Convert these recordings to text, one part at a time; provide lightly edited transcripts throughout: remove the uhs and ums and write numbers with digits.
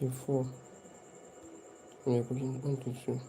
4. We are cooking 1 to 2.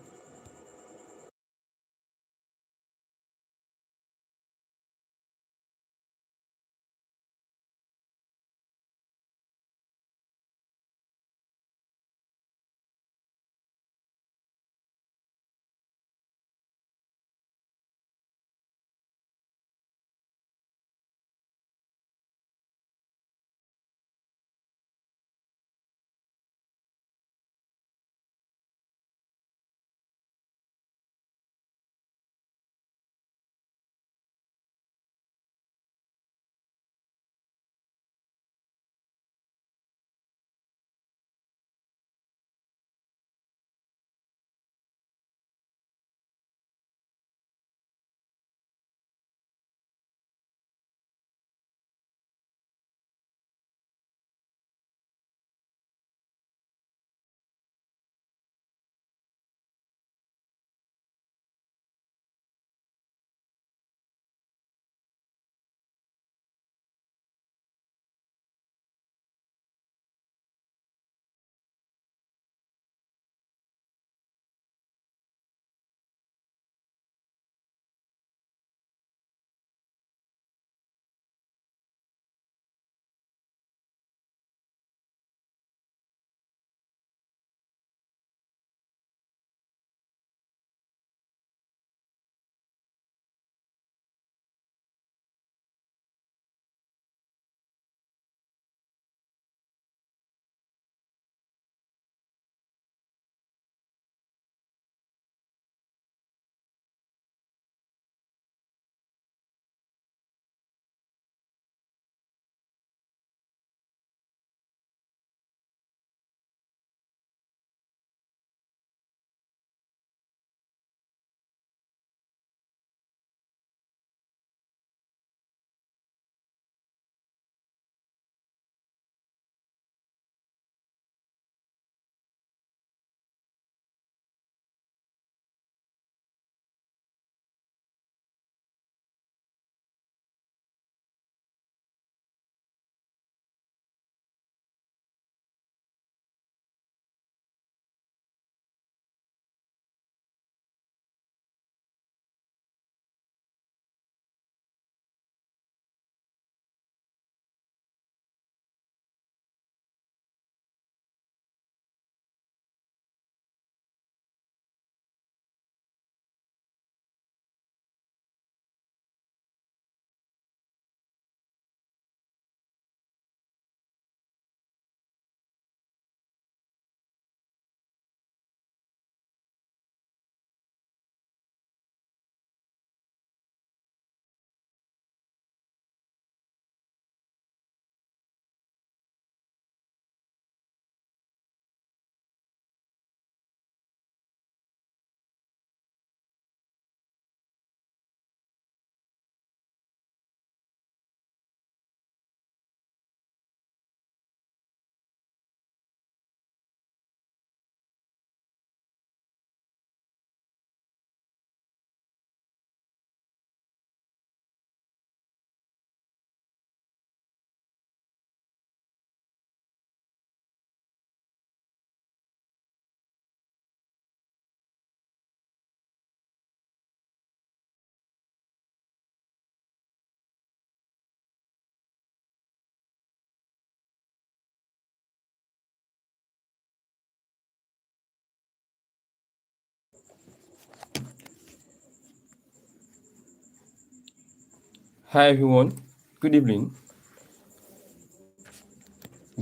Hi everyone, good evening.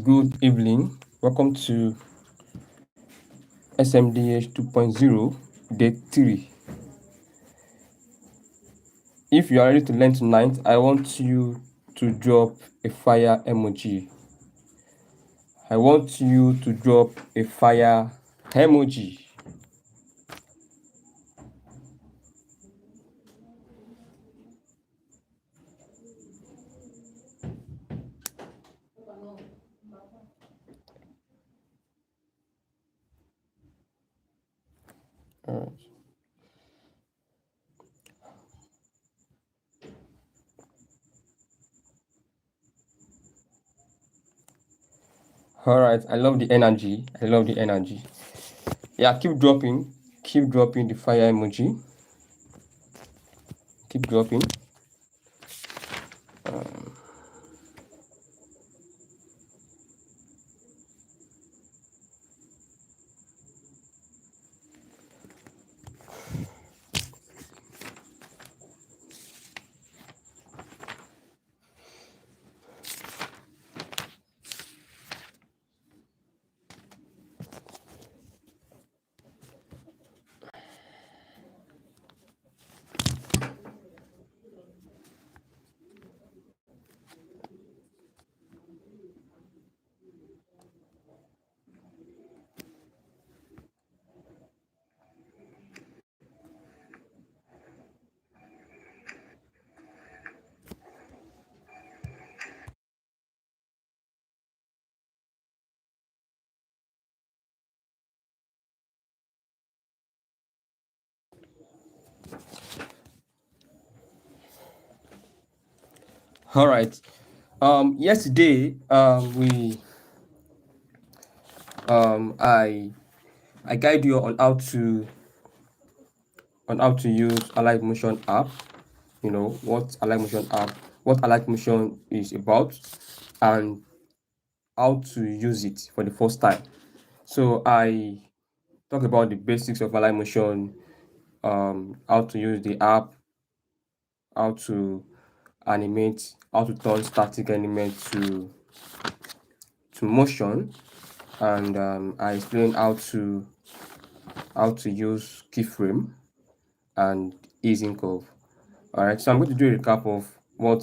Good evening. Welcome to SMDH 2.0, day 3. If you are ready to learn tonight, I want you to drop a fire emoji. I want you to drop a fire emoji. All right. All right, I love the energy. I love the energy. Yeah, keep dropping the fire emoji. Keep dropping. All right. Yesterday, we I guide you on how to use Alight Motion app. You know what Alight Motion is about, and how to use it for the first time. So I talk about the basics of Alight Motion, how to use the app, how to animate, how to turn static element to motion, and I explain how to use keyframe and easing curve. All right, so I'm going to do a recap of what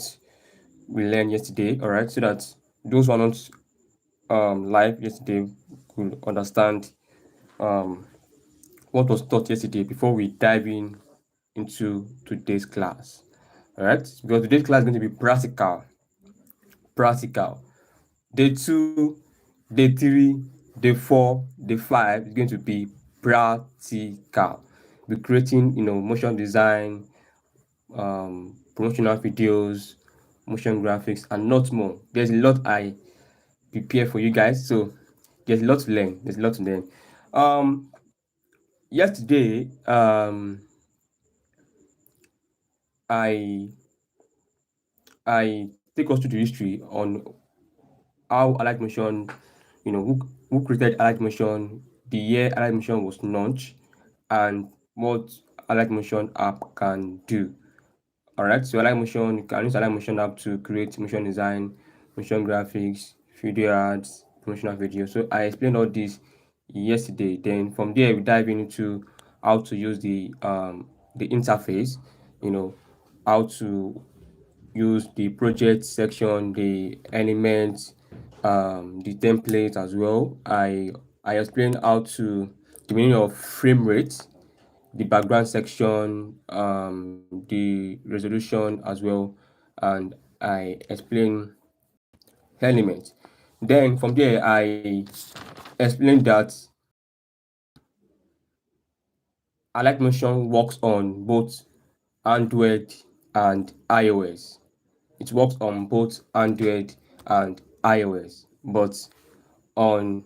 we learned yesterday. All right, so that those who are not live yesterday could understand um, what was taught yesterday before we dive in into today's class. All right, because today's class is going to be practical. Practical. Day 2, day 3, day 4, day 5 is going to be practical. We're creating, motion design, promotional videos, motion graphics, and not more. There's a lot I prepare for you guys, so there's a lot to learn. There's a lot to learn. Um, Yesterday, I I take us to the history on how Alight Motion, who created Alight Motion, the year Alight Motion was launched, and what Alight Motion app can do. All right, so Alight Motion, you can use Alight Motion app to create motion design, motion graphics, video ads, promotional videos. So I explained all this yesterday. Then from there we dive into how to use the interface, you know, how to use the project section, the elements, the template as well. I explained how to the meaning of frame rate, the background section, the resolution as well, and I explain elements. Then from there, I explained that Alight Motion works on both Android and iOS. It works on both Android and iOS, but on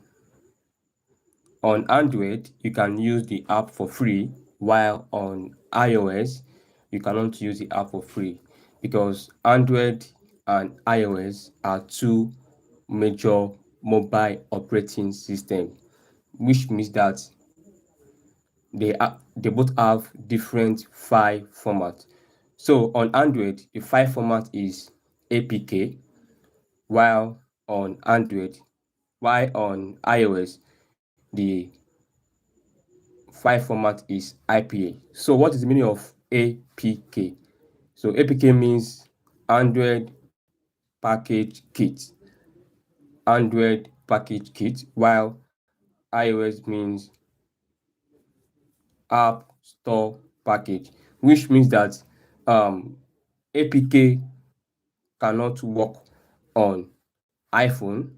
on Android you can use the app for free, while on iOS you cannot use the app for free, because Android and iOS are two major mobile operating systems, which means that they both have different file formats. So on Android the file format is APK, while on Android while on iOS the file format is IPA. So what is the meaning of APK? So APK means Android package kit. Android package kit, while iOS means app store package, which means that APK cannot work on iPhone,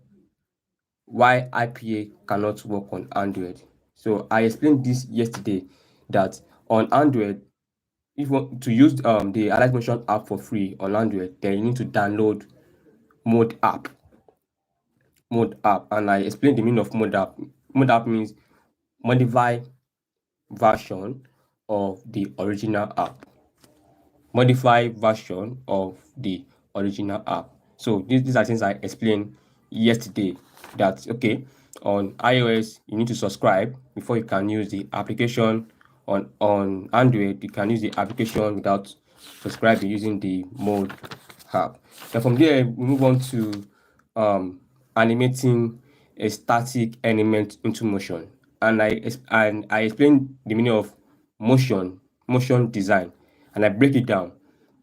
while IPA cannot work on Android. So I explained this yesterday, that on Android, if you want to use the Alight Motion app for free on Android, then you need to download Mode app. mode app, and I explained the meaning of mode app. Mode app means modified version of the original app. Modified version of the original app. So these are things I explained yesterday, that okay, on iOS you need to subscribe before you can use the application. On Android you can use the application without subscribing using the mode app. Then from there we move on to animating a static element into motion, and I explain the meaning of motion design, and I break it down: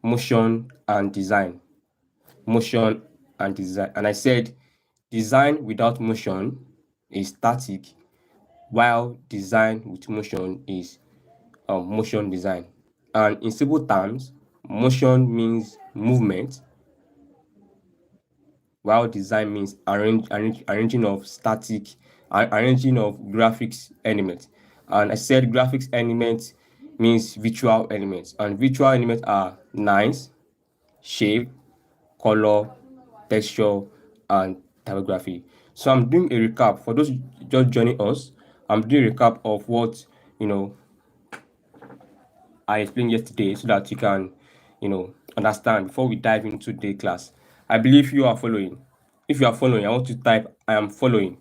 motion and design, motion and design. And I said design without motion is static, while design with motion is motion design. And in simple terms, motion means movement, while design means arranging of arranging of graphics elements. And I said graphics elements means visual elements, and visual elements are lines, shape, color, texture, and typography. So I'm doing a recap for those just joining us. I'm doing a recap of what I explained yesterday, so that you can understand before we dive into the class. I believe you are following. If you are following, I want to type I am following.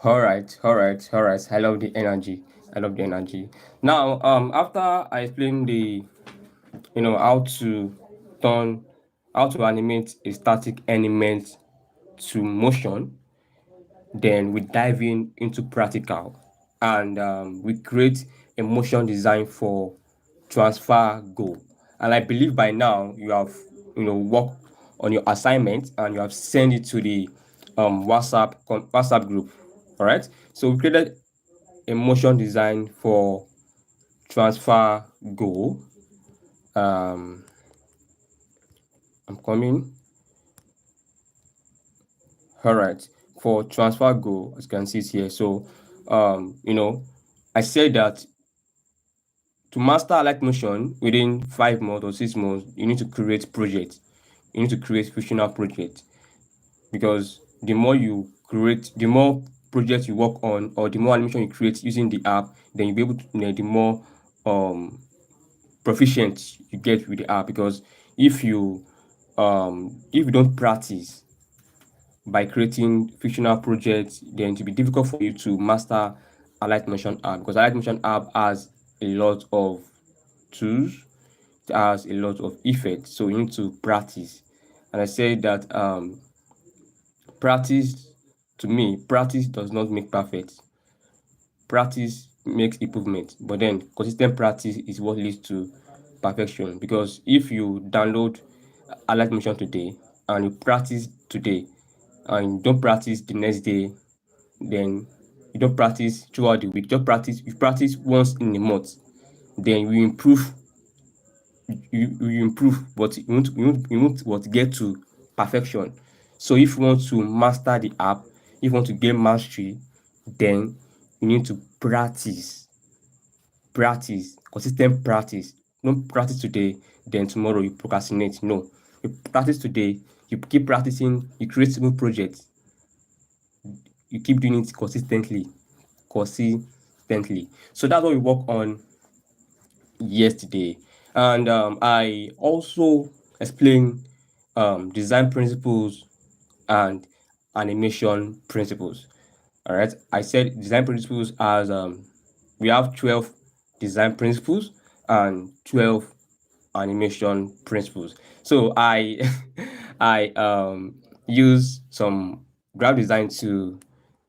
All right, all right, all right. I love the energy. I love the energy. Now, after I explain the, how to turn, how to animate a static element to motion, then we dive into practical, and we create a motion design for transfer goal. And I believe by now you have worked on your assignment and you have sent it to the WhatsApp group. All right, so we created a motion design for transfer goal. I'm coming. All right, for transfer goal, as you can see it here. So I said that to master Alight Motion within 5 months or 6 months, you need to create project. You need to create fictional project, because the more you create, the more projects you work on, or the more animation you create using the app, then you'll be able to, the more proficient you get with the app. Because if you don't practice by creating fictional projects, then it will be difficult for you to master Alight Motion app, because Alight Motion app has a lot of tools, it has a lot of effects, so you need to practice. And I say that practice, to me, practice does not make perfect. Practice makes improvement, but then consistent practice is what leads to perfection. Because if you download Alight Motion today and you practice today and you don't practice the next day, then you don't practice throughout the week, just practice, you practice once in a month, then you improve. You improve, but you won't get to perfection. So if you want to master the app, if you want to gain mastery, then you need to practice, consistent practice. Don't practice today, then tomorrow you procrastinate. No, you practice today, you keep practicing, you create simple projects, you keep doing it consistently. So that's what we work on yesterday. And I also explained design principles and animation principles. All right, I said design principles as we have 12 design principles and 12 animation principles. So I I use some graph design to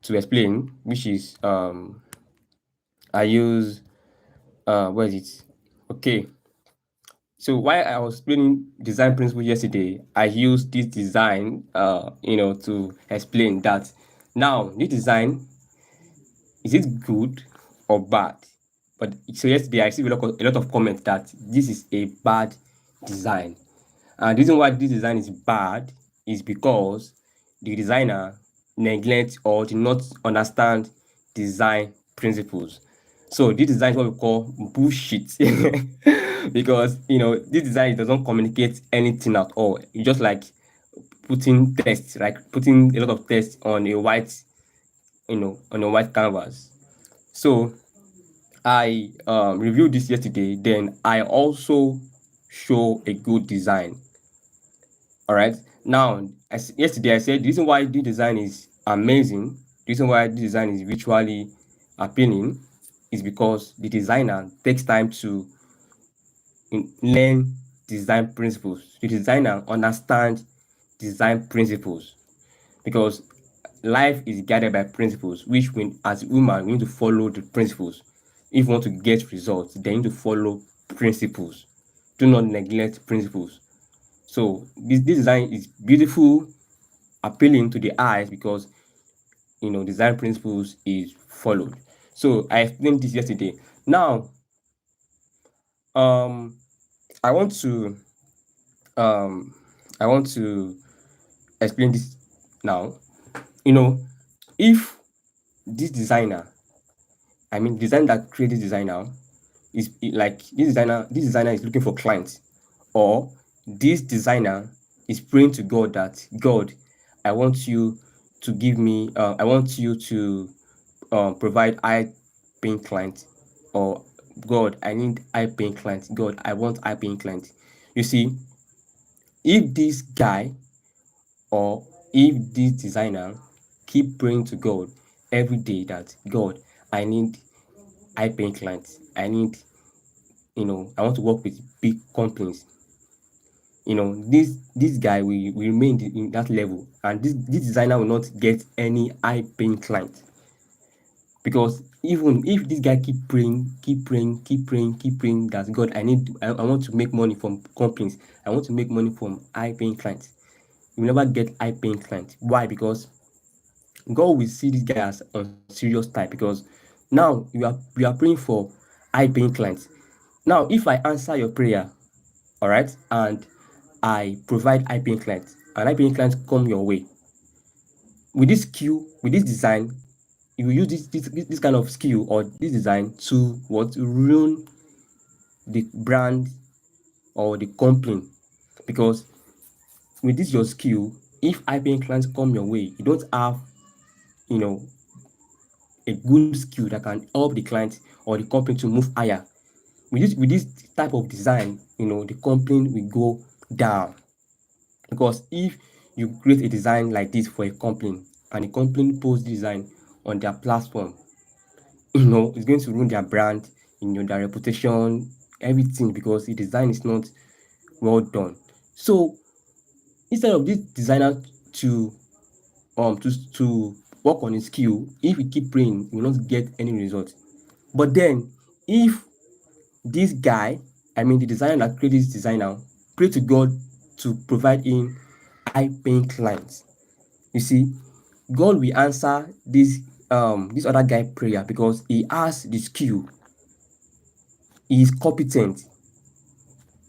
explain, which is I use where is it? Okay. So while I was explaining design principle yesterday, I used this design to explain that Now, this design, is it good or bad? But so yesterday I received a lot of comments that this is a bad design. And the reason why this design is bad is because the designer neglects or did not understand design principles. So this design is what we call bullshit. Because this design doesn't communicate anything at all. It's just like putting text, like putting a lot of text on a white, on a white canvas. So I reviewed this yesterday. Then I also show a good design. All right. Now, as yesterday I said the reason why this design is amazing, the reason why this design is visually appealing, is because the designer takes time to learn design principles. The designer understands design principles, because life is guided by principles, which when as human we need to follow the principles. If you want to get results, then you need to follow principles. Do not neglect principles. So this design is beautiful, appealing to the eyes, because design principles is followed. So I explained this yesterday. Now, um, I want to um, I want to explain this now. You know, if this designer, I mean, design that creates this designer like this designer is looking for clients, or this designer is praying to God that God, I want you to give me, I want you to provide high paying clients, or God, I need high paying clients. God, I want high paying clients. You see, if this guy or if this designer keep praying to God every day that God, I need high paying clients, I want to work with big companies. This guy will remain in that level, and this designer will not get any high paying client, because even if this guy keep praying, keep praying, keep praying, keep praying that God, I want to make money from companies, I want to make money from high paying clients, you will never get high paying clients. Why? Because God will see this guy as on serious type, because now you are praying for high paying clients. Now, if I answer your prayer, all right, and I provide high paying clients, and high paying clients come your way, with this skill, with this design, you will use this kind of skill or this design to what, ruin the brand or the company. Because with this your skill, if high paying clients come your way, you don't have you know a good skill that can help the client or the company to move higher. With this type of design, the company will go down. Because if you create a design like this for a company, and the company posts design on their platform, it's going to ruin their brand, their reputation, everything, because the design is not well done. So instead of this designer to work on his skill, if we keep praying, we will not get any result. But then, if this guy, I mean the designer that created this designer, pray to God to provide him high paying clients, you see, God will answer this other guy prayer, because he has the skill, he is competent,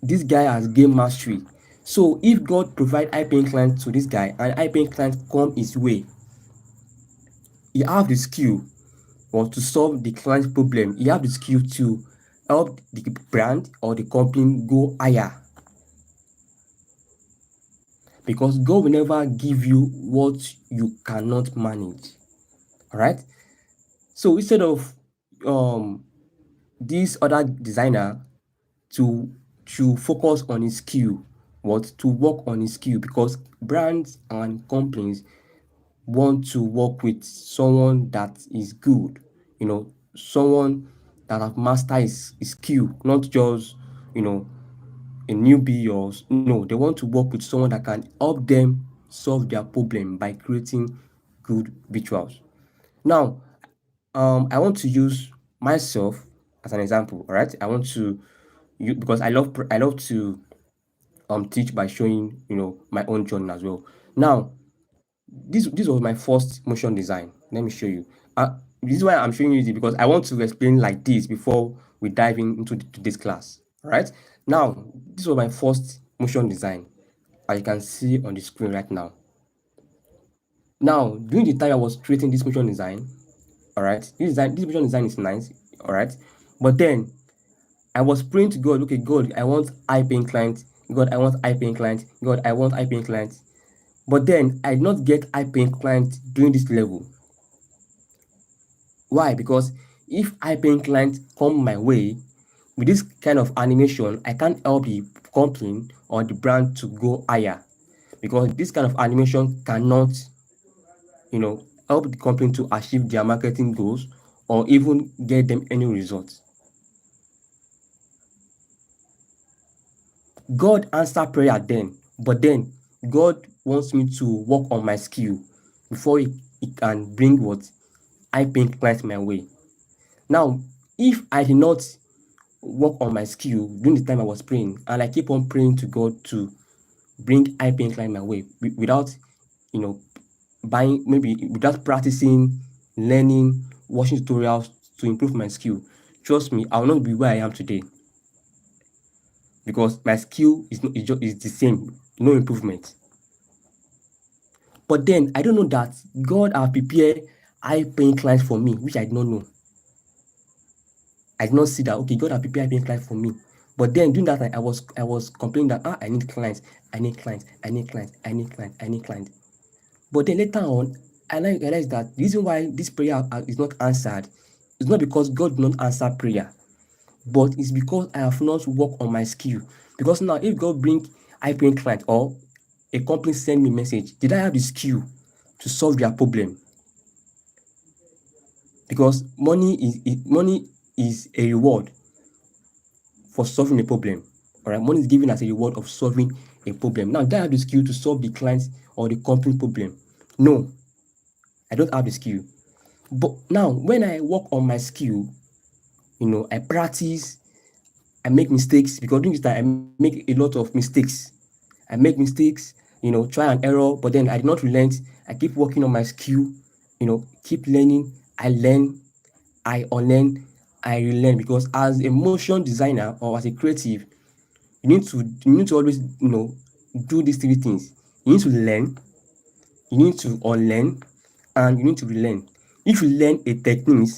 this guy has gained mastery. So if God provide high paying clients to this guy, and high paying clients come his way, he have the skill or to solve the client's problem, he have the skill to help the brand or the company go higher. Because God will never give you what you cannot manage. All right. So instead of this other designer to focus on his skill, what to work on his skill, because brands and companies want to work with someone that is good, someone that have mastered his skill, not just you know a newbie, or no, they want to work with someone that can help them solve their problem by creating good visuals. Now, I want to use myself as an example. All right, I want to you because I love to teach by showing my own journey as well. Now, this was my first motion design. Let me show you. This is why I'm showing you this, because I want to explain like this before we dive into this class. All right. Now, this was my first motion design, as you can see on the screen right now. Now, during the time I was creating this motion design, all right, this motion design is nice, all right, but then I was praying to God, okay, God, I want high paying client. God, I want high paying client. God, I want high paying client. But then I did not get high paying client during this level. Why? Because if high paying client come my way with this kind of animation, I can't help the company or the brand to go higher, because this kind of animation cannot, help the company to achieve their marketing goals or even get them any results. God answered prayer then, but then God wants me to work on my skill before he can bring what high paying clients my way. Now, if I did not work on my skill during the time I was praying, and I keep on praying to God to bring high paying client my way without, you know, buying, maybe without practicing, learning, watching tutorials to improve my skill, trust me, I will not be where I am today, because my skill is not, is the same, no improvement. But then I don't know that God have prepared high paying clients for me, which I did not know. I did not see that, okay, God have prepared high paying clients for me. But then during that time, I was complaining that I need clients, I need clients, I need clients, I need clients, I need clients. But then later on, I realized that the reason why this prayer is not answered is not because God did not answer prayer, but it's because I have not worked on my skill. Because now, if God bring high paying client or a company send me message, did I have the skill to solve their problem? Because money is a reward for solving a problem. All right, money is given as a reward of solving a problem. Now, do I have the skill to solve the client's or the company problem? No, I don't have the skill. But now, when I work on my skill, I practice, I make mistakes, because during this time I make a lot of mistakes. I make mistakes, try and error, but then I did not relent. I keep working on my skill, keep learning. I learn, I unlearn, I relearn, because as a motion designer or as a creative, you need to always do these three things. You need to learn, you need to unlearn, and you need to relearn. If you learn a technique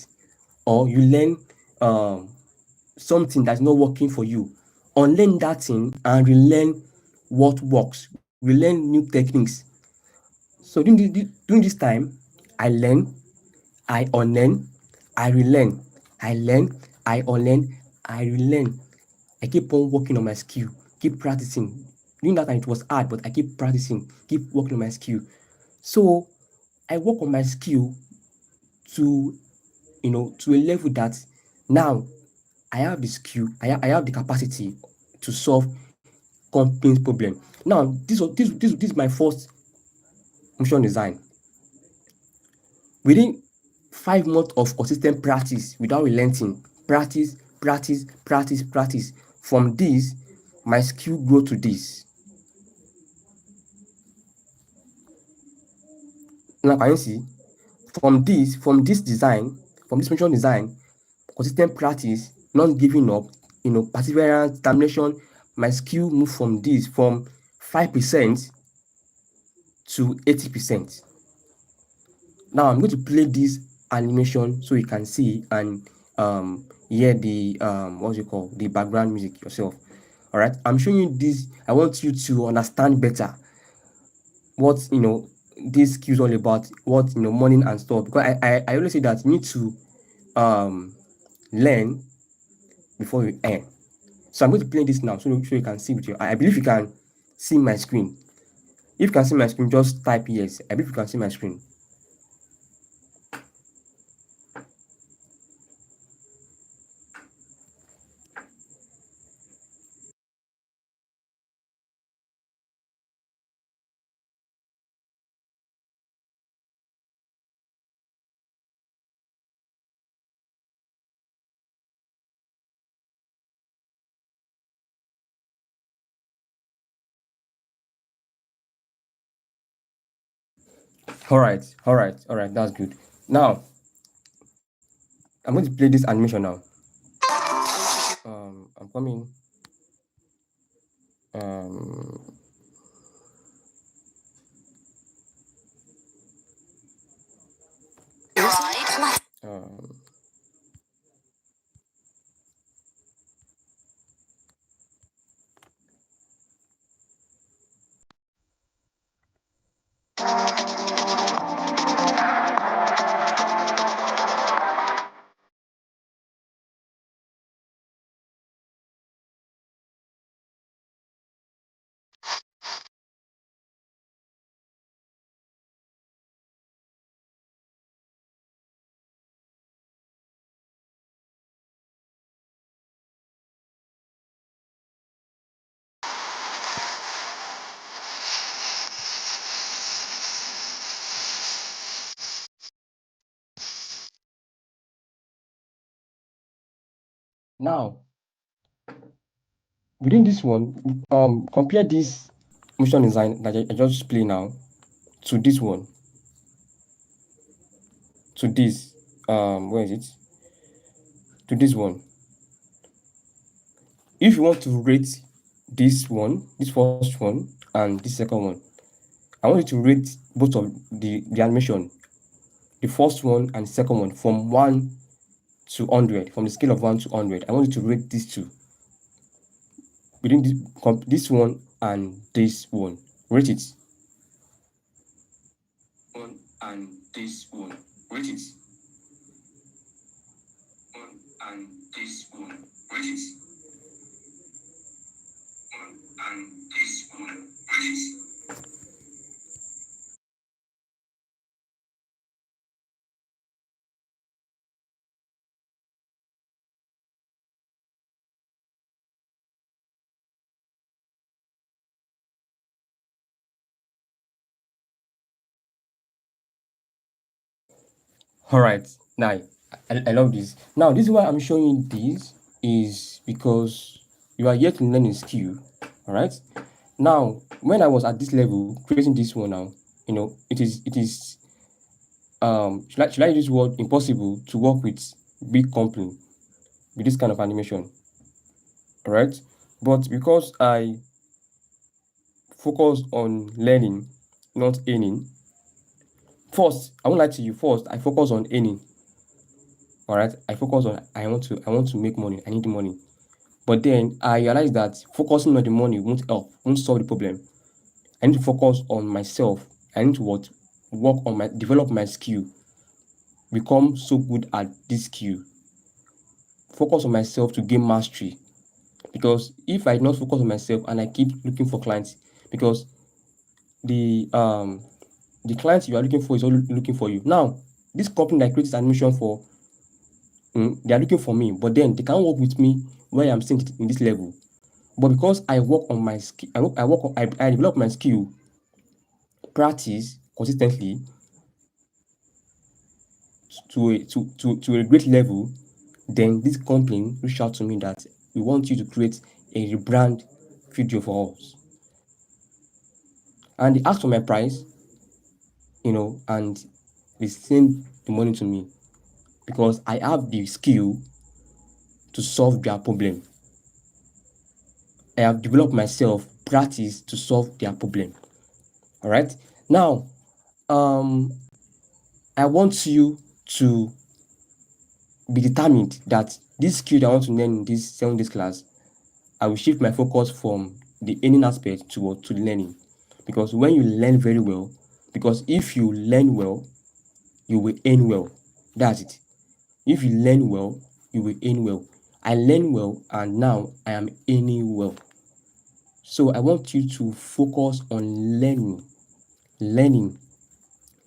or you learn um something that's not working for you, unlearn that thing and relearn what works, relearn new techniques. So during this time, I learn, I unlearn, I relearn, I learn, I unlearn, I relearn. I keep on working on my skill, keep practicing. During that time, it was hard, but I keep practicing, keep working on my skill. So I work on my skill to, to a level that now I have the skill, I have the capacity to solve company's problem. Now, this is my first motion design. Within 5 months of consistent practice without relenting, practice, practice, practice, practice. From this, my skill grow to this. Now, can you see? From this motion design, consistent practice, not giving up, perseverance, determination, my skill move from 5% to 80%. Now I'm going to play this animation so you can see and hear the what's it called, the background music yourself. All right, I'm showing you this. I want you to understand better what this skill is all about, what morning and stuff. Because I always say that you need to um learn before you earn. So I'm going to play this now so you can see with your. I believe you can see my screen. If you can see my screen, just type yes. I believe you can see my screen. All right, that's good. Now I'm going to play this animation now. I'm coming. Um, um, now within this one, compare this motion design that I just play now to this one, to this, where is it? To this one. If you want to rate this one, this first one, and this second one, I want you to rate both of the animation, the first one and the second one, from 1 to 100, from the scale of 1 to 100. I want you to rate these two within this one and this one. Rate it. One and this one. Rate it. One and this one. Rate it. One and this one. Rate it. All right. Now, I love this. Now, this is why I'm showing you this is because you are yet to learn a skill. All right. Now, when I was at this level, creating this one now, it is should I use this word impossible to work with big company with this kind of animation. All right. But because I focus on learning, not earning, first, I won't lie to you, first, I focus on earning. All right. I focus on I want to make money. I need the money. But then I realized that focusing on the money won't help, won't solve the problem. I need to focus on myself. I need to work on develop my skill, become so good at this skill, focus on myself to gain mastery. Because if I not focus on myself and I keep looking for clients, because the um the clients you are looking for is all looking for you. Now, this company that creates animation for, they are looking for me, but then they can't work with me where I'm sitting in this level. But because I work on my skill, I develop my skill, practice consistently to a great level, then this company reached out to me that we want you to create a rebrand video for us. And they asked for my price, and they sent the money to me because I have the skill to solve their problem. I have developed myself, practice to solve their problem. All right. Now, I want you to be determined that this skill that I want to learn in this 7 days class, I will shift my focus from the earning aspect to the learning. Because when you learn very well, because if you learn well, you will earn well. That's it. If you learn well, you will earn well. I learn well and now I am earning well. So I want you to focus on learning, learn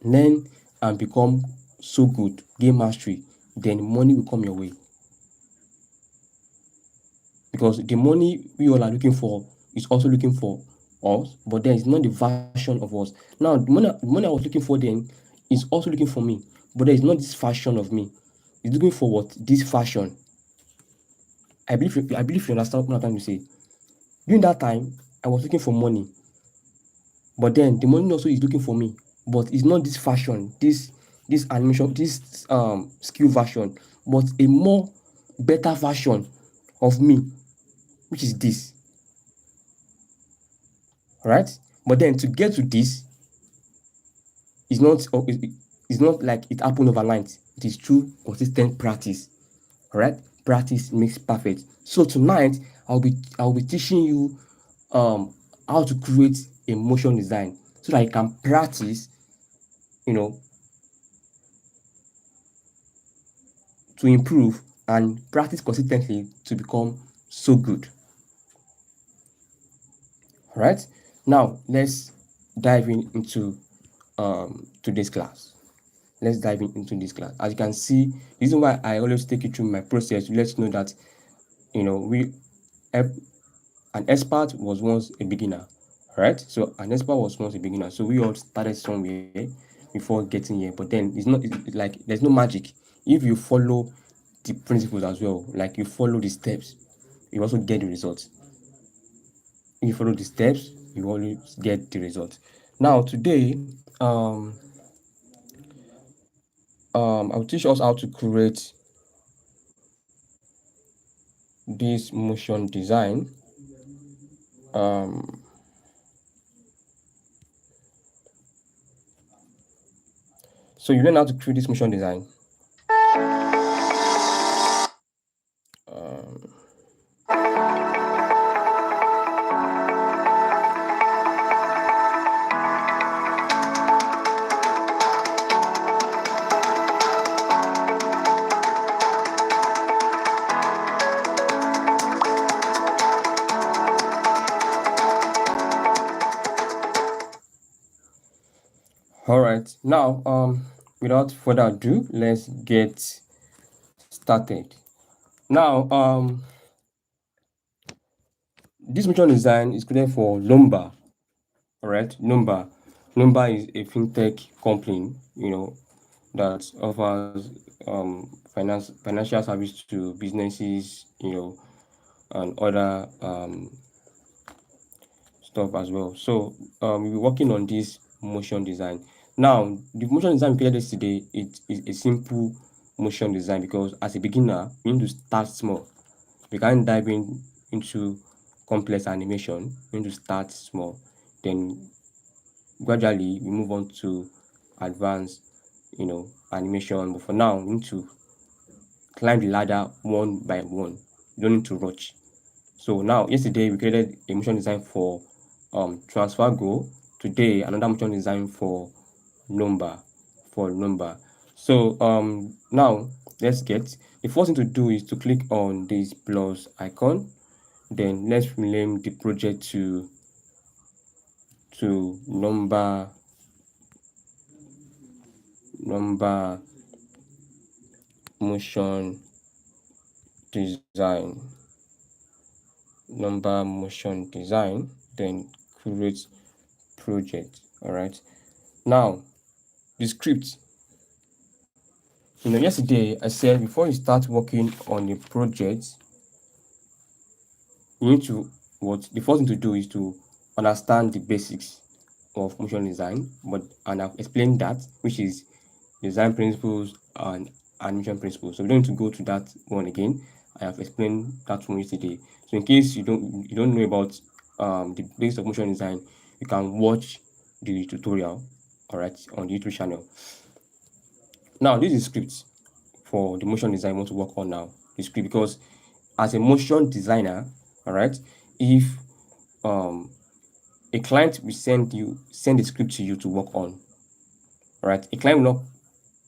and become so good, gain mastery, then money will come your way. Because the money we all are looking for is also looking for us, but then it's not the version of us. Now, the money I was looking for then is also looking for me, but there is not this version of me. It's looking for what? This fashion. I believe you understand what I'm trying to say. During that time, I was looking for money, but then the money also is looking for me. but it's not this fashion, this animation, this skill version, but a more better version of me, which is this. Right? But then to get to this is not it's not like it happened overnight. It is through consistent practice. Alright? Practice makes perfect. So tonight I'll be teaching you how to create a motion design so that you can practice, you know, to improve and practice consistently to become so good. Alright? Now let's dive into today's class. Let's dive into this class. As you can see, the reason why I always take you through my process to let you know that an expert was once a beginner, right? So an expert was once a beginner. So we all started somewhere before getting here, but then it's like there's no magic. If you follow the principles as well, like you follow the steps, you also get the results. If you follow the steps, you always get the results. Now today, I'll teach us how to create this motion design. So you learn how to create this motion design. All right. Now, without further ado, let's get started. Now, this motion design is created for Nomba. All right, Nomba. Nomba is a fintech company, that offers financial service to businesses, and other stuff as well. So we're working on this motion design. Now, the motion design we created yesterday, it is a simple motion design because as a beginner, we need to start small. We can't dive into complex animation. We need to start small. Then gradually we move on to advanced, animation. But for now, we need to climb the ladder one by one. You don't need to rush. So now, yesterday we created a motion design for transfer go. Today, another motion design for number. So now let's get the first thing to do is to click on this plus icon. Then let's rename the project to number motion design. Number motion design. Then create project. All right. Now the script. Yesterday I said before you start working on a project, you need to the first thing to do is to understand the basics of motion design, and I've explained that, which is design principles and animation principles. So we don't need to go to that one again. I have explained that one yesterday. So in case you don't know about the basics of motion design, you can watch the tutorial, all right, on the YouTube channel. Now this is script for the motion design I want to work on now. The script, because as a motion designer, all right, if a client will send a script to you to work on, all right, a client will not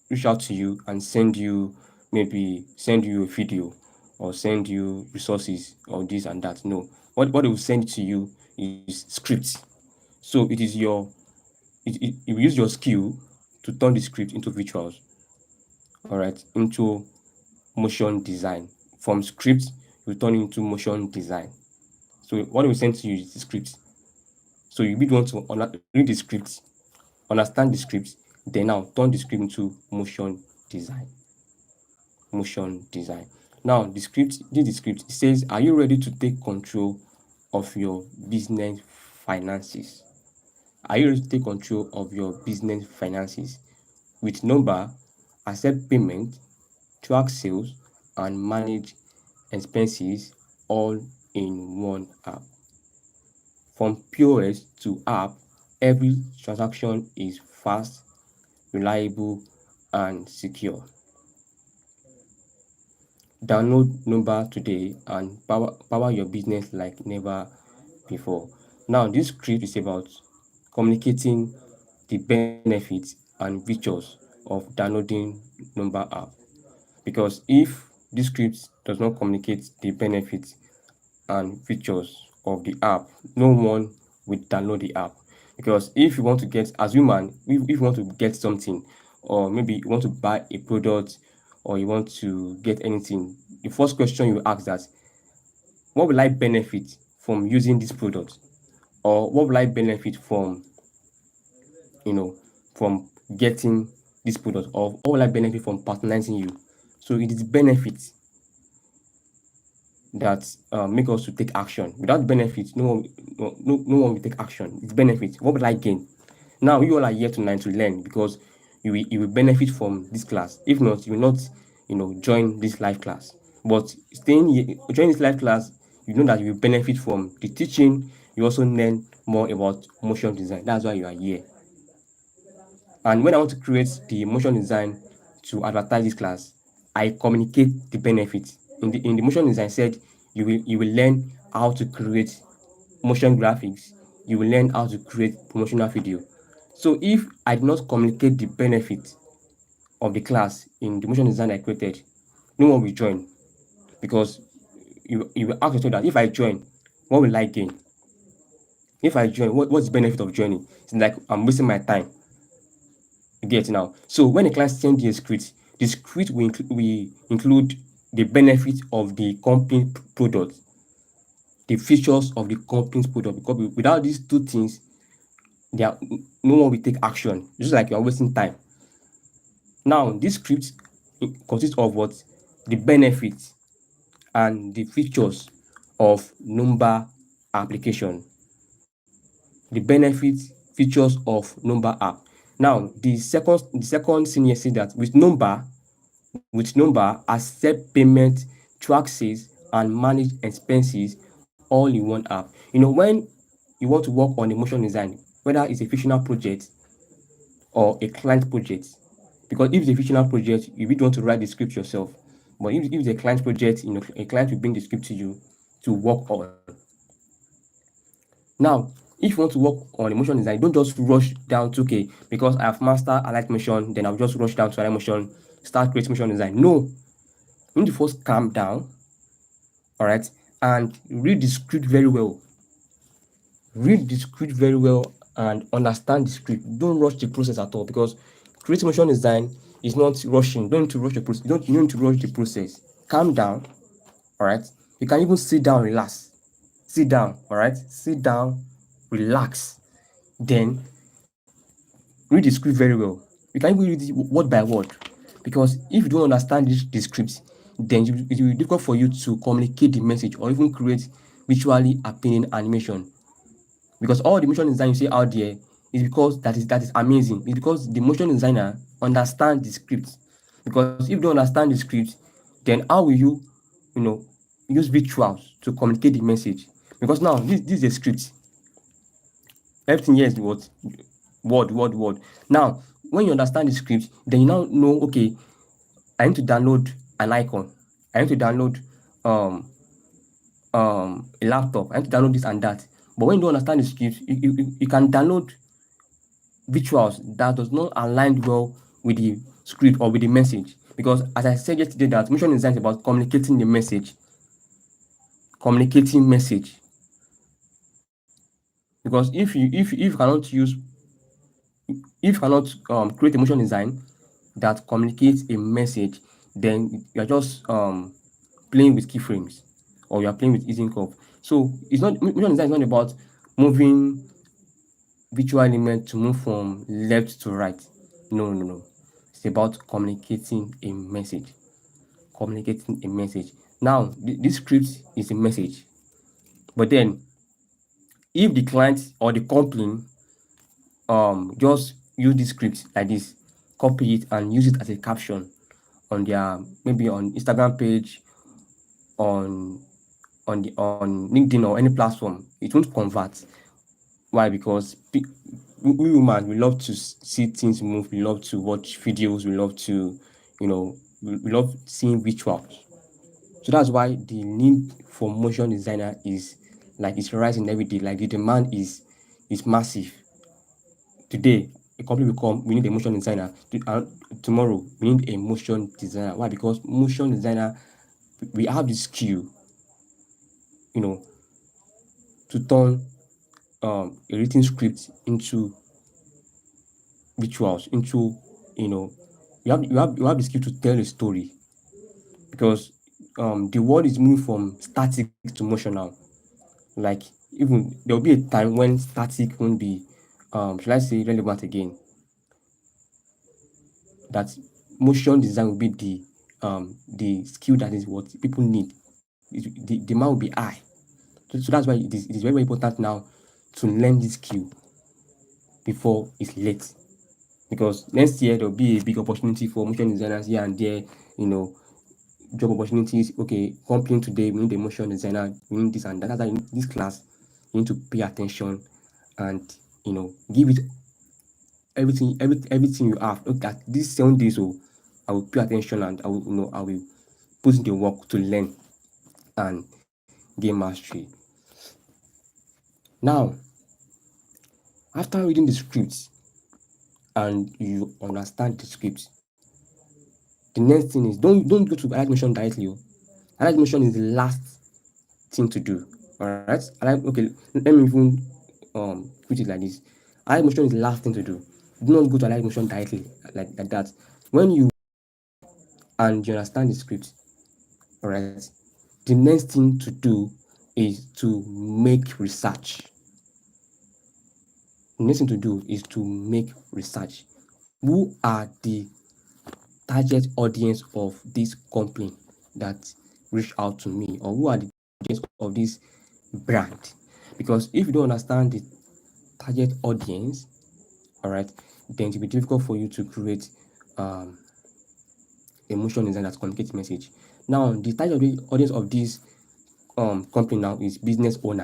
reach out to you and send you a video or send you resources or this and that. No, what they will send to you is scripts. So it is it will use your skill to turn the script into visuals, all right, into motion design. From script, you turn it into motion design. So what we send to you is the script. So you need want to read the script, understand the script, then now turn the script into motion design. Now the script, it says, are you ready to take control of your business finances? Are you ready to take control of your business finances? With Nomba, accept payment, track sales, and manage expenses all in one app. From POS to app, every transaction is fast, reliable, and secure. Download Nomba today and power your business like never before. Now, this script is about communicating the benefits and features of downloading Nomba app. Because if this script does not communicate the benefits and features of the app, no one will download the app. Because if you want to get, as human, if you want to get something, or maybe you want to buy a product, or you want to get anything, the first question you ask that, what will I benefit from using this product? Or what will I benefit from, you know, from getting this product? Or what will I benefit from patronizing you? So it is benefits that make us to take action. Without benefits, no one will take action. It's benefits. What will I gain? Now you all are here tonight to learn because you will benefit from this class. If not, you will not, join this live class. But staying here, join this live class, you know that you will benefit from the teaching. You also learn more about motion design. That's why you are here. And when I want to create the motion design to advertise this class, I communicate the benefits. In the motion design said you will learn how to create motion graphics, you will learn how to create promotional video. So if I do not communicate the benefit of the class in the motion design I created, no one will join because you will ask yourself that if I join, what will I gain? If I join, what's the benefit of joining? It's like I'm wasting my time. You get it now. So when a client sends you a script, the script will include the benefit of the company product, the features of the company's product. Because without these two things, no one will take action. Just like you're wasting time. Now, this script consists of what? The benefits and the features of Nomba application. The benefits, features of Nomba app. Now, the second thing here says that with Nomba, accept payment, track sales, and manage expenses all in one app. When you want to work on a motion design, whether it's a fictional project or a client project, because if it's a fictional project, you really want to write the script yourself. But if it's a client project, a client will bring the script to you to work on. Now, if you want to work on a motion design, don't just rush down to, okay, because I have mastered Alight Motion, then I'll just rush down to Alight Motion, start creating motion design. No, you need to first calm down, all right, and read the script very well. Read the script very well and understand the script. Don't rush the process at all because creating motion design is not rushing. Don't need to rush the process. You don't need to rush the process. Calm down, all right. You can even sit down, relax. Sit down, all right. Sit down, relax. Then read the script very well. You can even read it word by word because if you don't understand the script, then it will be difficult for you to communicate the message or even create visually appealing animation. Because all the motion design you see out there is because that is amazing. It's because the motion designer understands the script. Because if you don't understand the script, then how will you use visuals to communicate the message? Because now this is a script. Everything here is what? Word. Now, when you understand the script, then you now know, okay, I need to download an icon. I need to download a laptop. I need to download this and that. But when you don't understand the script, you can download visuals that does not align well with the script or with the message. Because as I said yesterday, that motion design is about communicating the message. Communicating message. Because if you cannot create a motion design that communicates a message, then you're just playing with keyframes or you're playing with easing curve. So motion design is not about moving visual element to move from left to right. No. It's about communicating a message. Communicating a message. Now, this script is a message. But then, if the client or the company just use this script like this, copy it and use it as a caption on their, maybe on Instagram page, on on LinkedIn or any platform, it won't convert. Why? Because we human, we love to see things move. We love to watch videos. We love to, we love seeing visuals. So that's why the need for motion designer is rising every day. Like the demand is massive. Today, a company will come, we need a motion designer. Tomorrow, we need a motion designer. Why? Because motion designer, we have the skill, you know, to turn a written script into rituals, into, you know, you have the skill to tell a story, because the world is moving from static to motion now. Like, even there will be a time when static won't be, should I say, relevant again. That motion design will be the skill that is what people need. The demand will be high. So that's why it is very, very important now to learn this skill before it's late. Because next year there will be a big opportunity for motion designers here and there, you know, job opportunities. Okay, company today, we need a motion designer, we need this and that. That's why in this class, you need to pay attention and, give it everything you have. Look at these 7 days, so I will pay attention and I will put in the work to learn and gain mastery. Now, after reading the script and you understand the script, the next thing is, don't go to Alight Motion directly. Alight Motion is the last thing to do. Alright? Okay, let me even put it like this. Alight Motion is the last thing to do. Do not go to Alight Motion directly like that. When you and you understand the script, alright, the next thing to do is to make research. The next thing to do is to make research. Who are the target audience of this company that reach out to me, or who are the audience of this brand? Because if you don't understand the target audience, all right, then it will be difficult for you to create a motion design that communicates message. Now, the target audience of this company now is businessman,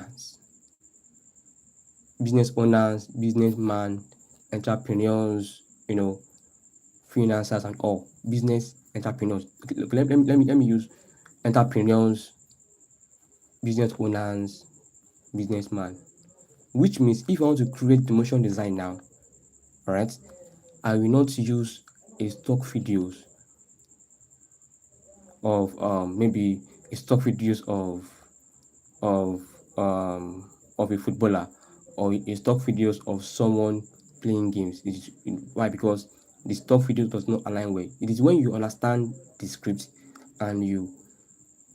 entrepreneurs, freelancers and all. Business entrepreneurs. Okay, let me use entrepreneurs, business owners, businessman. Which means if I want to create the motion design now, alright, I will not use a stock videos of maybe a stock videos of of a footballer, or a stock videos of someone playing games. Why? Because the stock video does not align well. It is when you understand the script and you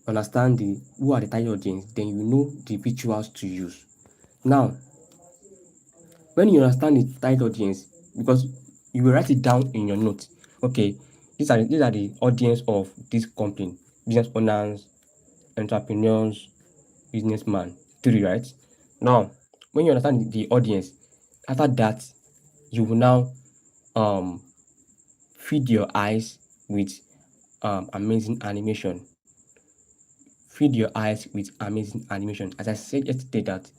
understand the who are the target audience, then you know the visuals to use. Now, when you understand the target audience, because you will write it down in your notes. Okay, these are the audience of this company: business owners, entrepreneurs, businessman. 3, right? Now, when you understand the audience, after that, you will now feed your eyes with amazing animation. Feed your eyes with amazing animation. As I said yesterday, that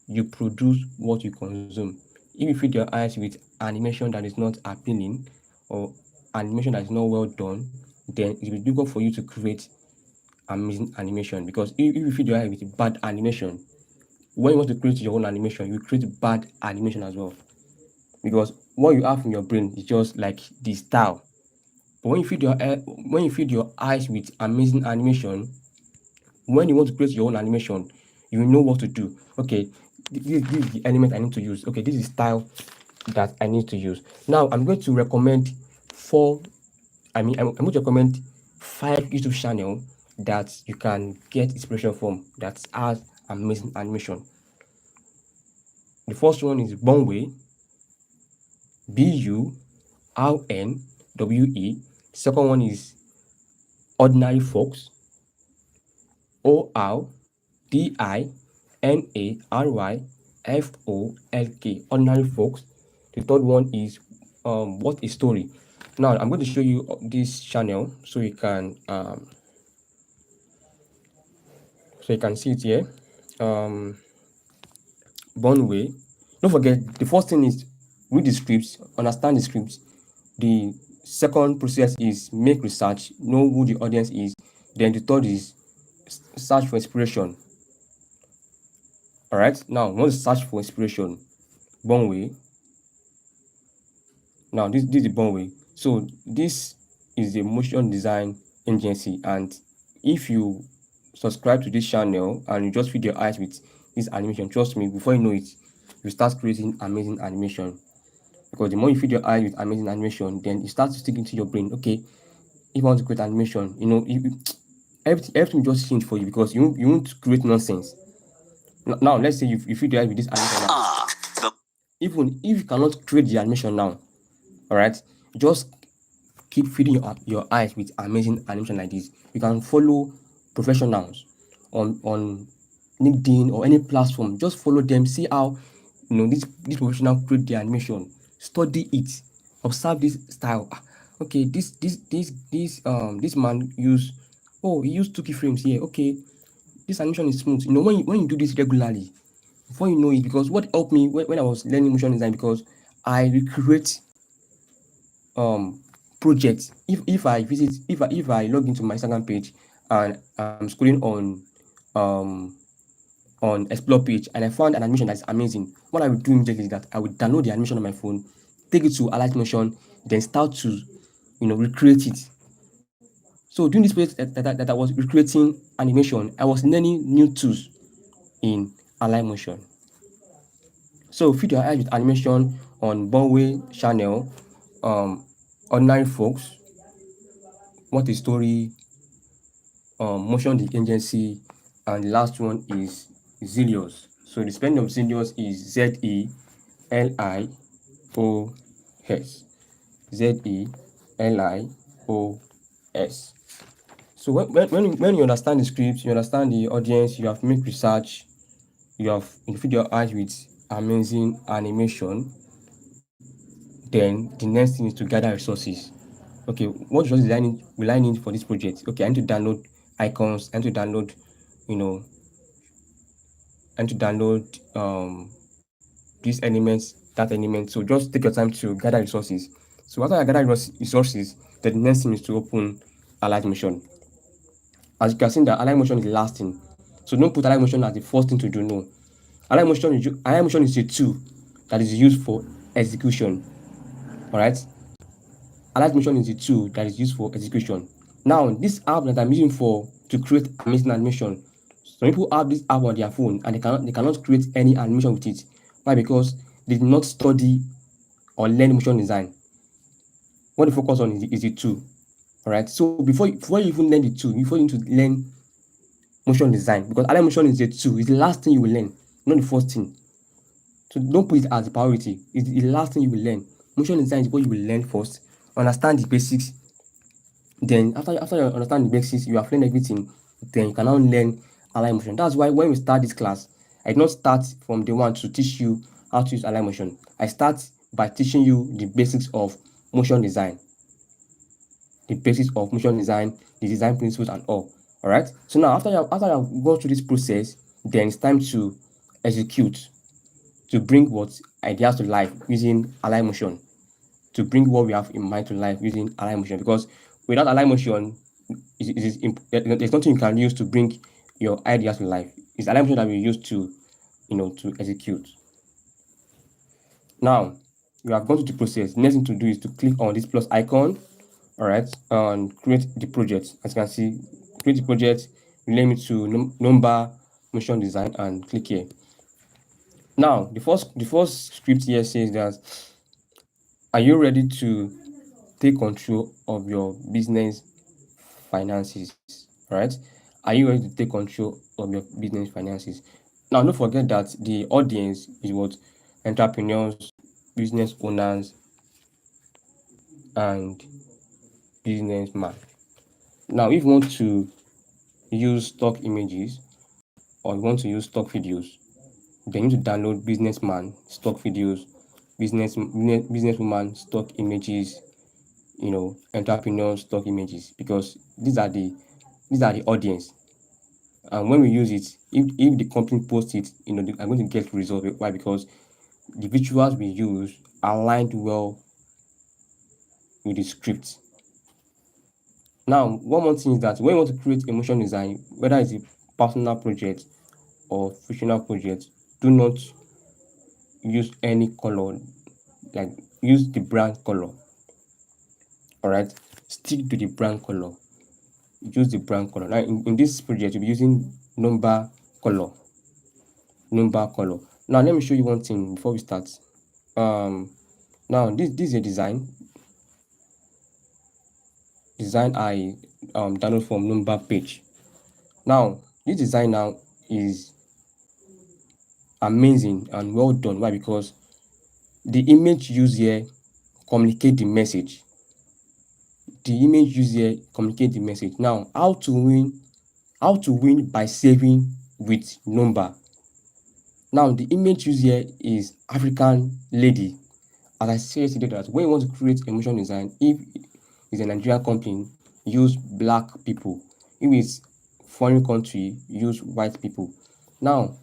you produce what you consume. If you feed your eyes with animation that is not appealing, or animation that is not well done, then it will be difficult for you to create amazing animation. Because if you feed your eye with bad animation, when you want to create your own animation, you create bad animation as well. Because what you have in your brain is just like the style. But when you feed your eyes with amazing animation, when you want to create your own animation, you will know what to do. Okay, this is the element I need to use. Okay, this is style that I need to use. Now I'm going to recommend I'm going to recommend 5 YouTube channel that you can get inspiration from that has amazing animation. The first one is Bunwe, Bunwe. Second one is Ordinary Folks, Ordinarryfolk. Ordinary Folks. The third one is what is story. Now I'm going to show you this channel so you can see it here. Born way. Don't forget, the first thing is read the scripts, understand the scripts. The second process is make research, know who the audience is. Then the third is search for inspiration. All right. Now, once you search for inspiration, born way. Now, this is the born way. So this is a motion design agency, and if you subscribe to this channel and you just feed your eyes with this animation, trust me, before you know it, you start creating amazing animation. Because the more you feed your eyes with amazing animation, then it starts to stick into your brain. Okay, if I want to create animation, everything will just change for you because you won't create nonsense. Now, let's say you feed your eyes with this animation now. Even if you cannot create the animation now, all right, just keep feeding your eyes with amazing animation like this. You can follow professionals on LinkedIn or any platform. Just follow them, see how this professional create the animation. Study it, observe this style. Okay, this man he used 2 keyframes here. Okay, this animation is smooth. When you do this regularly, before you know it, because what helped me when I was learning motion design, because I recreate projects. If I log into my Instagram page and I'm scrolling on explore page and I found an animation that's amazing, what I would do immediately is that I would download the animation on my phone, take it to Alight Motion, then start to recreate it. So during this period that I was recreating animation, I was learning new tools in Alight Motion. So feed your eyes with animation on Bonway channel, ordinary folks, what is story, motion the agency, and the last one is Zelios. So the spelling of Zelios is Zelios. Zelios. So when you understand the script, you understand the audience, you have made research, you feed your eyes with amazing animation, then the next thing is to gather resources. Okay, what resources will I need for this project? Okay, I need to download icons, I need to download, you know, these elements, that element. So just take your time to gather resources. So after I gather resources, then the next thing is to open Alight Motion. As you can see, that Alight Motion is the last thing. So don't put Alight Motion as the first thing to do. No, Alight Motion is a tool that is used for execution. All right. Alight Motion is a tool that is used for execution. Now, this app that I'm using to create amazing animation, some people have this app on their phone and they cannot create any animation with it. Why? Because they did not study or learn motion design. What they focus on is the tool. All right. So before you even learn the tool, before you need to learn motion design, because Alight Motion is a tool, it's the last thing you will learn, not the first thing. So don't put it as a priority. It's the last thing you will learn. Motion design is what you will learn first. Understand the basics. Then after you understand the basics, you have learned everything. Then you can now learn Alight Motion. That's why when we start this class, I did not start from day one to teach you how to use Alight Motion. I start by teaching you the basics of motion design. The basics of motion design, the design principles and all. All right. So now after you have gone through this process, then it's time to execute, to bring what ideas to life using Alight Motion, to bring what we have in mind to life using Alight Motion. Because without Alight Motion, there's nothing you can use to bring your ideas to life. It's Alight Motion that we use to execute. Now, you have gone through the process. Next thing to do is to click on this plus icon, all right, and create the project. As you can see, create the project, rename it to Nomba Motion Design, and click here. Now, the first script here says that, are you ready to take control of your business finances? Right? Are you ready to take control of your business finances? Now, don't forget that the audience is what? Entrepreneurs, business owners, and businessmen. Now, if you want to use stock images or you want to use stock videos, then you need to download businessman stock videos businesswoman stock images, entrepreneur stock images, because these are the audience. And when we use it, if the company posts it, I'm going to get results. Why? Because the visuals we use aligned well with the script. Now, one more thing is that when you want to create a motion design, whether it's a personal project or fictional project, do not use any color, like use the brand color. All right, stick to the brand color. Use the brand color. Now, in this project, you'll be using Nomba color. Nomba color. Now, let me show you one thing before we start. Now this is a design I download from Nomba page. Now, this design now is amazing and well done. Why? Because the image used here communicate the message. The image used here communicate the message. Now, how to win? How to win by saving with Nomba. Now, the image used here is African lady. As I said yesterday, that when you want to create a motion design, if it's a Nigerian company, use black people. If it's foreign country, use white people. Now,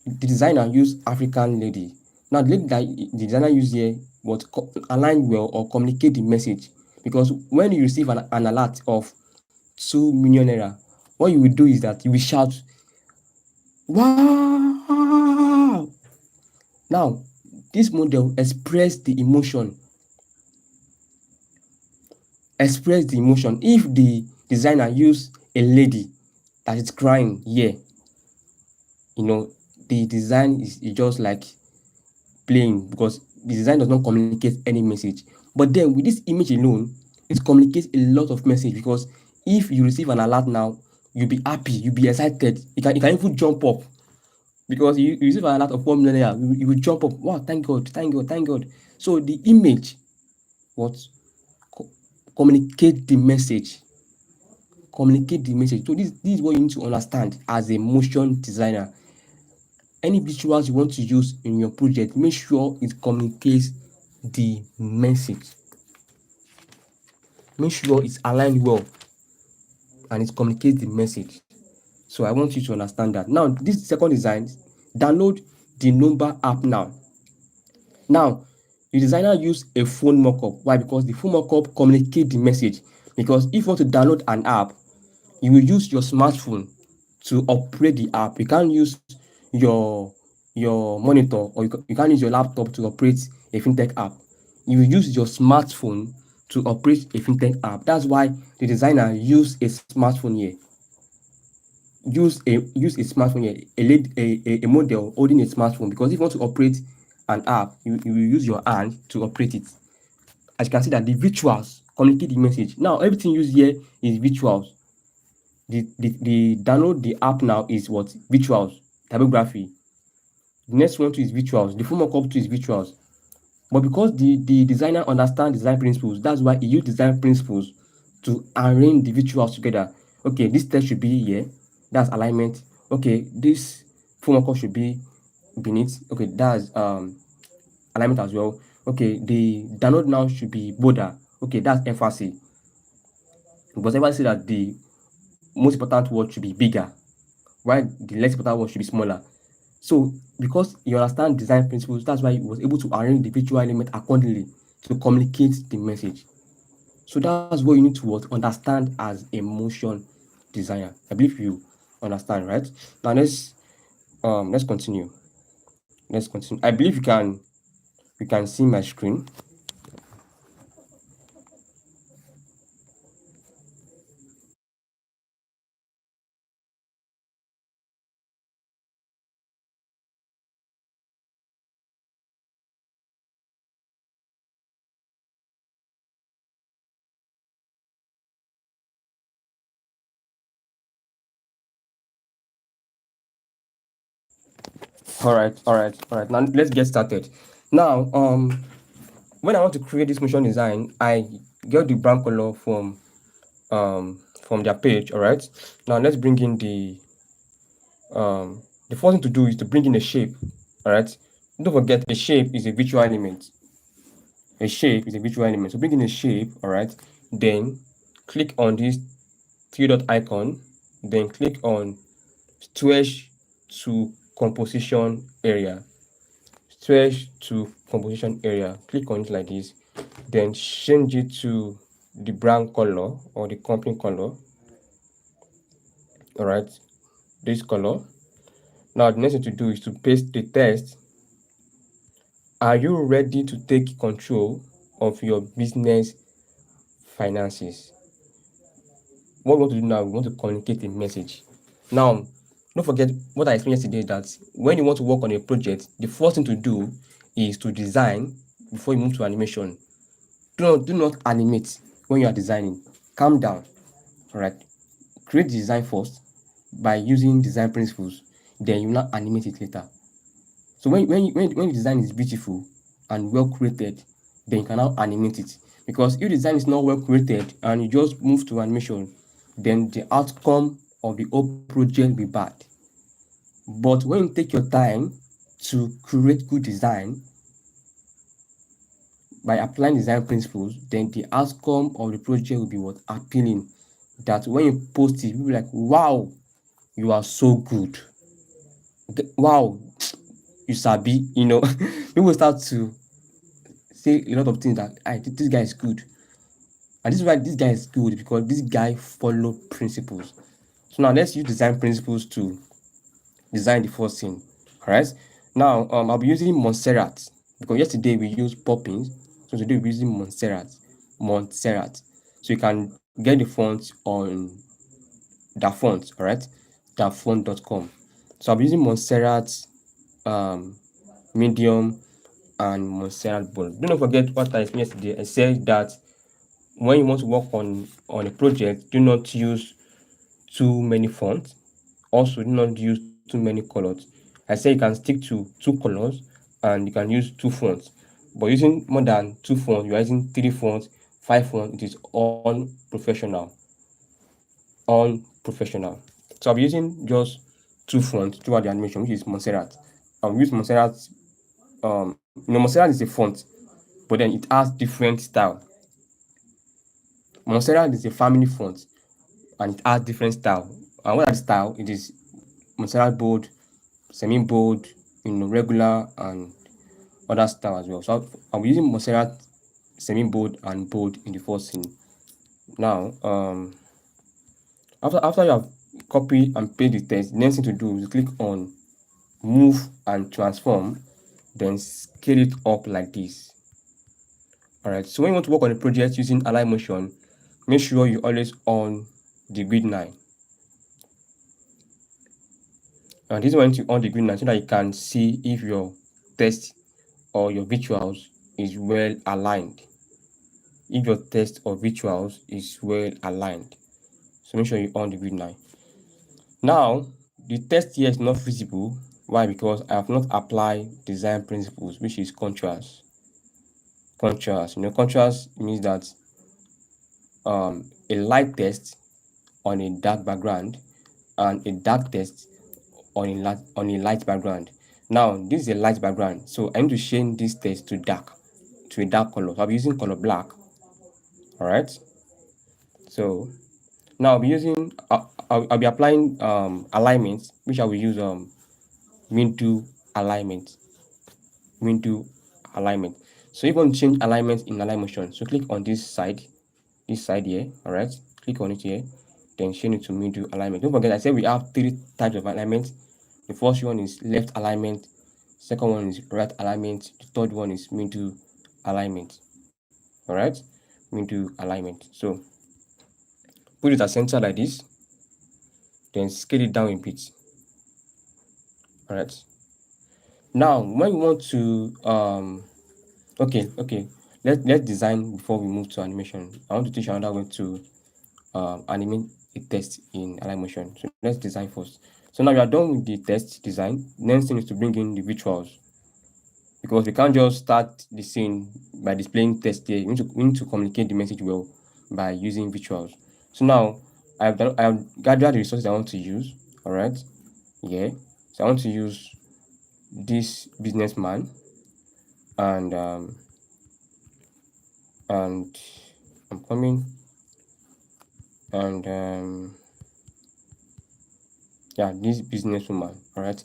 the designer used African lady. Now, the lady that the designer used here was align well or communicate the message, because when you receive an alert of 2 million naira, what you will do is that you will shout, "Wow!" Now, this model express the emotion. If the designer use a lady that is crying here, the design is just like playing, because the design does not communicate any message. But then with this image alone, it communicates a lot of message, because if you receive an alert now, you'll be happy, you'll be excited. You can even jump up, because you receive an alert of 1 million naira, you will jump up. Wow, thank God, thank God, thank God. So the image, what communicate the message. Communicate the message. So this is what you need to understand as a motion designer. Any visuals you want to use in your project, make sure it communicates the message. Make sure it's aligned well and it communicates the message. So I want you to understand that. Now, this second design, download the Nomba app now. Now, the designer use a phone mockup. Why? Because the phone mockup communicate the message. Because if you want to download an app, you will use your smartphone to operate the app. You can't use your monitor, or you can't use your laptop to operate a fintech app. You will use your smartphone to operate a fintech app. That's why the designer use a smartphone here. Use a smartphone here, a model holding a smartphone, because if you want to operate an app, you will use your hand to operate it. As you can see that the visuals communicate the message. Now, everything used here is visuals. The download the app now is what? Visuals, typography. The next one too is visuals. The phone mockup too is visuals. But because the designer understands design principles, that's why he used design principles to arrange the visuals together. Okay, this text should be here. That's alignment. Okay, this phone mockup should be beneath. Okay, that's alignment as well. Okay, the download now should be border. Okay, that's emphasis. Because everybody say that the most important word should be bigger, while the less important word should be smaller. So because you understand design principles, that's why he was able to arrange the visual element accordingly to communicate the message. So that's what you need to understand as a motion designer. I believe you understand, right? Now let's continue. Let's continue. I believe you can see my screen. All right. Now let's get started. Now, when I want to create this motion design, I get the brand color from their page. All right. Now let's bring in the first thing to do is to bring in a shape. All right. Don't forget, a shape is a virtual element. A shape is a virtual element. So bring in a shape, all right. Then click on this three dot icon. Then click on stretch to composition area. Stretch to composition area. Click on it like this. Then change it to the brand color or the company color. All right, this color. Now the next thing to do is to paste the text. Are you ready to take control of your business finances? What we want to do now, we want to communicate a message. Now, don't forget what I explained yesterday, that when you want to work on a project, the first thing to do is to design before you move to animation. Do not animate when you are designing. Calm down. All right. Create the design first by using design principles. Then you will not animate it later. So when the design is beautiful and well created, then you can now animate it. Because if the design is not well created and you just move to animation, then the outcome of the whole project will be bad. But when you take your time to create good design by applying design principles, then the outcome of the project will be what? Appealing. That when you post it, people will be like, wow, you are so good. Wow, you sabi, people start to say a lot of things that this guy is good. And this is why this guy is good, because this guy follow principles. So now let's use design principles to design the first scene. Alright. Now I'll be using Montserrat because yesterday we used Poppins. So today we're using Montserrat. Montserrat. So you can get the font on Dafont, alright? Dafont.com. So I'll be using Montserrat medium and Montserrat bold. Do not forget what I explained yesterday. I said that when you want to work on a project, do not use too many fonts. Also, do not use too many colors. I say you can stick to two colors and you can use two fonts. But using more than two fonts, you are using three fonts, five fonts, it is unprofessional. Unprofessional. So I'll be using just two fonts throughout the animation, which is Montserrat. I'll use Montserrat. Montserrat is a font, but then it has different style. Montserrat is a family font and it has different style. And what are the style? It is Montserrat bold, semi-bold, regular, and other style as well. So I'll be using Montserrat semi-bold and bold in the first scene. Now, after you have copied and pasted the text, the next thing to do is click on move and transform, then scale it up like this. Alright, so when you want to work on a project using Alight Motion, make sure you always on the grid line. And this is when you on the grid line so that you can see if your text or your visuals is well aligned. If your text or visuals is well aligned. So make sure you on the grid line. Now, the text here is not visible. Why? Because I have not applied design principles, which is contrast. Contrast. Contrast means that a light text on a dark background and a dark text on a light background. Now, this is a light background, so I need to change this text to a dark color. So I'll be using color black. All right. So now I'll be using I'll be applying alignment, which I will use window alignment. Window alignment. So if you want to change alignment in Alight Motion, so click on this side here. All right. Click on it here, then change it to middle alignment. Don't forget, I said we have three types of alignment. The first one is left alignment, second one is right alignment, the third one is middle alignment. All right, middle alignment. So put it at center like this, then scale it down a bit. All right. Now, when you want to okay, let's design before we move to animation. I want to teach you another way to animate a text in Alight Motion. So let's design first. So now you are done with the text design. Next thing is to bring in the visuals, because we can't just start the scene by displaying text here. We need to communicate the message well by using visuals. So now I have gathered the resources I want to use. All right, yeah. So I want to use this businessman, and and I'm coming, and yeah, this businesswoman. All right.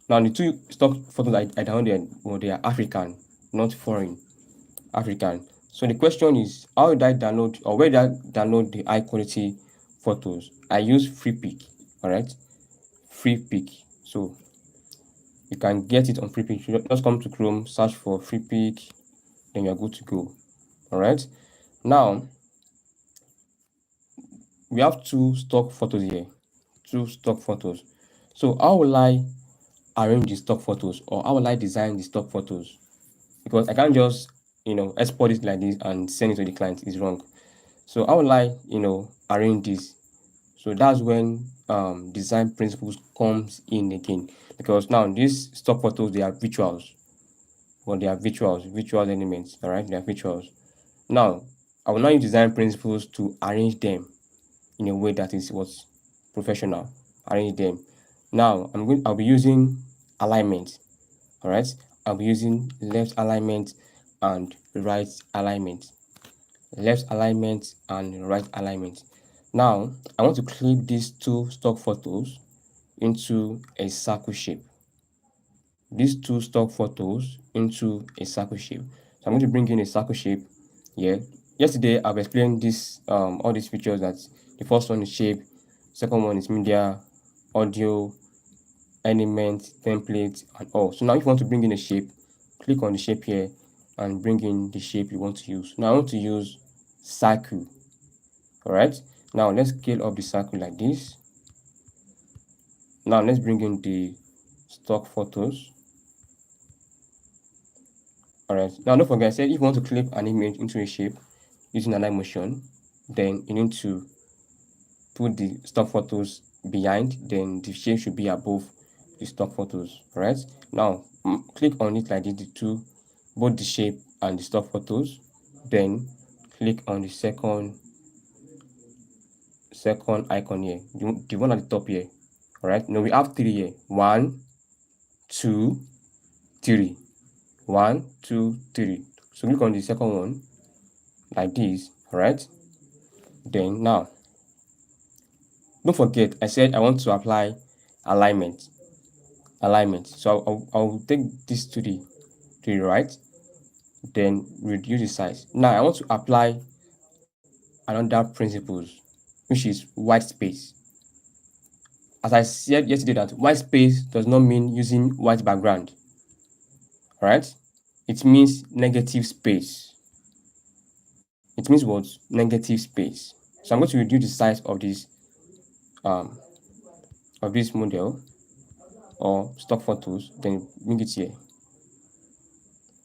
Now the two stock photos I downloaded, well, they are African, not foreign. African. So the question is, how did I download, or where did I download the high quality photos? I use FreePic. All right, FreePic. So you can get it on FreePic. You just come to Chrome, search for FreePic, then you're good to go. All right. Now we have two stock photos here. Two stock photos. So how will I arrange the stock photos, or how will I design the stock photos? Because I can't just export it like this and send it to the client. It's wrong. So how will I arrange this? So that's when design principles comes in again, because now these stock photos, they are virtuals, or they are virtual elements. All right, they are virtuals. Now I will now use design principles to arrange them in a way that is what's professional. Arrange them. Now I'll be using alignment. All right, I'll be using left alignment and right alignment. Left alignment and right alignment. Now I want to clip these two stock photos into a circle shape. These two stock photos into a circle shape. So I'm going to bring in a circle shape here. Yesterday I've explained this all these features. That the first one is shape, second one is media, audio, element, template, and all. So now if you want to bring in a shape, click on the shape here and bring in the shape you want to use. Now I want to use circle. All right, now let's scale up the circle like this. Now let's bring in the stock photos. All right, now don't forget, I said if you want to clip an image into a shape using Alight Motion, then you need to put the stock photos behind, then the shape should be above the stock photos. All right, now click on it like this, the two, both the shape and the stock photos, then click on the second icon here, the one at the top here. All right, now we have three here. 1, 2, 3. 1, 2, 3. So click on the second one like this. All right, then now don't forget, I said I want to apply alignment. So I'll take this to the right, then reduce the size. Now I want to apply another principles, which is white space. As I said yesterday, that white space does not mean using white background. All right, it means negative space. It means what? Negative space. So I'm going to reduce the size of this model or stock photos, then bring it here.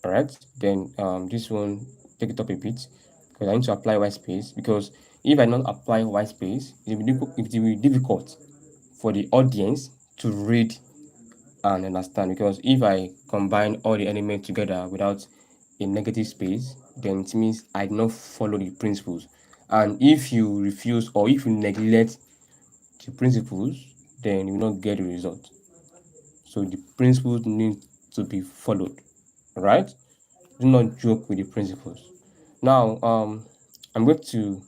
All right, then this one, take it up a bit, because I need to apply white space. Because if I not apply white space, it will be difficult for the audience to read and understand. Because if I combine all the elements together without a negative space, then it means I did not follow the principles. And if you refuse, or if you neglect the principles, then you will not get the result. So the principles need to be followed. Right? Do not joke with the principles. Now I'm going to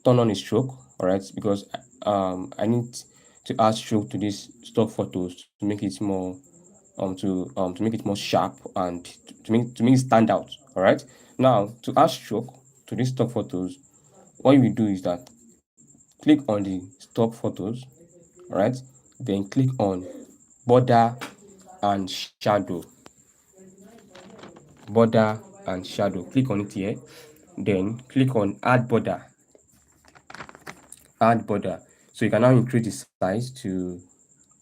turn on a stroke. All right, because I need to add stroke to these stock photos to make it more to make it more sharp, and to make it stand out. All right, now to add stroke to these stock photos, what you will do is that click on the stock photos. All right, then click on border and shadow. Border and shadow, click on it here, then click on add border. So you can now increase the size to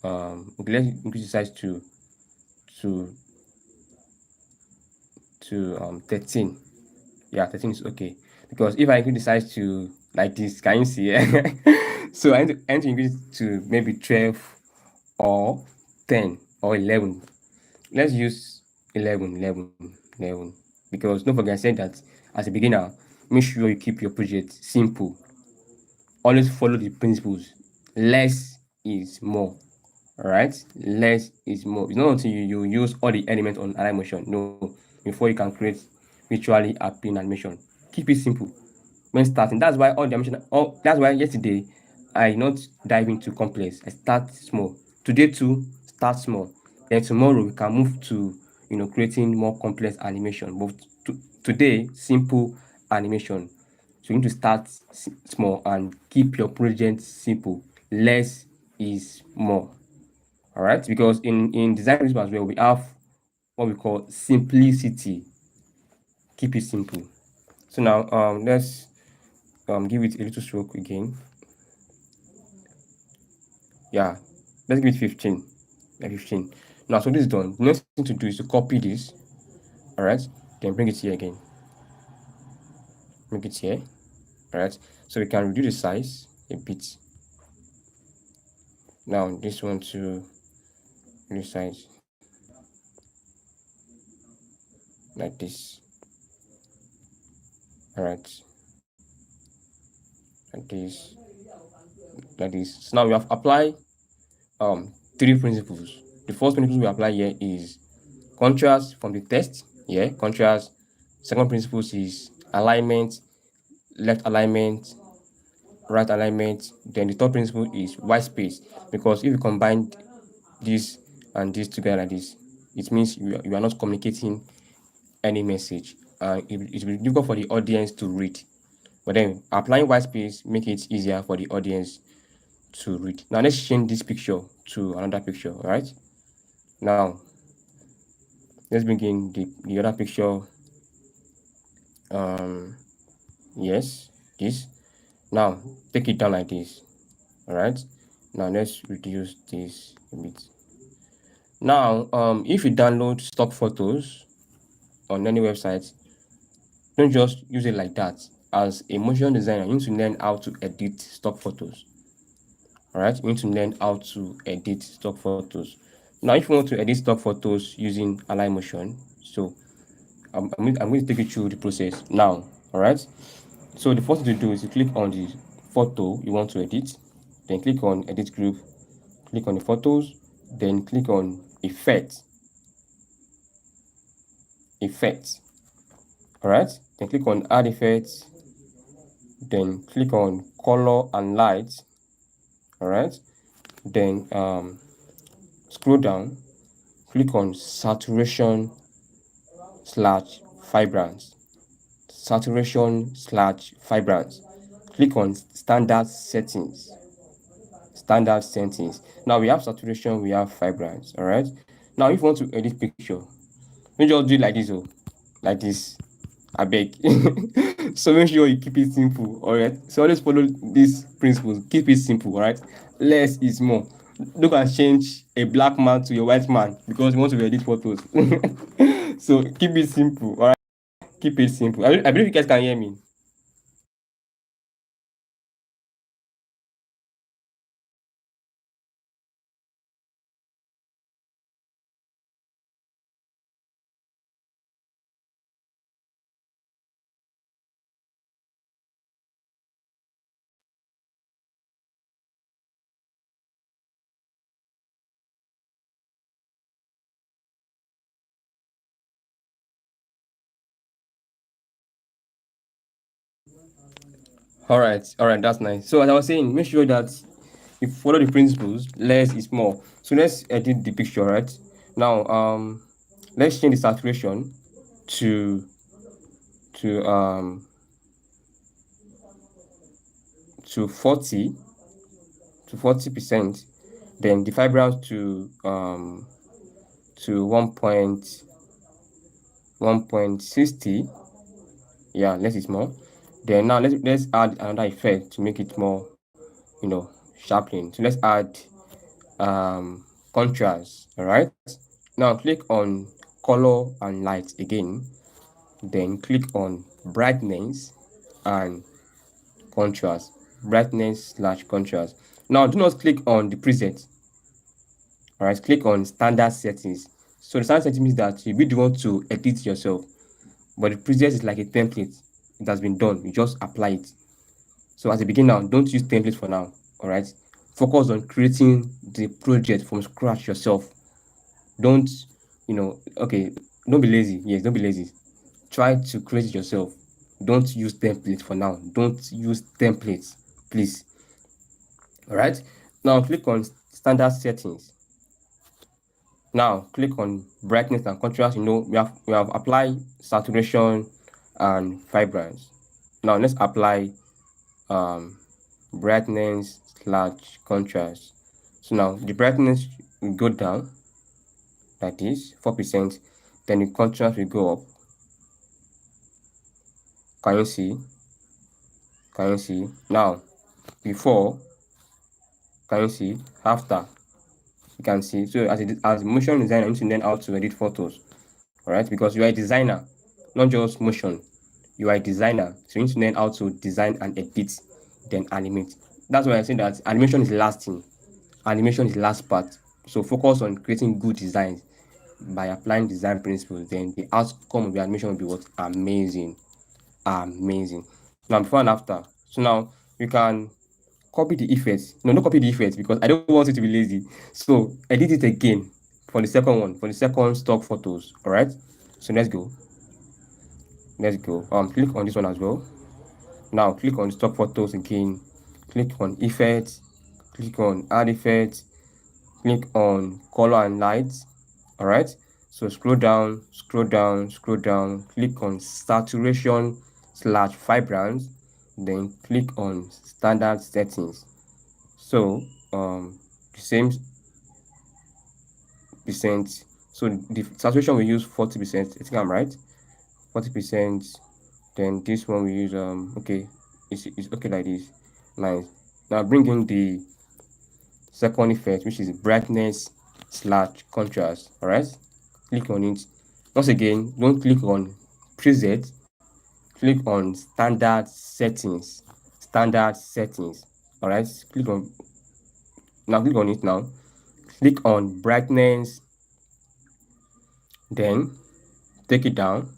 okay, let's increase the size to 13. Yeah, 13 is okay, because if I increase the size to like this, can you see? So I need to increase it to maybe 12 or 10 or 11. Let's use 11, because don't forget, I said that as a beginner, make sure you keep your project simple. Always follow the principles. Less is more. All right, less is more. It's not until you use all the elements on Alight Motion, no, before you can create visually appealing animation. Keep it simple when starting. That's why all the animation. That's why yesterday I not dive into complex. I start small. Today too, start small. Then tomorrow we can move to creating more complex animation. But today, simple animation. So you need to start small and keep your project simple. Less is more. All right, because in design principle as well, we have what we call simplicity. Keep it simple. So now let's give it a little stroke again. Yeah, let's give it 15. Yeah, 15. Now, so this is done. The next thing to do is to copy this. All right, then bring it here again. Bring it here. All right, so we can reduce the size a bit. Now this one to reduce size like this. All right, like this, like this. So now we have applied three principles. The first principle we apply here is contrast from the text. Yeah, contrast. Second principle is alignment, left alignment, right alignment. Then the third principle is white space, because if you combine this and this together like this, it means you are not communicating any message. It will be difficult for the audience to read. But then applying white space make it easier for the audience to read. Now let's change this picture to another picture. All right. Now let's bring in the other picture. Yes, this. Now take it down like this. All right. Now let's reduce this a bit. Now if you download stock photos on any website, don't just use it like that. As a motion designer, you need to learn how to edit stock photos. All right, you need to learn how to edit stock photos. Now if you want to edit stock photos using Alight Motion, so I'm going to take you through the process now. All right, so the first thing to do is to click on the photo you want to edit, then click on edit group, click on the photos, then click on effect. All right, then click on add effects, then click on color and light. All right, then scroll down, click on saturation slash vibrance. Click on standard settings. Now we have saturation, we have vibrance. All right, now if you want to edit picture, don't just do it like this, like this, I beg. So make sure you keep it simple. All right, so always follow these principles. Keep it simple. All right, less is more. Don't can change a black man to a white man because you want to edit photos. So keep it simple. All right, keep it simple. I believe you guys can hear me. All right, that's nice. So as I was saying, make sure that you follow the principles. Less is more. So let's edit the picture, right? Now, let's change the saturation to to um to 40%. Then the vibrance to 1.60. Yeah, less is more. Then now let's add another effect to make it more, sharpening. So let's add contrast. All right, now click on color and light again, then click on brightness and contrast. Brightness slash contrast. Now do not click on the preset. All right, click on standard settings. So the standard settings means that you really want to edit yourself, but the preset is like a template. It has been done, you just apply it. So as a beginner, don't use templates for now. All right, focus on creating the project from scratch yourself. Don't, okay, don't be lazy. Yes, don't be lazy. Try to create it yourself. Don't use templates for now. Don't use templates, please. All right. Now click on standard settings. Now click on brightness and contrast. We have applied saturation and vibrance. Now let's apply um, brightness slash contrast. So now the brightness will go down like this, 4%. Then the contrast will go up. Can you see? Can you see? Now, before, can you see? After, you can see. So as a motion designer, you need to learn how to edit photos. Alright, because you are a designer, not just motion. You are a designer, so you need to learn how to design and edit, then animate. That's why I say that animation is last thing. Animation is last part. So focus on creating good designs by applying design principles. Then the outcome of the animation will be what? Amazing. Amazing. Now before and after. So now you can copy the effects. No, not copy the effects because I don't want you to be lazy. So edit it again for the second one, for the second stock photos. All right. So let's go. Let's go. Click on this one as well. Now click on stock photos again. Click on effects. Click on add effects. Click on color and lights. All right. So scroll down, scroll down, scroll down. Click on saturation slash vibrance. Then click on standard settings. So the same percent. So the saturation we use 40%. I think I'm right. 40%. Then this one we use okay. It's okay like this. Nice. Now bring in the second effect, which is brightness slash contrast. All right. Click on it. Once again, don't click on preset. Click on standard settings. Standard settings. All right. Click on it now. Click on brightness, then take it down.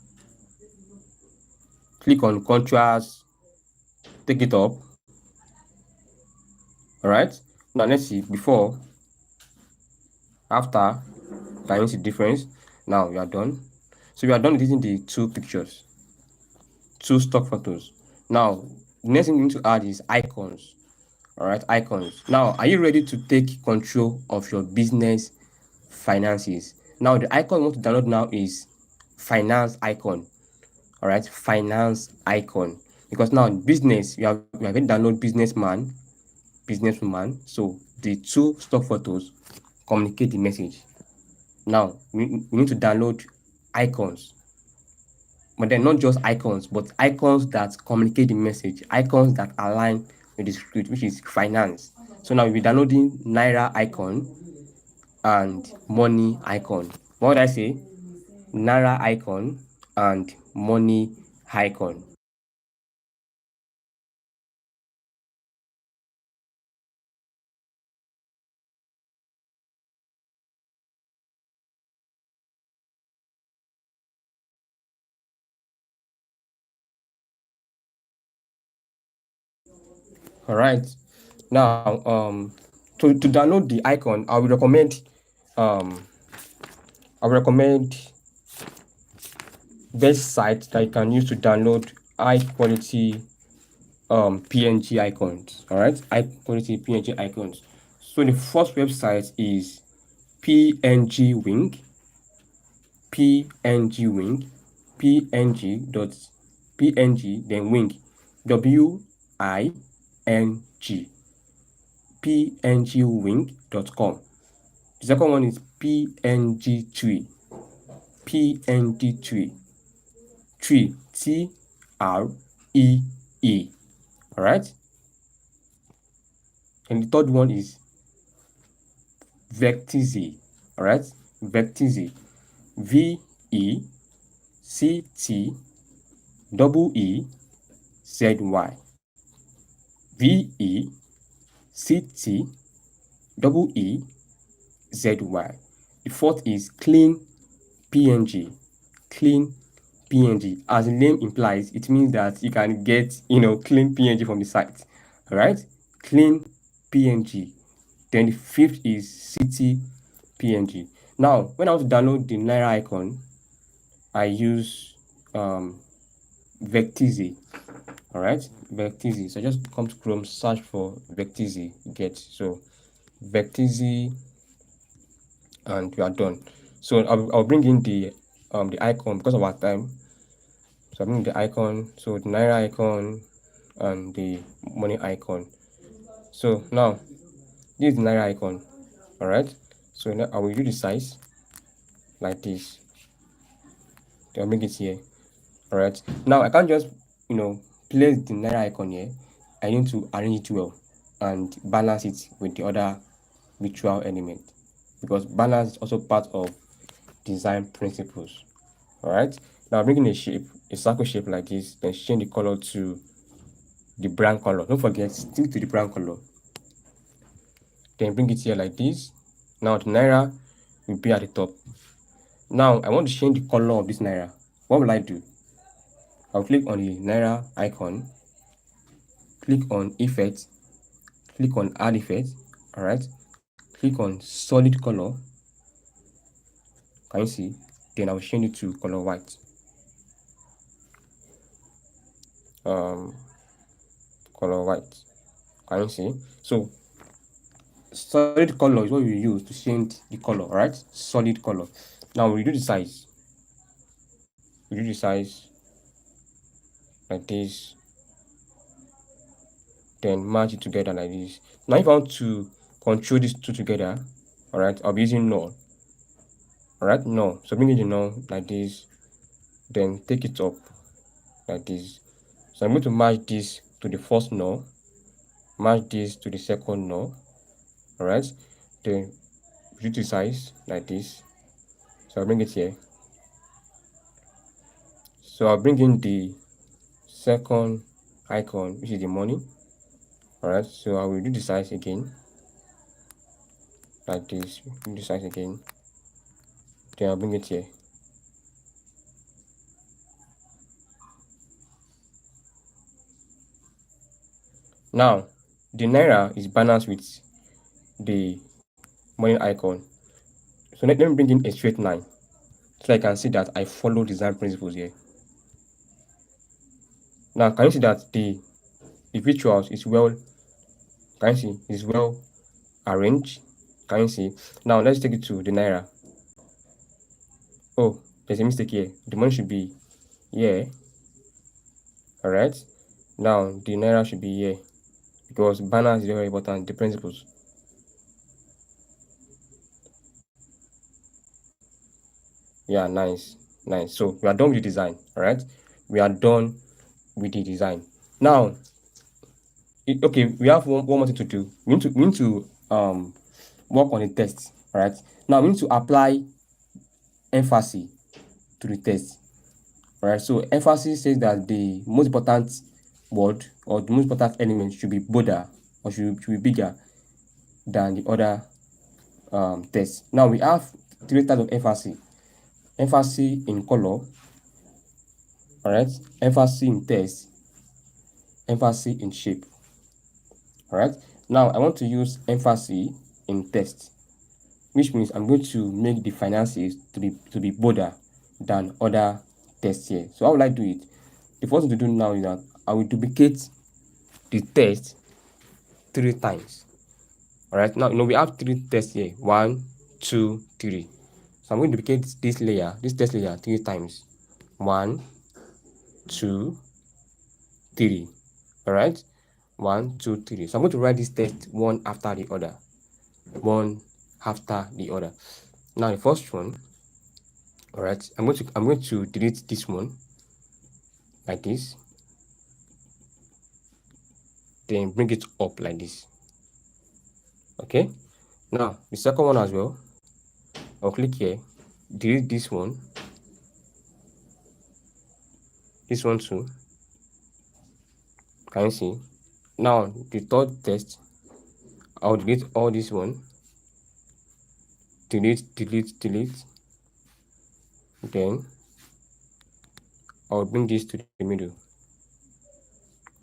Click on contrast, take it up. All right. Now let's see before, after. Can you see the difference? Now we are done. So we are done editing the two pictures, two stock photos. Now the next thing we need to add is icons. All right, icons. Now, are you ready to take control of your business finances? Now, the icon we want to download now is finance icon. All right, finance icon. Because now business, we have already download businesswoman. So the two stock photos communicate the message. Now we need to download icons, but then not just icons, but icons that communicate the message, icons that align with the script, which is finance. So now we'll be downloading Naira icon and money icon. What did I say? Naira icon and money icon. All right. Now, to download the icon, um I would recommend best site that you can use to download high quality PNG icons. All right, high quality PNG icons. So the first website is PNG Wing, PNG Wing, PNG dot PNG then Wing, WING, PNGwing.com. The second one is PNG Tree, PNG Tree, TREE. All right. And the third one is Vectizy. All right, Vectizy, VECTEEZY, VECTEEZY. The fourth is Clean PNG, Clean PNG. As the name implies, it means that you can get clean PNG from the site. All right, Clean PNG. Then the fifth is city PNG. Now, when I want to download the Naira icon, I use Vectizi. All right, Vectizi. So just come to Chrome, search for Vectizi, get. So Vectizi, and you are done. So I'll bring in the icon because of our time. So I bring the icon, so the Naira icon and the money icon. So now this is the Naira icon. All right. So now I will do the size like this. I'll make it here. All right. Now I can't just place the Naira icon here. I need to arrange it well and balance it with the other virtual element, because balance is also part of design principles. All right. Now bringing a shape, a circle shape like this, then change the color to the brown color. Don't forget, stick to the brown color. Then bring it here like this. Now the Naira will be at the top. Now I want to change the color of this Naira. What will I do? I'll click on the Naira icon, click on effect, click on add effect. All right. Click on solid color. Can you see? Then I will change it to color white. Color white. Can you see? So solid color is what we use to change the color, right? Solid color. Now we do the size. We do the size like this. Then merge it together like this. Now if I want to control these two together, all right, I'll be using null. All right, null. So bring in the null like this. Then take it up like this. So I'm going to merge this to the first null, merge this to the second null. All right, then reduce the size like this. So I'll bring it here. So I'll bring in the second icon, which is the money. All right, so I will do the size again like this. Do the size again. Then I'll bring it here. Now the Naira is balanced with the money icon. So let me bring in a straight line so I can see that I follow design principles here. Now can you see that the visuals is well, can you see, is well arranged? Can you see? Now let's take it to the Naira. Oh, there's a mistake here. The money should be here. All right. Now the Naira should be here, because balance is very important. The principles. Yeah, nice. So we are done with the design. All right. We are done with the design. Now, okay, we have one more thing to do. We need to work on the test. All right. Now we need to apply emphasis to the test. All right. So emphasis says that the most important word or the most important element should be bolder or should be bigger than the other tests. Now we have three types of emphasis. Emphasis in color. All right. Emphasis in text. Emphasis in shape. All right. Now I want to use emphasis in text, which means I'm going to make the finances to be bolder than other tests here. So how will I do it? The first thing to do now is that I will duplicate the text 3 times. All right. Now we have 3 tests here. 1, 2, 3. So I'm going to duplicate this test layer 3 times. 1, 2, 3. All right. 1, 2, 3. So I'm going to write this test one after the other. One after the other. Now the first one. All right. I'm going to delete this one like this. Then bring it up like this. Okay. Now the second one as well. I'll click here. Delete this one. This one too. Can you see? Now the third test, I'll delete all this one. Delete. Then I'll bring this to the middle.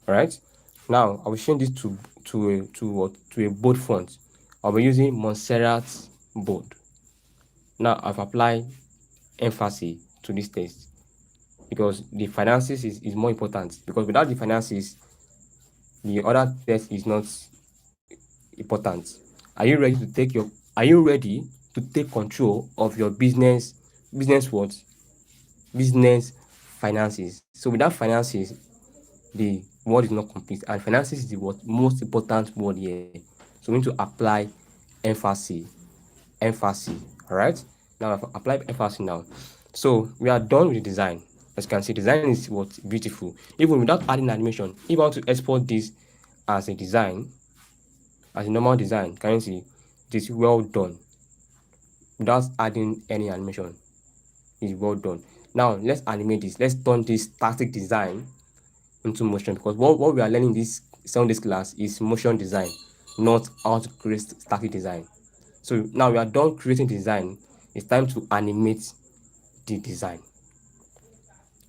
All right. Now I will change this to a bold font. I'll be using Montserrat board. Now I've applied emphasis to this test because the finances is more important, because without the finances the other test is not important. Are you ready to take your are you ready to take control of your business what? Business finances. So without finances, the word is not complete, and finances is the most important word here. So we need to apply emphasis. Emphasis. Alright? Now I've applied emphasis now. So we are done with the design. As you can see, design is what beautiful. Even without adding animation, if I want to export this as a design, as a normal design, can you see it is well done without adding any animation? It's well done. Now let's animate this. Let's turn this static design into motion, because what we are learning this class is motion design, not how to create static design. So now we are done creating design. It's time to animate the design.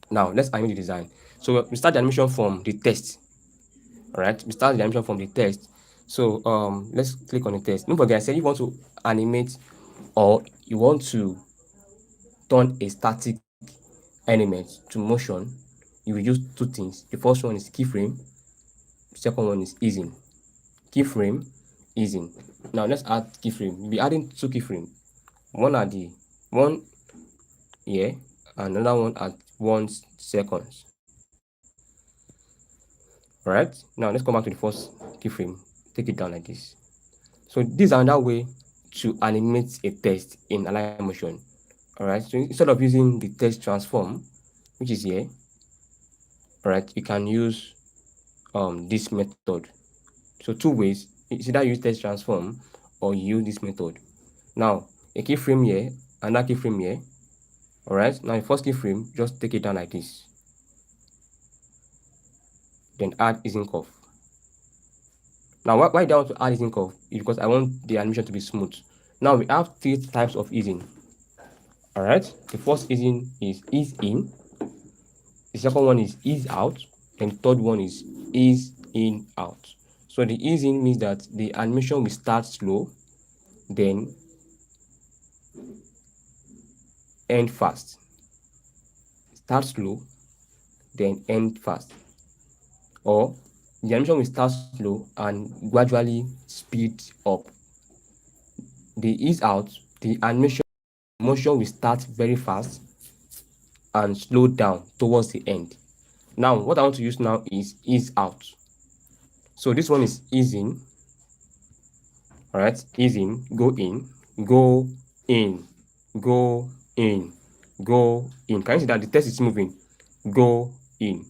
Now let's animate the design. So we start the animation from the text. All right, we start the animation from the text. So let's click on the text. Don't forget, I said you want to animate or you want to turn a static element to motion, you will use two things. The first one is keyframe. The second one is easing. Keyframe, easing. Now let's add keyframe. We'll be adding two keyframe. One at the one here and another one at 1 second. Right? Now let's come back to the first keyframe. Take it down like this. So this is another way to animate a text in Alight Motion. Alright, so instead of using the text transform, which is here, alright, you can use this method. So two ways, it's either use text transform or you use this method. Now a keyframe here, another keyframe here. Alright, now the first keyframe, just take it down like this. Then add easing curve. Now why do I want to add easing curve? Is because I want the animation to be smooth. Now we have three types of easing. Alright, the first easing is ease in, the second one is ease out, and the third one is ease in out. So the ease in means that the animation will start slow, then end fast. Start slow, then end fast. Or the animation will start slow and gradually speed up. The ease out, the animation motion will start very fast and slow down towards the end. Now what I want to use now is ease out. So this one is ease in. Alright, ease in, go in, go in, go in, go in. Can you see that the text is moving? Go in.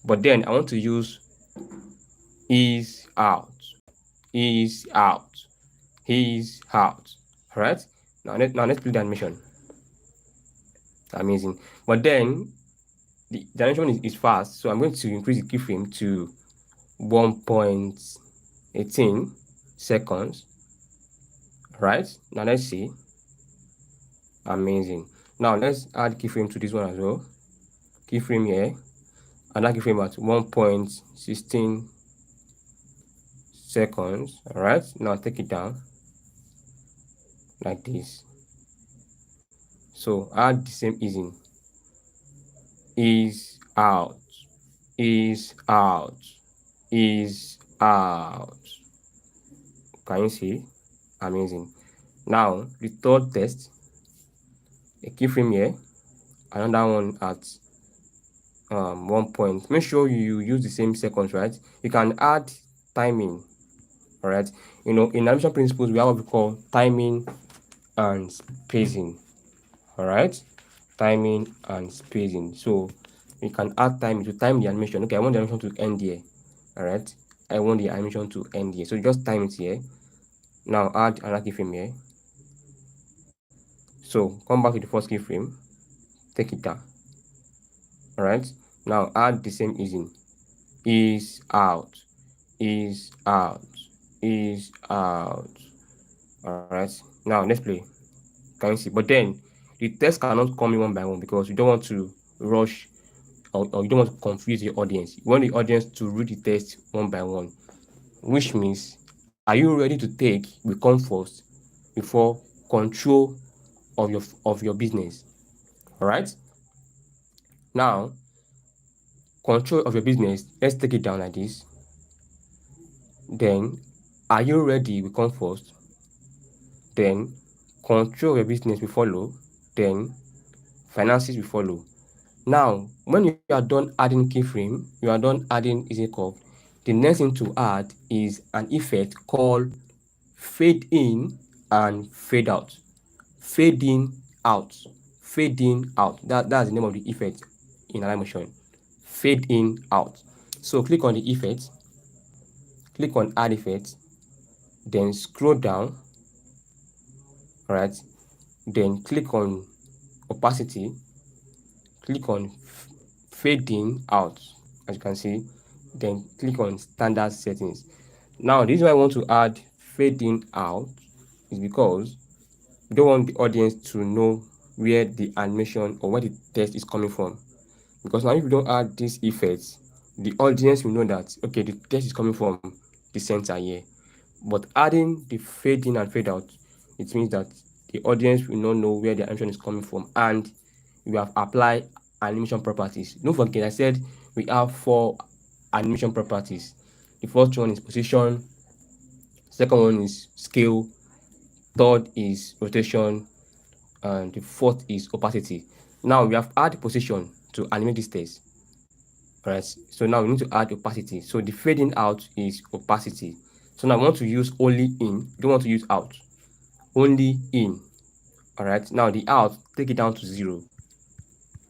But then I want to use ease out, ease out, ease out. Alright, now let's play the animation. Amazing. But then the animation is fast, so I'm going to increase the keyframe to 1.18 seconds. Right, now let's see. Amazing. Now let's add keyframe to this one as well. Keyframe here, another keyframe at 1.16 seconds. All right, now take it down like this. So add the same easing. Ease out, ease out, ease out. Can you see? Amazing. Now the third test, a keyframe here, another one at 1 point. Make sure you use the same seconds, right? You can add timing. All right, in animation principles we have what we call timing and spacing. All right, timing and spacing. So you can add time to time the animation. Okay, I want the animation to end here. All right, I want the animation to end here, so just time it here. Now add another keyframe here. So come back to the first keyframe, take it down. All right, now add the same easing. Ease out, ease out, ease out. All right, now let's play. Can you see? But then the text cannot come in one by one because you don't want to rush or you don't want to confuse the audience. You want the audience to read the text one by one, which means are you ready to take will come first before control of your business. All right. Now, control of your business. Let's take it down like this. Then, are you ready will come first. Then, control of your business will follow. Then, finances will follow. Now, when you are done adding keyframe, you are done adding is it called, the next thing to add is an effect called fade in and fade out. Fade in out. Fade in out. That's the name of the effect in Alight Motion. Fade in out. So click on the effect, click on add effect, then scroll down, right? Then click on opacity, click on fading out, as you can see, then click on standard settings. Now, this is why I want to add fading out is because we don't want the audience to know where the animation or where the text is coming from. Because now if you don't add this effect, the audience will know that okay, the text is coming from the center here. But adding the fade in and fade out, it means that the audience will not know where the animation is coming from, and we have applied animation properties. Don't forget, I said we have 4 animation properties. The first one is position, second one is scale, third is rotation, and the fourth is opacity. Now we have added position to animate this text. Alright, so now we need to add opacity. So the fading out is opacity. So now I want to use only in, don't want to use out. Only in. Alright, now the out, take it down to 0.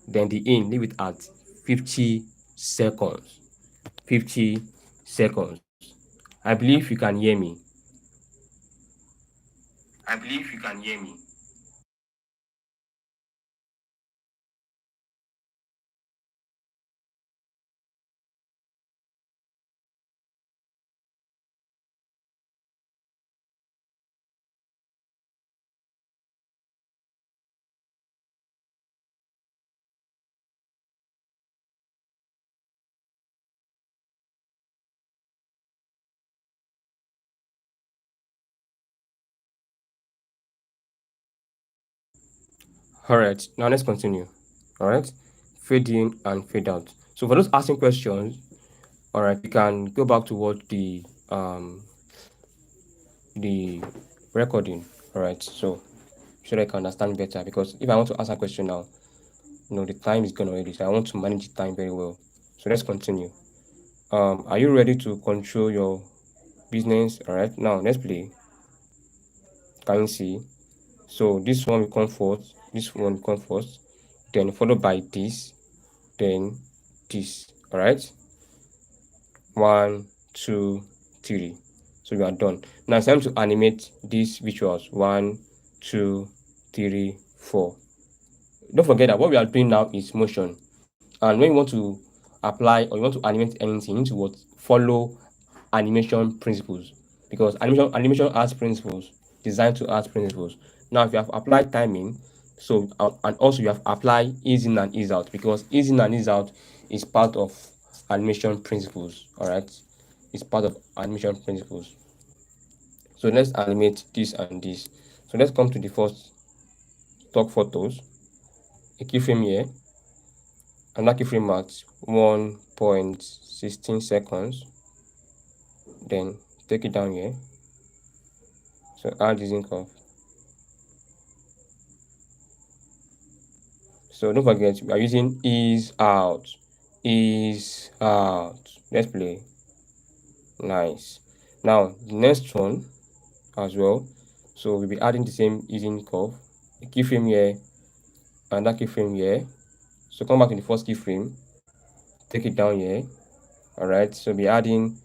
Then the in, leave it at 50 seconds. 50 seconds. I believe you can hear me. I believe you can hear me. Alright, now let's continue. Alright, fade in and fade out. So for those asking questions, alright, you can go back to what the recording. Alright, so I can understand better, because if I want to ask a question now, the time is gone already, so I want to manage the time very well. So let's continue. Are you ready to control your business? Alright, now let's play. Can you see? So this one will come first, this one will come first, then followed by this, then this. Alright, 1, 2, 3. So we are done. Now it's time to animate these visuals. 1, 2, 3, 4. Don't forget that what we are doing now is motion, and when you want to apply or you want to animate anything, you need to what? Follow animation principles, because animation has principles, designed to add principles. Now, if you have applied timing, so and also you have applied ease in and ease out, because ease in and ease out is part of animation principles. All right, it's part of animation principles. So let's animate this and this. So let's come to the first stock photos. A keyframe here, another keyframe at 1.16 seconds. Then take it down here. So add this ink off. So don't forget, we are using ease out. Ease out. Let's play. Nice. Now the next one as well. So we'll be adding the same easing curve. A keyframe here, and that keyframe here. So come back to the first keyframe, take it down here. Alright, so be adding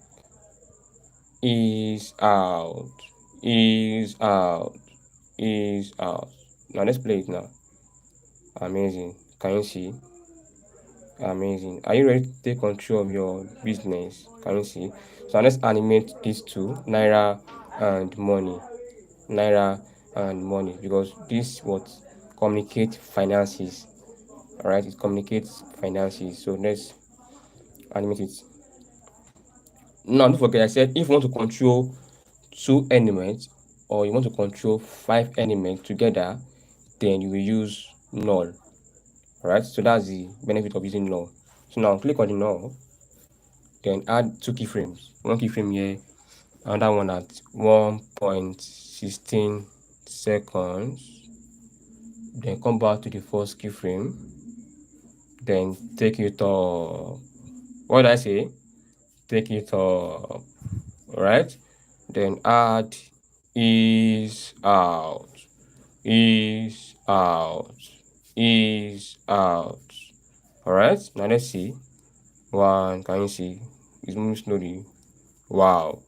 ease out, ease out, ease out. Now let's play it now. Amazing. Can you see? Amazing. Are you ready to take control of your business? Can you see? So let's animate these two, Naira and money. Naira and money, because this what communicate finances. Alright, it communicates finances. So let's animate it. Now don't forget, I said if you want to control 2 elements or you want to control 5 elements together, then you will use null. Alright, so that's the benefit of using null. So now click on the null, then add 2 keyframes. One keyframe here, another one at 1.16 seconds. Then come back to the first keyframe. Then take it up. What did I say? Take it up. Alright. Then add ease out. Ease out. Ease out. Alright. Now let's see. One, can you see? It's moving slowly. Wow.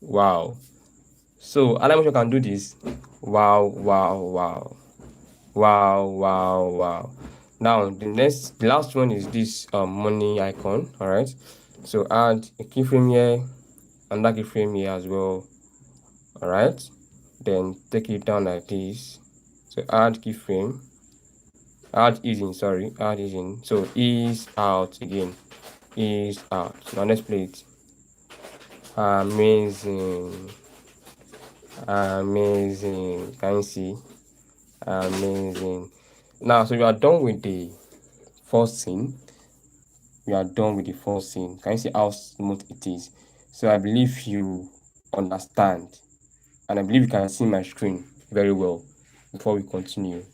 Wow. So Alight Motion can do this. Wow, wow, wow. Wow, wow, wow. Now the last one is this money icon. All right, so add a keyframe here and that keyframe here as well. All right, then take it down like this. So add keyframe, add easing, add easing. So ease out again, ease out. Now let's play it. Amazing, amazing. Can you see? Amazing. Now, so we are done with the first scene. We are done with the first scene. Can you see how smooth it is? So I believe you understand, and I believe you can see my screen very well before we continue,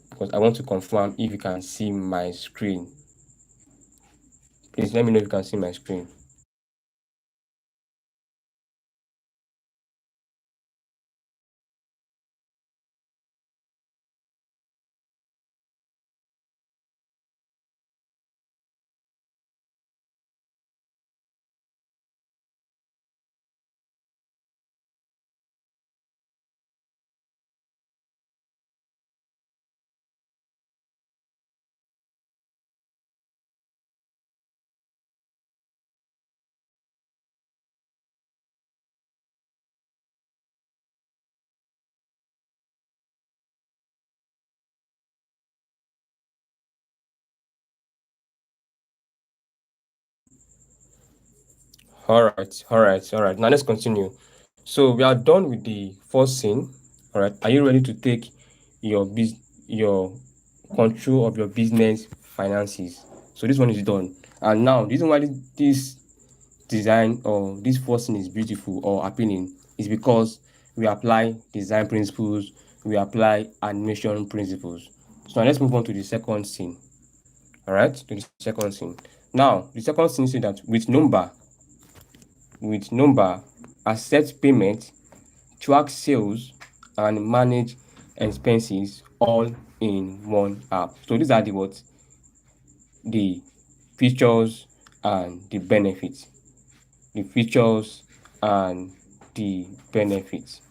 because I want to confirm if you can see my screen. Please let me know if you can see my screen. All right. Now let's continue. So we are done with the first scene. All right. Are you ready to take your control of your business finances? So this one is done. And now, the reason why this design or this first scene is beautiful or appealing is because we apply design principles, we apply animation principles. So now let's move on to the second scene. All right, to the second scene. Now, the second scene says that with Nomba, accept payment, track sales, and manage expenses all in one app. So these are the features and the benefits. The features and the benefits.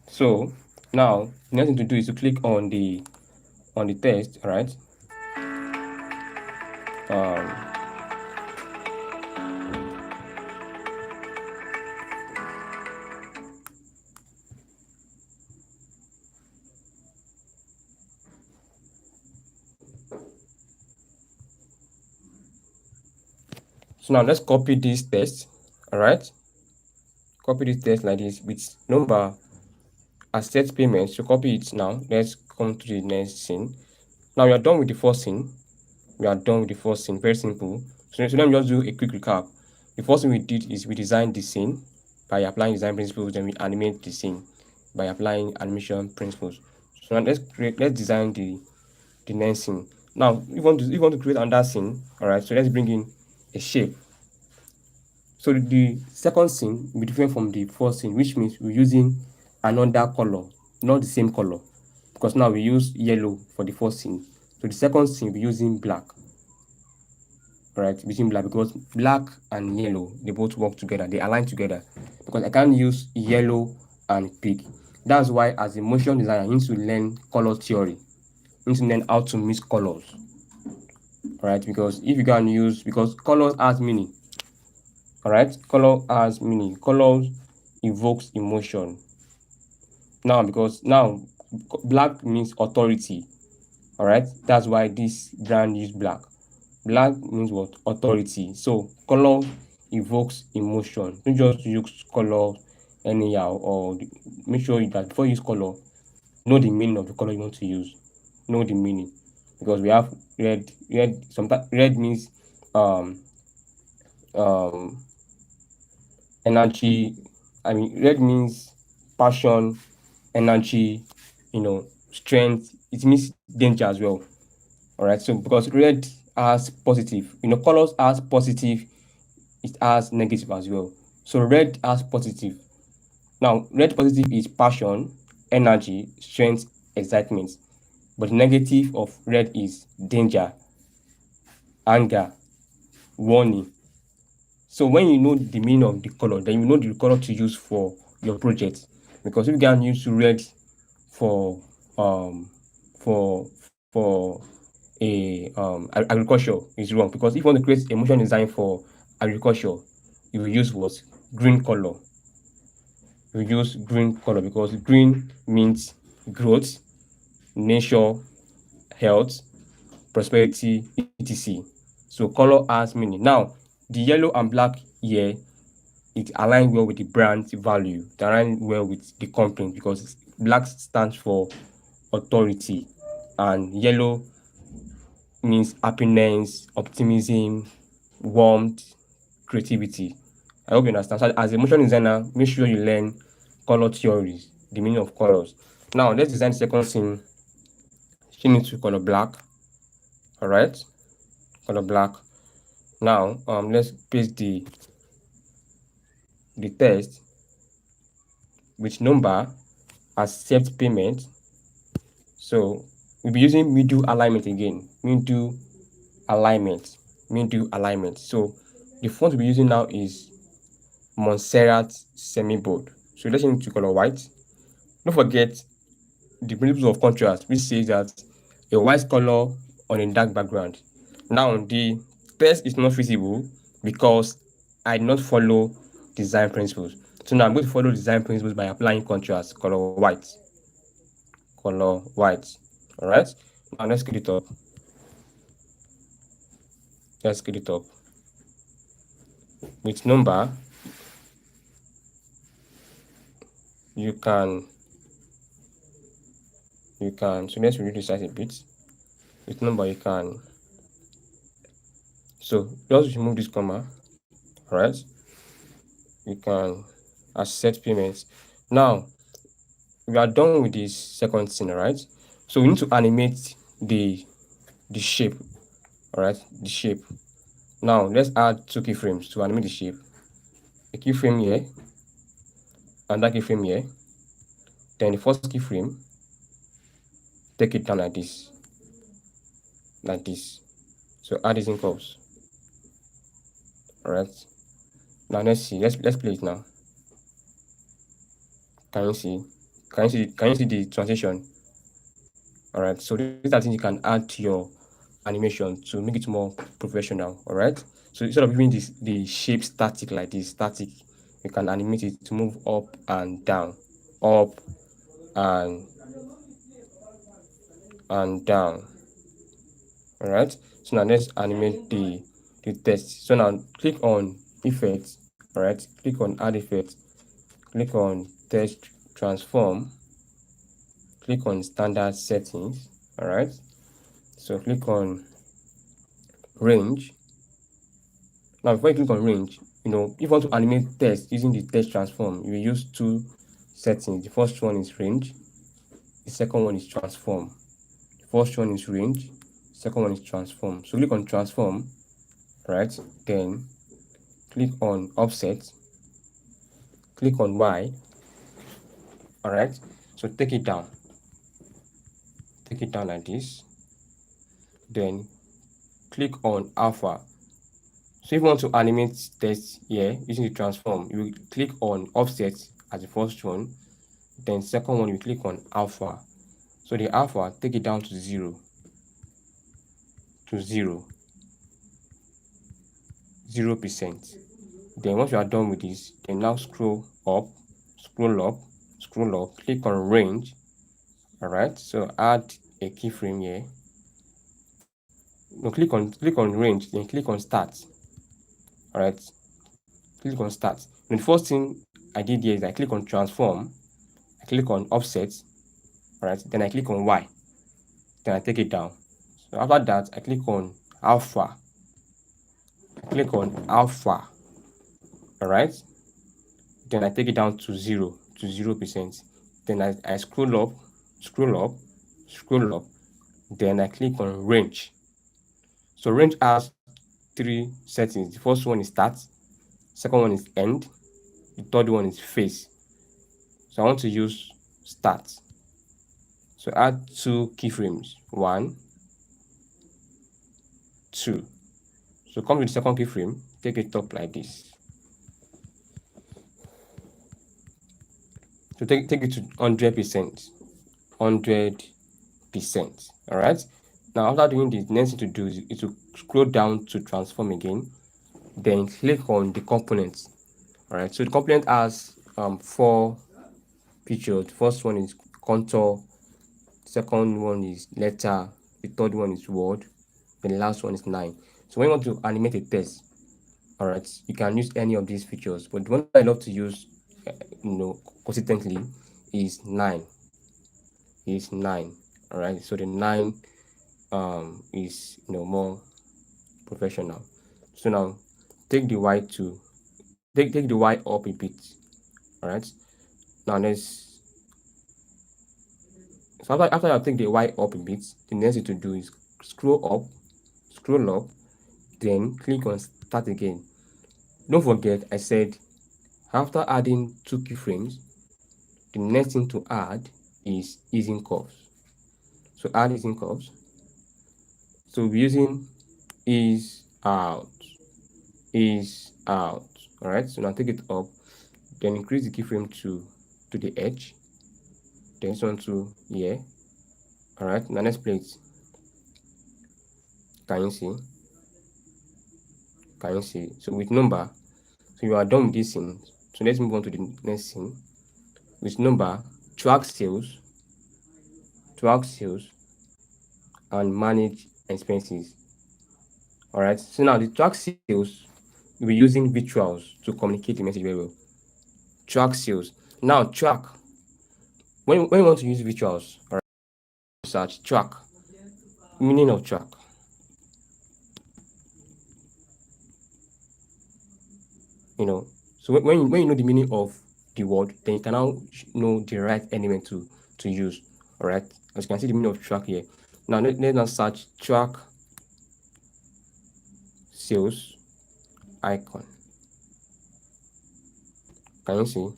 So now the next thing to do is to click on the text, all right? So now let's copy this text, all right? Copy this text like this with Nomba accept payment. So copy it now. Let's come to the next scene. Now we are done with the first scene. Very simple. So let me just do a quick recap. The first thing we did is we designed the scene by applying design principles, then we animate the scene by applying animation principles. So now let's design the next scene. Now if you want to create another scene, all right, so let's bring in a shape. So the second scene will be different from the first scene, which means we're using another color, not the same color, because now we use yellow for the first scene. So the second scene we're using black. Right, using black because black and yellow, they both work together, they align together, because I can't use yellow and pink. That's why as a motion designer, you need to learn color theory. You need to learn how to mix colors. Right, because if you can use, because colors has meaning. All right, color has meaning. Colors evokes emotion. Now, because now Black means authority. All right, that's why this brand use black. Black means what? Authority. So color evokes emotion. Don't just use color anyhow, or make sure that before you use color, know the meaning of the color you want to use. Know the meaning, because we have red. Sometimes red means um um energy. I mean, red means passion, energy, strength. It means danger as well. All right. So because red has positive, colors has positive, it has negative as well. So red has positive. Now, red positive is passion, energy, strength, excitement. But the negative of red is danger, anger, warning. So when you know the meaning of the color, then you know the color to use for your project. Because if you can use red for um for agriculture, is wrong. Because if you want to create a motion design for agriculture, you will use what? Green color. You use green color because green means growth, nature, health, prosperity, etc. So color has meaning. Now, the yellow and black here, it aligns well with the brand value. It aligns well with the company because black stands for authority and yellow means happiness, optimism, warmth, creativity. I hope you understand. So as a motion designer, make sure you learn color theories, the meaning of colors. Now let's design the second scene. Change it to color black. All right, color black. Now let's paste the text with number, accept payment. So we'll be using middle alignment again. Middle alignment. Middle alignment. So the font we'll be using now is Montserrat semi-bold. So let's change it to color white. Don't forget the principle of contrast, which says that a white color on a dark background. Now the text is not visible because I did not follow design principles. So now I'm going to follow design principles by applying contrast, color white. Color white. Alright. Now let's scale it up. Let's scale it up. With number, you can so let's reduce the size a bit. With number you can, so just remove this comma. All right, you can accept payments. Now we are done with this second scene. All right, so we need to animate the shape. All right, the shape. Now let's add 2 keyframes to animate the shape. A keyframe here and that keyframe here. Then the first keyframe, take it down like this. So add this in curves. All right, now let's see. Let's play it now. Can you see the transition? All right, so these are things you can add to your animation to make it more professional. All right, so instead of leaving the shape static like this, you can animate it to move up and down, up and down. All right, so now let's animate the text. So now click on effects. All right, click on add effect, click on text transform, click on standard settings. All right, so click on range. Now before you click on range, if you want to animate text using the text transform, you will use 2 settings. The first one is range, the second one is transform. The first one is range, second one is transform. So click on transform, right? Then click on offset, click on Y. All right, so take it down like this. Then click on alpha. So if you want to animate text here using the transform, you will click on offset as the first one, then second one you click on alpha. So the alpha, take it down to 0%. Then once you are done with this, then now scroll up, click on range, All right, so add a keyframe here. Now click on range, then click on start. All right, click on start. And the first thing I did here is I click on transform, I click on offset. All right, then I click on Y, then I take it down. So after that, I click on alpha. I click on alpha. All right, then I take it down to 0%. Then I scroll up, scroll up, scroll up. Then I click on range. So range has three settings. The first one is start, second one is end, the third one is face. So I want to use start. So add two keyframes, 1, 2. So come to the second keyframe, take it up like this. So take it to 100%. 100%. All right. Now after doing this, next thing to do is to scroll down to transform again. Then click on the components. All right. So the component has 4 features. The first one is contour. Second one is letter. The third one is word. Then the last one is line. So when you want to animate a text, all right, you can use any of these features. But the one I love to use, consistently is line. All right. So the 9 is more professional. So now take the Y to take the Y up a bit. All right. Now let's so after I take the Y up a bit, the next thing to do is scroll up, then click on start again. Don't forget I said after adding 2 keyframes, the next thing to add is easing curves. So add easing curves. So we're using ease out. All right. So now take it up, then increase the keyframe to the edge. Then this one to here. All right. Now let's play it. Can you see? Can you see? So with Nomba, so you are done with this scene. So let's move on to the next scene. With Nomba, track sales, and manage expenses. All right. So now the track sales, we're using virtuals to communicate the message very well. Track sales. Now track. When you want to use virtuals, all right, search track. Meaning of track. So when you know the meaning of the word, then you can now know the right element to use. All right. As you can see the meaning of track here. Now let's now search track sales icon. Can you see?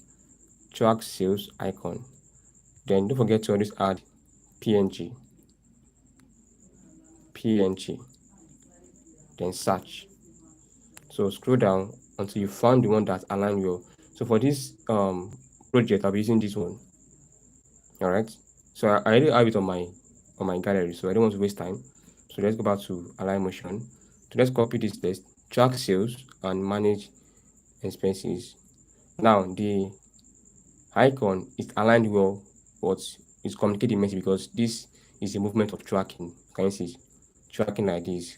Track sales icon. Then don't forget to always add PNG. Then search. So scroll down until you find the one that aligns well. So for this project, I'll be using this one. All right. So I already have it on my gallery, so I don't want to waste time. So let's go back to Alight Motion. So let's copy this text, track sales and manage expenses. Now the icon is aligned well, but it's communicating message because this is a movement of tracking. Can you see? Tracking like this.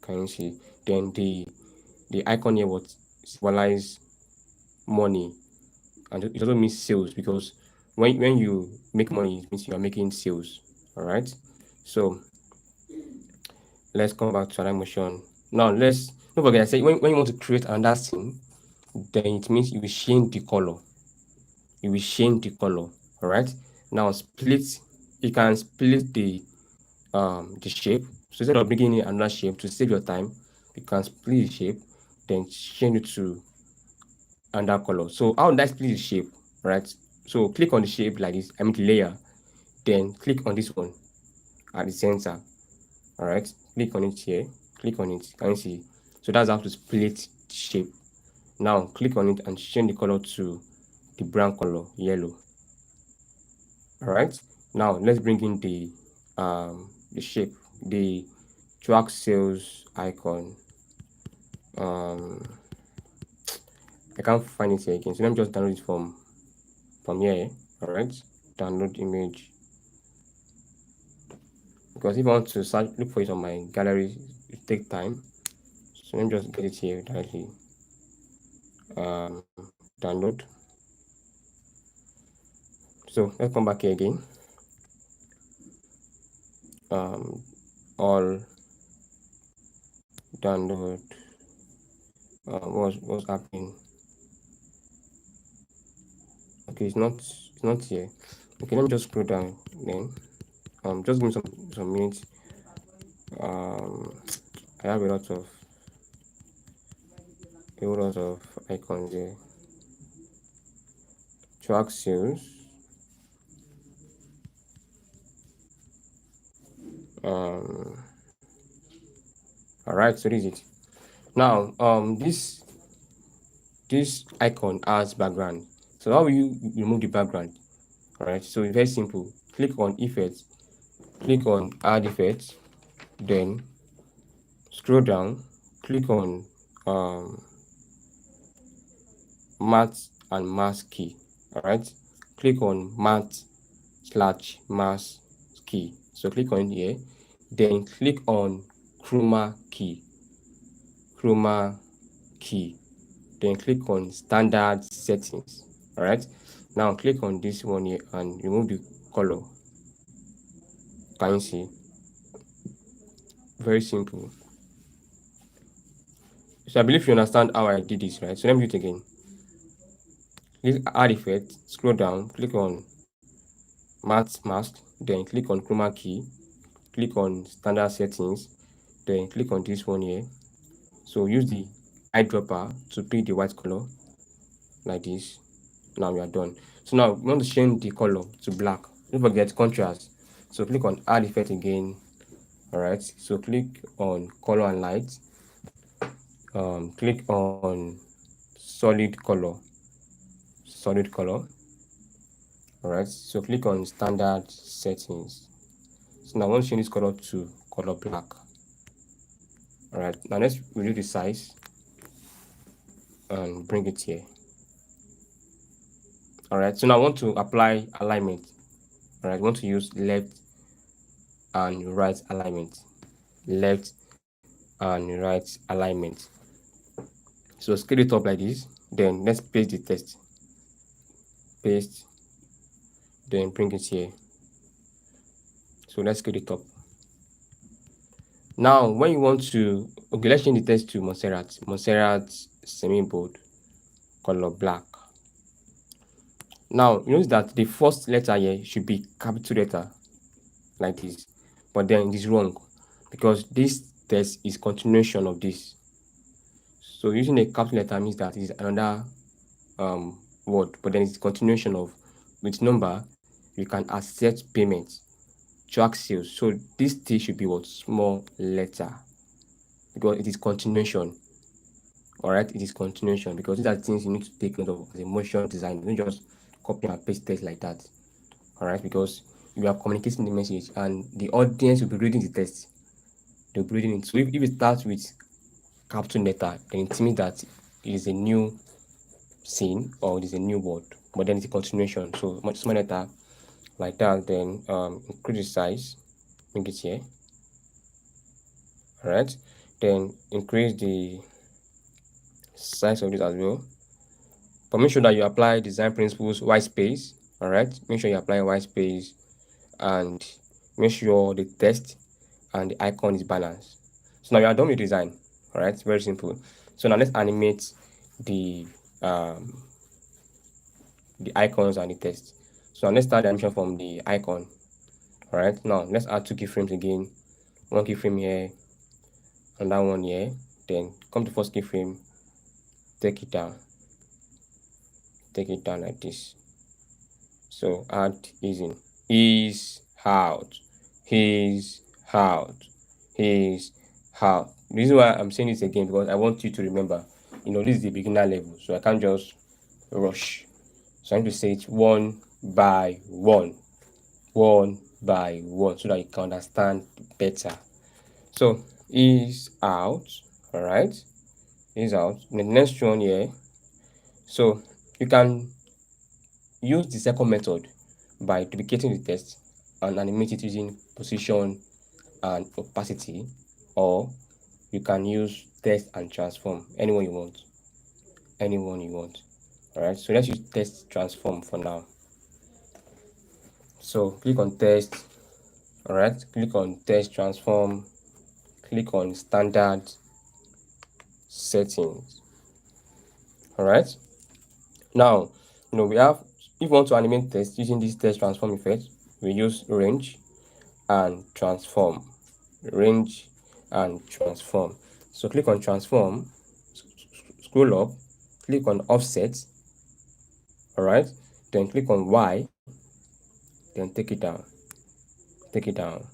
Can you see? Then the icon here would symbolize money, and it also means sales because when you make money, it means you are making sales. All right. So let's come back to Alight Motion. Now don't forget I said when you want to create another scene, then it means you will change the color. All right. Now you can split the shape. So instead of bringing in another shape to save your time, you can split the shape, then change it to another color. So how would I split the shape? Right. So click on the shape like this, the layer, then click on this one at the center. All right. Click on it here. Click on it. Can you see? So that's how to split the shape. Now click on it and change the color to the brown color, yellow. All right. Now let's bring in the shape, the track sales icon. I can't find it here again, so let me just download it from here. All right. Download image. because if I want to search, look for it on my gallery, it takes time. So let me just get it here directly. Download. So let's come back here again. All download. What's happening? Okay, it's not here. Okay, let me just scroll down then. Just give me some minutes. I have a lot of icons there. Track sales. Alright, so this is it. Now this icon has background. So how will you remove the background? Alright, so it's very simple. Click on effects, click on add effects, then scroll down, click on matte and mask key. Alright, click on matte/mask key. So click on here, then click on chroma key, then click on standard settings. Alright, now click on this one here and remove the color. Can you see? Very simple. So I believe you understand how I did this, right? So let me do it again. Click add effect, scroll down, click on matte mask, then click on chroma key, click on standard settings, then click on this one here. So use the eyedropper to pick the white color like this. Now we are done. So now we want to change the color to black. Don't forget contrast. So click on add effect again. Alright, so click on color and light. Click on solid color. Alright, so click on standard settings. So now I want to change this color to color black. Alright, now let's reduce the size and bring it here. Alright, so now I want to apply alignment. Alright, I want to use left and right alignment. So scale it up like this. Then let's paste the text. Paste. Then bring it here. So let's scale it up. Now, when you want to, okay, let's change the text to Montserrat semi-bold, color black. Now, you notice that the first letter here should be capital letter, like this. But then it is wrong, because this text is continuation of this. So using a capital letter means that it is another word, but then it's continuation of, with number, you can accept payments, track sales. So this T should be what? Small letter, because it is continuation. Alright, it is continuation, because these are things you need to take note of as a motion design. Don't just copy and paste text like that. Alright, because you are communicating the message and the audience will be reading the text. They'll be reading it. So if it starts with capital letter, then it means that it is a new scene or it is a new word, but then it's a continuation. So much small letter like that, then increase the size, make it here. Alright, then increase the size of it as well. But make sure that you apply design principles, white space. Alright, make sure you apply white space and make sure the text and the icon is balanced. So now you are done with design. Alright, very simple. So now let's animate the icons and the text. So now let's start the animation from the icon. Alright, now let's add 2 keyframes again. 1 keyframe here, another one here. Then come to first keyframe, take it down like this. So add easing, ease out. The reason why I'm saying this again, because I want you to remember, this is the beginner level, so I can't just rush. So I need to say it one by one, so that you can understand better. So ease out. Alright, ease out. The next one here, so you can use the second method by duplicating the text and animate it using position and opacity, or you can use text and transform, anyone you want. All right, so let's use text transform for now. So click on text. All right, click on text transform, click on standard settings. All right, now we have, if you want to animate text using this text transform effect, we use range and transform. Range and transform. So click on transform, scroll up, click on offset. All right, then click on Y, then take it down, take it down,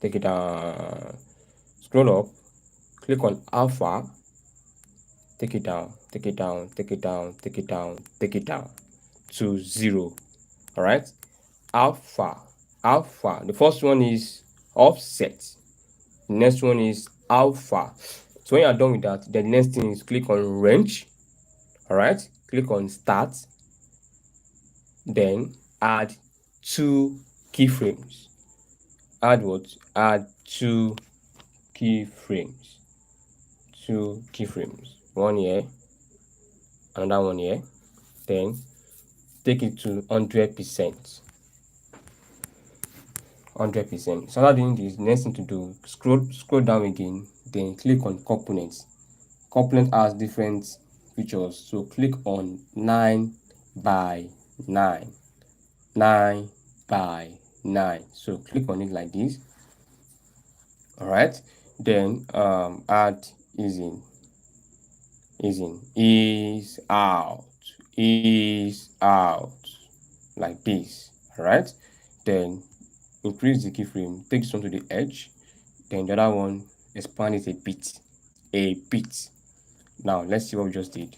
take it down. Scroll up, click on alpha, take it down, take it down, take it down, take it down, take it down to 0. All right, alpha. The first one is offset. The next one is alpha. So when you are done with that, then the next thing is click on range. All right, click on start, then add 2 keyframes. Add what? Add 2 keyframes. 2 keyframes. One here, another one here. Then take it to 100%. 100%. So after doing this, next thing to do, scroll down again, then click on components. Component has different features, so click on 9 by 9. 9 by 9. So click on it like this. All right, then add easing, ease out, like this. All right, then increase the keyframe, take this one to the edge, then the other one expand it a bit. Now let's see what we just did.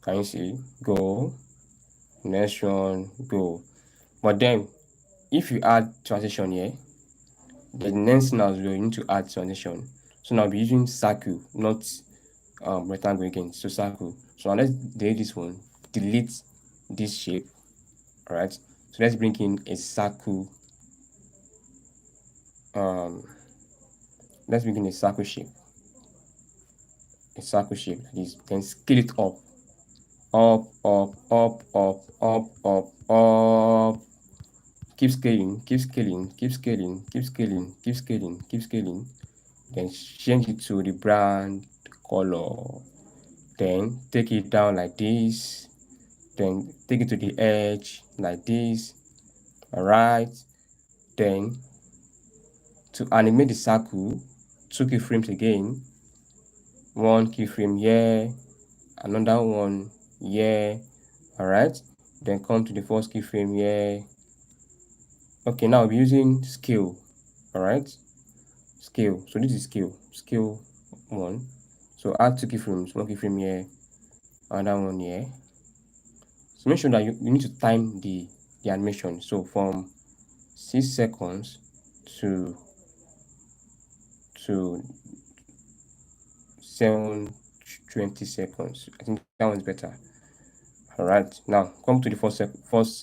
Can you see? Go, next one, go. But then if you add transition here, the next thing as well, you need to add transition. So now I'll be using circle, not rectangle again. So circle. So now let's delete this one, delete this shape. All right, so let's bring in a circle. Let's bring in a circle shape, like this. Then scale it up, up. Keep scaling, then change it to the brand color, then take it down like this, then take it to the edge like this. All right, then to animate the circle, 2 keyframes again, 1 keyframe here, another one here. All right, then come to the first keyframe here. Okay, now we're using scale. All right, scale. So this is scale 1. So add 2 keyframes, 1 keyframe here, another one here. So make sure that you need to time the animation. So from 6 seconds to 720 seconds. I think that one's better. All right, now come to the first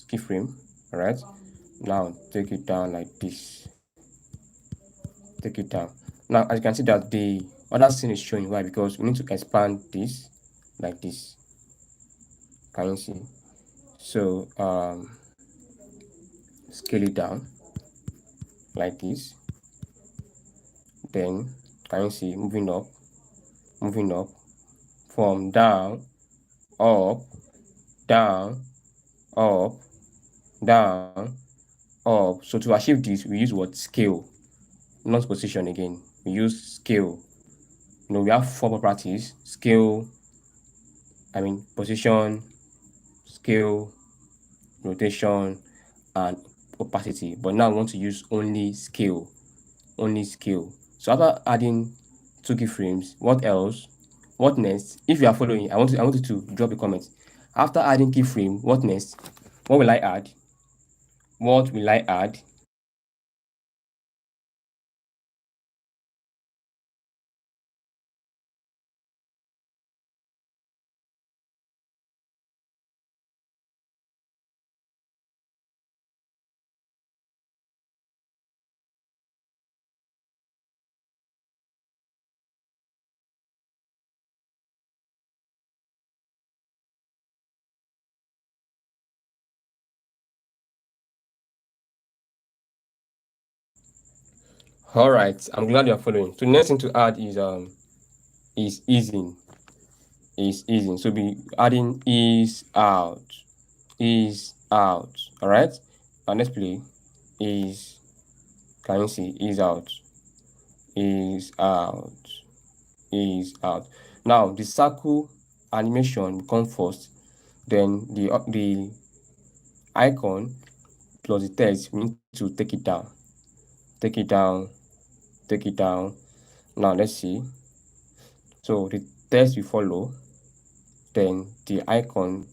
keyframe. All right, now take it down like this. Take it down. Now, as you can see that the other scene is showing. Why? Because we need to expand this like this. Can you see? So scale it down like this. Then can you see moving up from down, up, down, up, down, up. So to achieve this, we use what? Scale, not position again. We use scale. We have 4 properties: scale, position, scale, rotation, and opacity. But now I want to use only scale. So after adding 2 keyframes, what else? What next? If you are following, I want you to drop a comment. After adding keyframe, what next? What will I add? All right, I'm glad you're following. So the next thing to add is easing. Is easing. So be adding is out. Is out. All right. And let's play. Is, can you see? Is out. Is out. Is out. Now the circle animation come first. Then the icon plus the text, we need to take it down. Take it down. Take it down. Now let's see. So the text will follow. Then the icon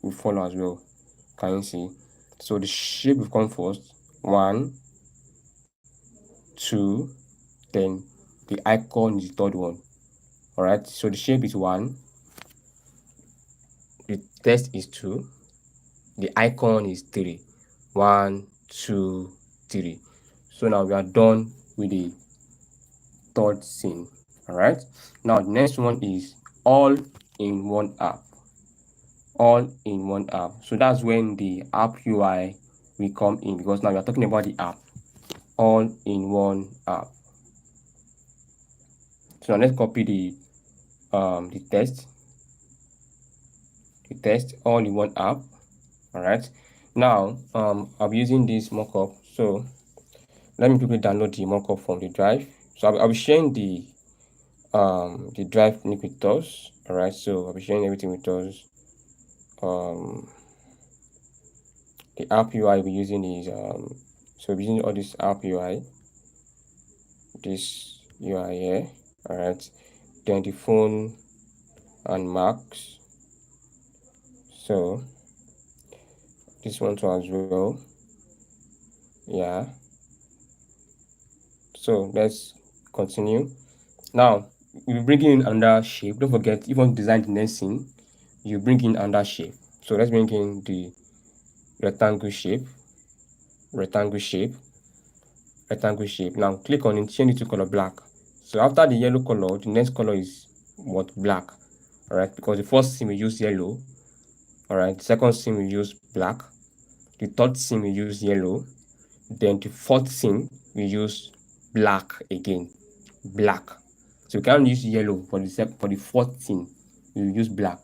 will follow as well. Can you see? So the shape will come first. 1, 2, then the icon is the third one. All right. So the shape is 1, the text is 2, the icon is 3. 1, 2, 3. So now we are done with the third scene. All right. Now the next one is all in one app. All in one app. So that's when the app UI will come in, because now we are talking about the app. All in one app. So now let's copy the text. The text all in one app. All right. Now I'll be using this mockup. So let me quickly download the mockup from the drive. So I'll be sharing the drive link with us. All right. So I'll be sharing everything with us. The app UI we'll be using is so we're using all this app UI. This UI here. All right. Then the phone and Macs. So this one too as well. Yeah. So let's continue. Now we bring in another shape. Don't forget, if you want to design the next scene, you bring in another shape. So let's bring in the rectangle shape. Rectangle shape. Rectangle shape. Now click on it, change it to color black. So after the yellow color, the next color is what? Black. All right, because the first scene we use yellow. All right, the second scene we use black. The third scene we use yellow. Then the fourth scene we use black again. Black. So we can't use yellow for the fourth scene. We will use black.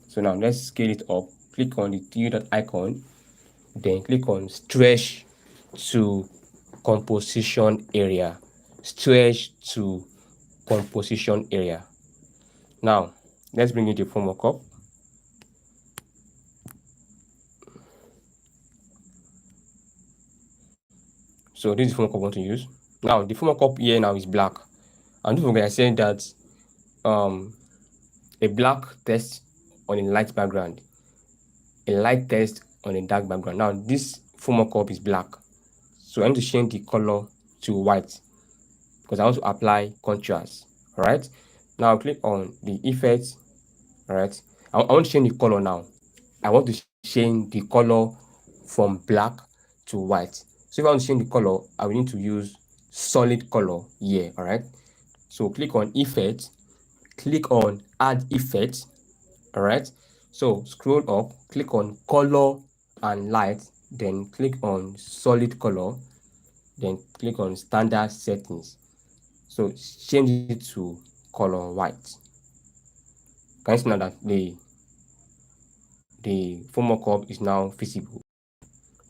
So now let's scale it up. Click on the three dot icon. Then click on stretch to composition area. Stretch to composition area. Now let's bring in the phone mockup. So this is the phone mockup I want to use. Now the phone mockup here now is black. And don't forget I said that a black text on a light background, a light text on a dark background. Now this phone mockup is black. So I need to change the color to white because I want to apply contrast. All right. Now click on the effect. All right. I want to change the color now. I want to change the color from black to white. So if I want to change the color, I will need to use solid color here. All right. So click on effect. Click on add effect. All right. So scroll up. Click on color and light. Then click on solid color. Then click on standard settings. So change it to color white. Can you see now that the phone mockup is now visible?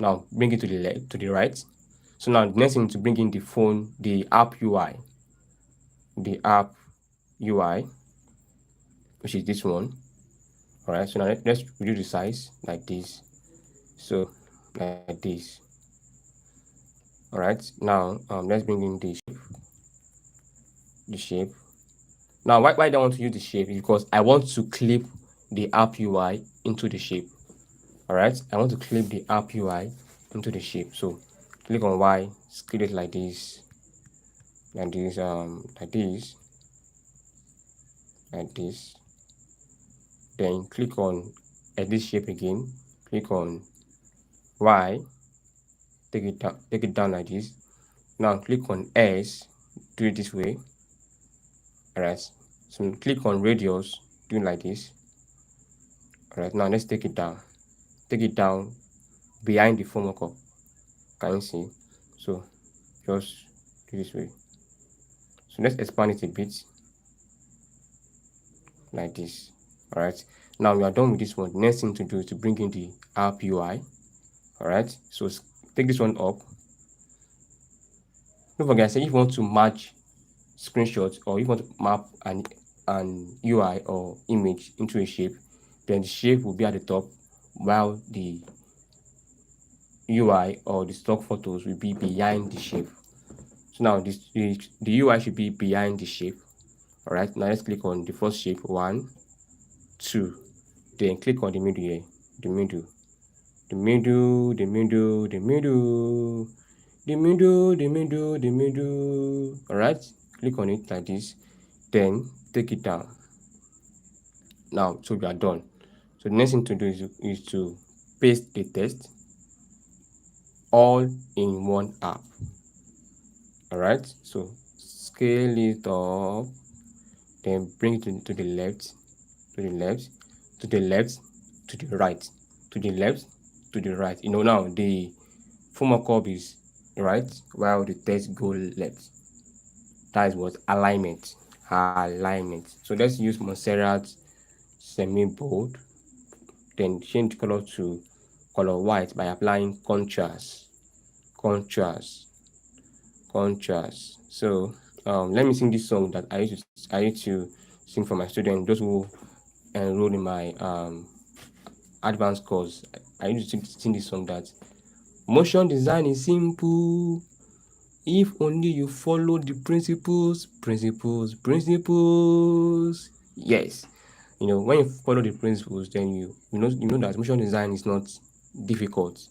Now bring it to the left, to the right. So now the next thing is to bring in the phone, the app UI. The app UI, which is this one. All right. So now let's reduce the size like this. So like this. All right. Now let's bring in the shape. The shape. Now why I don't want to use the shape is because I want to clip the app UI into the shape. All right. I want to clip the app UI into the shape. So click on Y, scale it like this, like this, like this, like this. Then click on edit shape again. Click on Y, take it down like this. Now click on S, do it this way. Alright. So click on radius, do it like this. Alright, now let's take it down. Take it down behind the phone mockup. Can you see? So just this way. So let's expand it a bit like this. All right, now we are done with this one. The next thing to do is to bring in the app UI. All right, so take this one up. Don't forget, I said if you want to match screenshots or if you want to map an UI or image into a shape, then the shape will be at the top while the UI or the stock photos will be behind the shape. So now the UI should be behind the shape. All right, now let's click on the first shape, 1, 2, then click on the middle here, the middle, the middle, the middle, the middle, the middle, the middle, the middle. All right, click on it like this, then take it down. Now, so we are done. So the next thing to do is to paste the text all in one app. All right, so scale it up, then bring it to the left, to the left, to the left, to the right, to the left, to the right. You know, now the former curve is right while the text go left. That is what alignment. Alignment. So let's use Montserrat semi-bold, then change color to color white by applying contrast. So let me sing this song that I used to sing for my students, those who enrolled in my advanced course. I used to sing this song that motion design is simple if only you follow the principles. Yes, when you follow the principles, then you know that motion design is not difficult.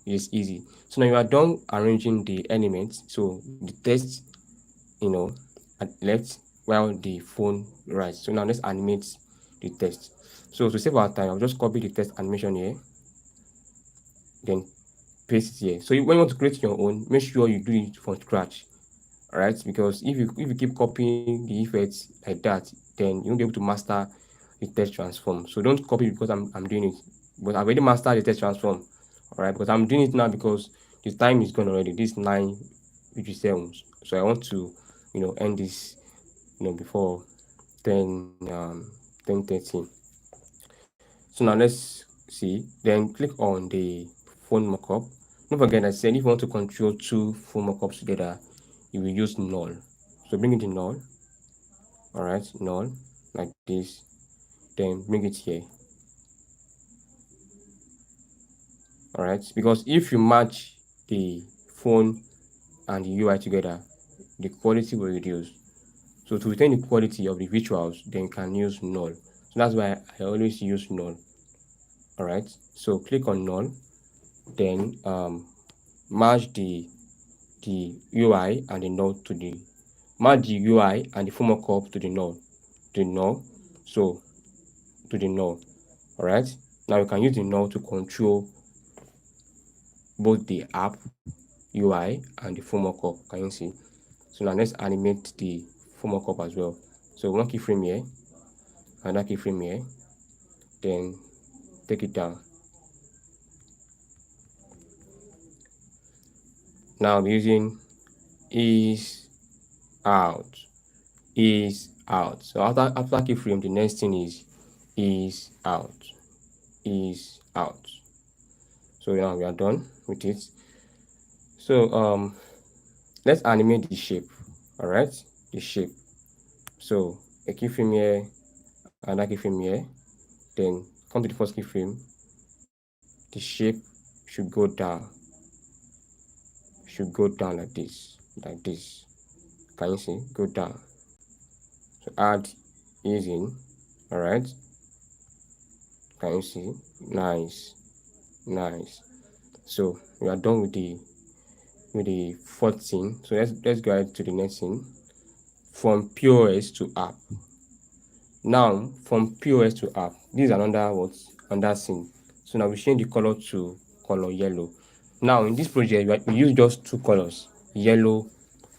It's easy. So now you are done arranging the elements. So the text, at left while the phone right. So now let's animate the text. So to save our time, I'll just copy the text animation here, then paste it here. So when you want to create your own, make sure you do it from scratch. All right, because if you keep copying the effects like that, then you won't be able to master the text transform. So don't copy it because I'm doing it, but I've already mastered the text transform. All right, because I'm doing it now because the time is gone already. This 9:57, so I want to end this before 10:30. So now let's see. Then click on the phone mockup. Don't forget I said if you want to control two phone mockups together, you will use null. So bring it to null. All right, null like this. Then bring it here. All right, because if you match the phone and the UI together, the quality will reduce. So to retain the quality of the visuals, then you can use null. So that's why I always use null. All right, so click on null, then match the UI and the null to the match the UI and the former curve to the null, so to the null. All right, now you can use the null to control both the app UI and the former curve. Can you see? So now let's animate the former curve as well. So one keyframe here, another keyframe here, then take it down. Now I'm using ease out. So after keyframe, the next thing is ease out. So now we are done with it. So let's animate the shape. All right, the shape. So a keyframe here, another keyframe here, then come to the first keyframe. The shape should go down. Like this. Can you see? Go down. So add easing. All right. Can you see? Nice. So we are done with the fourth thing. So let's go ahead to the next thing. From POS to app. Now from POS to app, this is another scene. So now we change the color to color yellow. Now in this project we use just two colors, yellow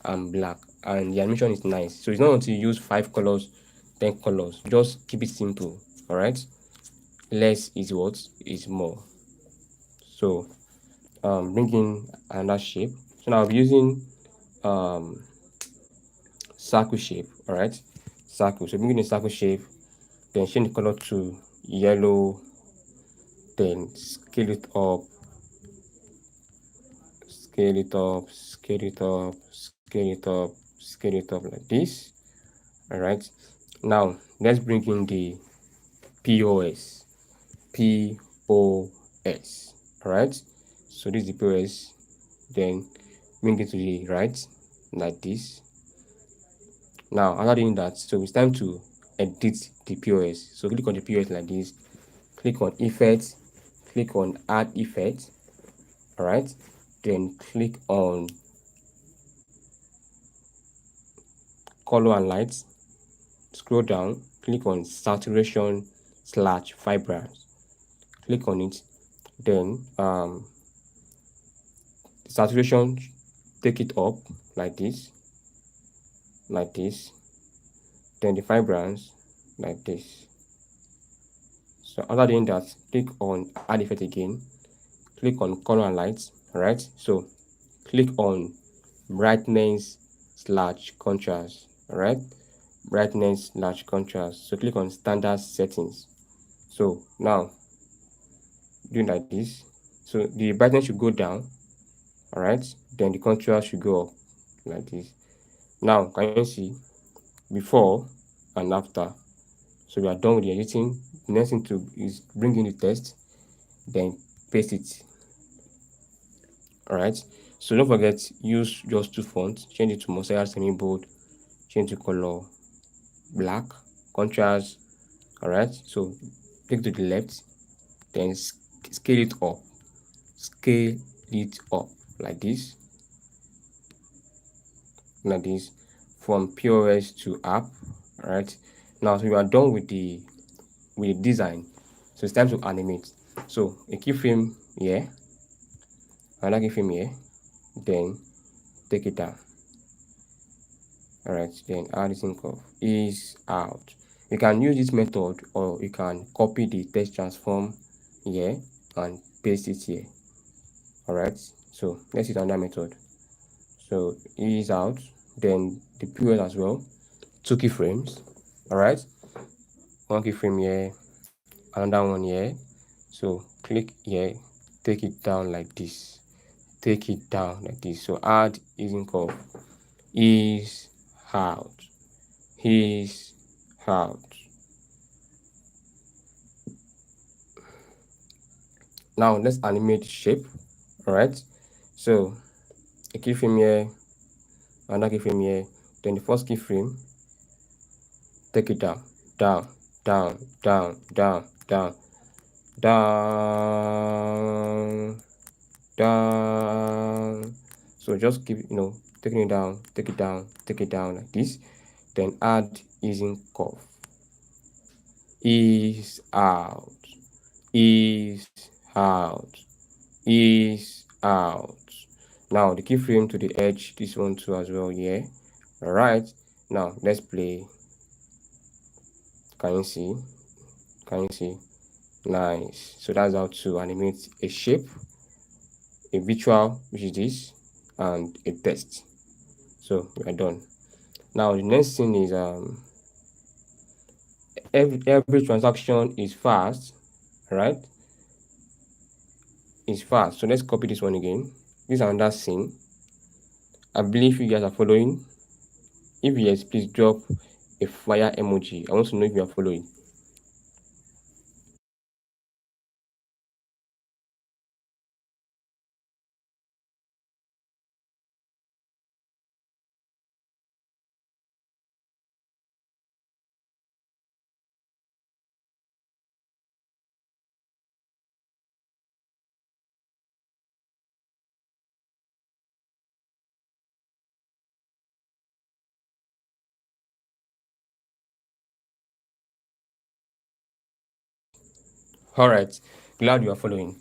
and black, and the animation is nice. So it's not until you use 5 colors, 10 colors. Just keep it simple. All right, less is more. So bring in another shape. So now I'm using circle shape. All right, circle. So bring in a circle shape, then change the color to yellow, then scale it up, scale it up, scale it up, scale it up, scale it up like this. All right, now let's bring in the POS. POS. All right, so this is the POS, then bring it to the right like this. Now after doing that, so it's time to edit the POS. So click on the POS like this, click on effects, click on add effect. All right, then click on color and light, scroll down, click on saturation slash vibrance, click on it, then the saturation, take it up like this, then the vibrance like this. So after doing that, click on add effect again, click on color and light. All right, so click on brightness slash contrast. All right, brightness slash contrast. So click on standard settings. So now doing like this, so the brightness should go down. All right, then the contrast should go up like this. Now can you see before and after? So we are done with the editing. The next thing to is bring in the text, then paste it. All right, so don't forget, use just two fonts, change it to Mosaic semi bold, change the color black, contrast. All right, so click to the left, then scale it up, scale it up like this, from POS to app. All right, now so we are done with the design, so it's time to animate. So a keyframe here, another keyframe here, then take it down. All right, then add this thing of ease out. You can use this method, or you can copy the text transform here and paste it here. All right, so let's use another method. So ease out, then the period as well, 2 keyframes. All right, 1 keyframe here, another one here. So click here, take it down like this, take it down like this. So add easing curve, ease out, ease out. Now let's animate the shape. All right, so a keyframe here, another keyframe here, then the first keyframe, take it down, down, down, down, down, down, down, down. So just keep taking it down, take it down, take it down like this, then add easing curve, ease out, ease out, ease out. Now the keyframe to the edge, this one too as well here. All right, now let's play. Can you see? Can you see? Nice. So that's how to animate a shape, a visual, which is this, and a text. So we are done. Now the next thing is every transaction is fast, right? It's fast. So let's copy this one again. This is another scene. I believe you guys are following. If yes, please drop a fire emoji. I want to know if you are following. All right, glad you are following.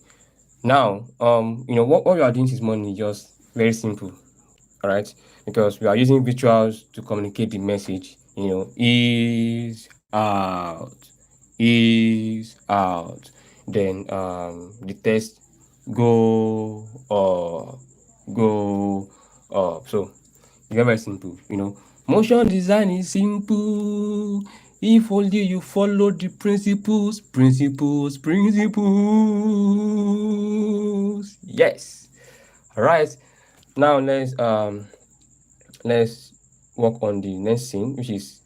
Now, what we are doing this morning is just very simple. All right, because we are using visuals to communicate the message. Is out, is out. Then the text go up, go up. So Very, very simple. Motion design is simple. If only you follow the principles. Yes. All right. Now let's work on the next thing, which is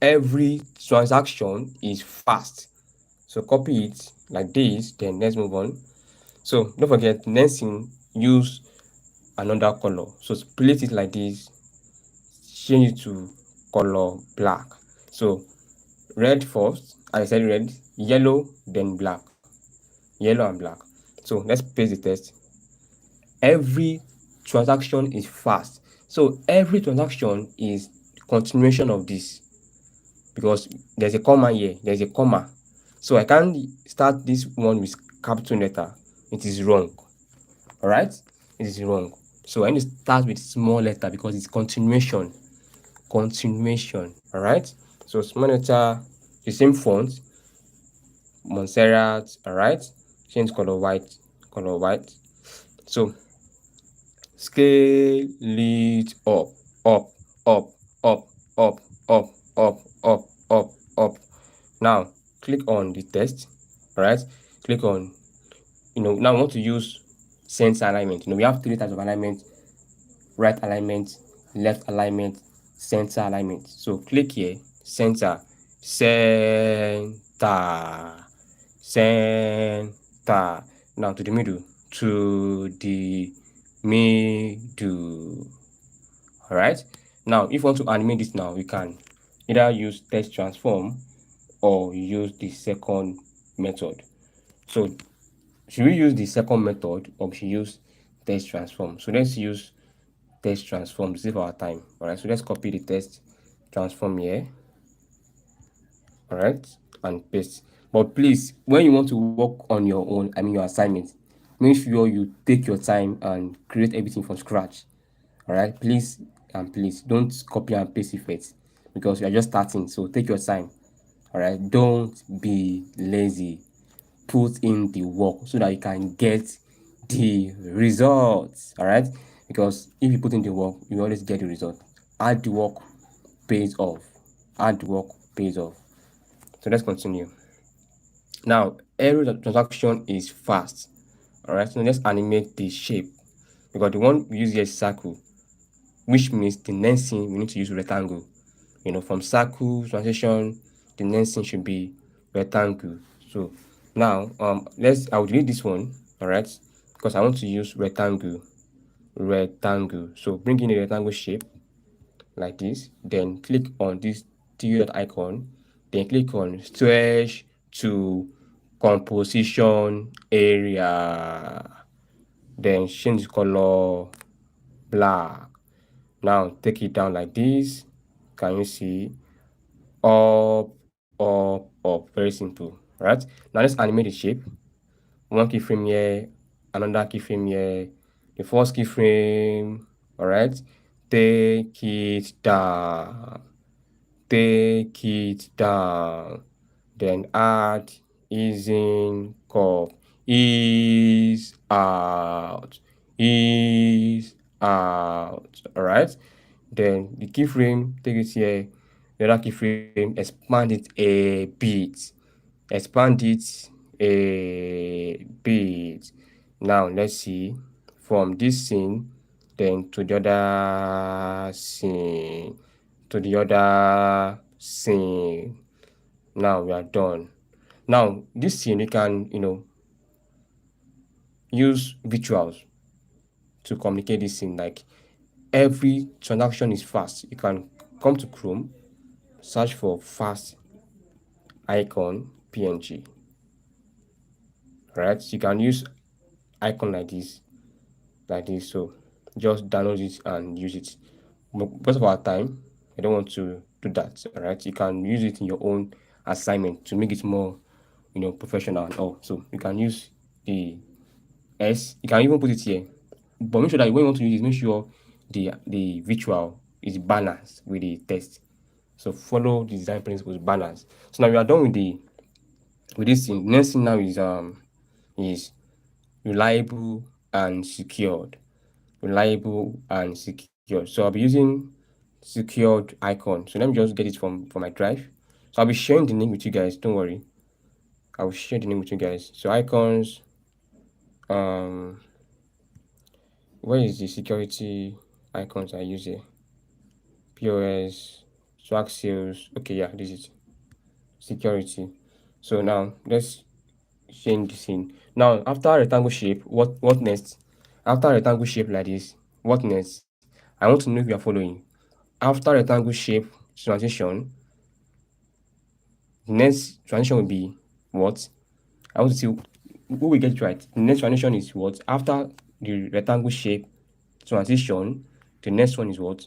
every transaction is fast. So copy it like this, then let's move on. So don't forget, next thing, use another color. So split it like this, change it to color black. So red first, I said red, yellow, then black. Yellow and black. So let's paste the text. Every transaction is fast. So every transaction is continuation of this, because there's a comma here, there's a comma. So I can't start this one with capital letter. It is wrong. All right, it is wrong. So I need to start with small letter because it's continuation. All right, so small letter, the same font, Montserrat. All right, change color white. So scale it up, up, up, up, up, up, up, up, up, up. Now click on the text. All right, click on, now I want to use center alignment. We have three types of alignment: right alignment, left alignment, center alignment. So click here, center, center. Now to the middle, all right. Now if you want to animate this, now you can either use text transform or use the second method. So should we use the second method or should we use text transform? So let's use text transform to save our time. All right, so let's copy the text transform here. All right, and paste. But please, when you want to work on your own, your assignment, make sure you take your time and create everything from scratch. All right, please, and please don't copy and paste effects because you are just starting. So take your time. All right, don't be lazy. Put in the work so that you can get the results. All right, because if you put in the work, you always get the result. Hard work pays off. Hard work pays off. So let's continue. Now every transaction is fast. All right, so let's animate the shape, because the one we use here is circle, which means the next thing we need to use rectangle. From circle transition, the next thing should be rectangle. So now I'll delete this one. All right, because I want to use rectangle. So bring in a rectangle shape like this, then click on this three dot icon, then click on stretch to composition area, then change the color black. Now take it down like this. Can you see? Up, up. Very simple. Right, now let's animate the shape. One keyframe here, another keyframe here, the first keyframe. All right, take it down, then add easing curve, ease out. All right, then the keyframe, take it here, the other keyframe, expand it a bit. Now let's see, from this scene then to the other scene, now we are done. Now this scene we can use visuals to communicate this scene. Like every transaction is fast. You can come to Chrome, search for fast icon png. Right, you can use icon like this. So just download it and use it. But because of our time, I don't want to do that. All right, you can use it in your own assignment to make it more professional and all. So you can use the S. You can even put it here, but make sure that when you want to use it, make sure the visual is balanced with the text. So follow the design principles, balance. So now we are done with this thing. Next thing now is reliable and secured. secure. So I'll be using secured icon. So let me just get it from my drive. So I'll be sharing the link with you guys. Don't worry. I will share the link with you guys. So icons, um, where is the security icons I use here? POS, swag sales. Okay, yeah, this is security. So now let's change the scene. Now after rectangle shape, what next? After rectangle shape like this, what next? I want to know if you are following. After rectangle shape transition, the next transition will be what? I want to see who will get it right. The next transition is what? After the rectangle shape transition, the next one is what?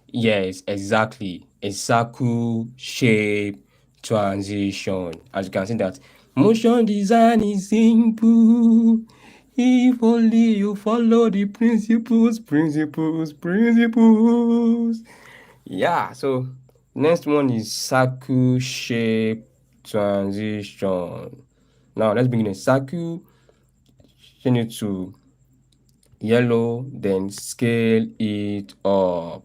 Yes, exactly. A circle shape transition. As you can see that motion design is simple. If only you follow the principles. Yeah, so next one is circle shape transition. Now let's begin a circle, change it to yellow, then scale it up,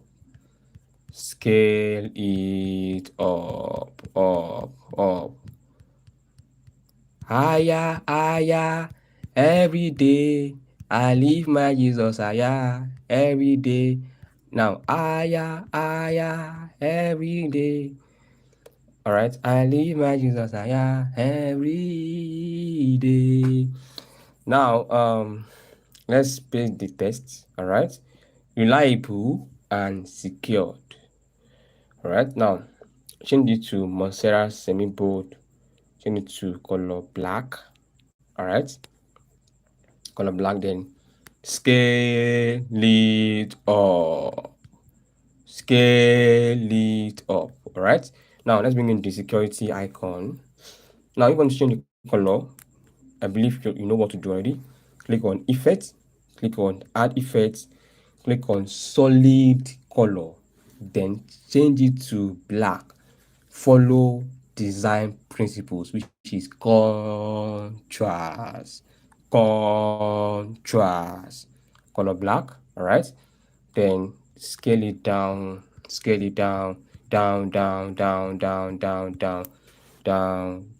higher, higher, every day. I live my Jesus higher every day. Now, higher, higher, every day. All right, I live my Jesus higher every day. Now, let's paste the text. All right, reliable and secured. All right, now change it to Monstera semi bold. Change it to color black. All right, color black. Then scale it up. Scale it up. All right. Now let's bring in the security icon. Now you want to change the color. I believe you know what to do already. Click on effects. Click on add effects. Click on solid color. Then change it to black. Follow design principles, which is contrast, color black. All right, then scale it down,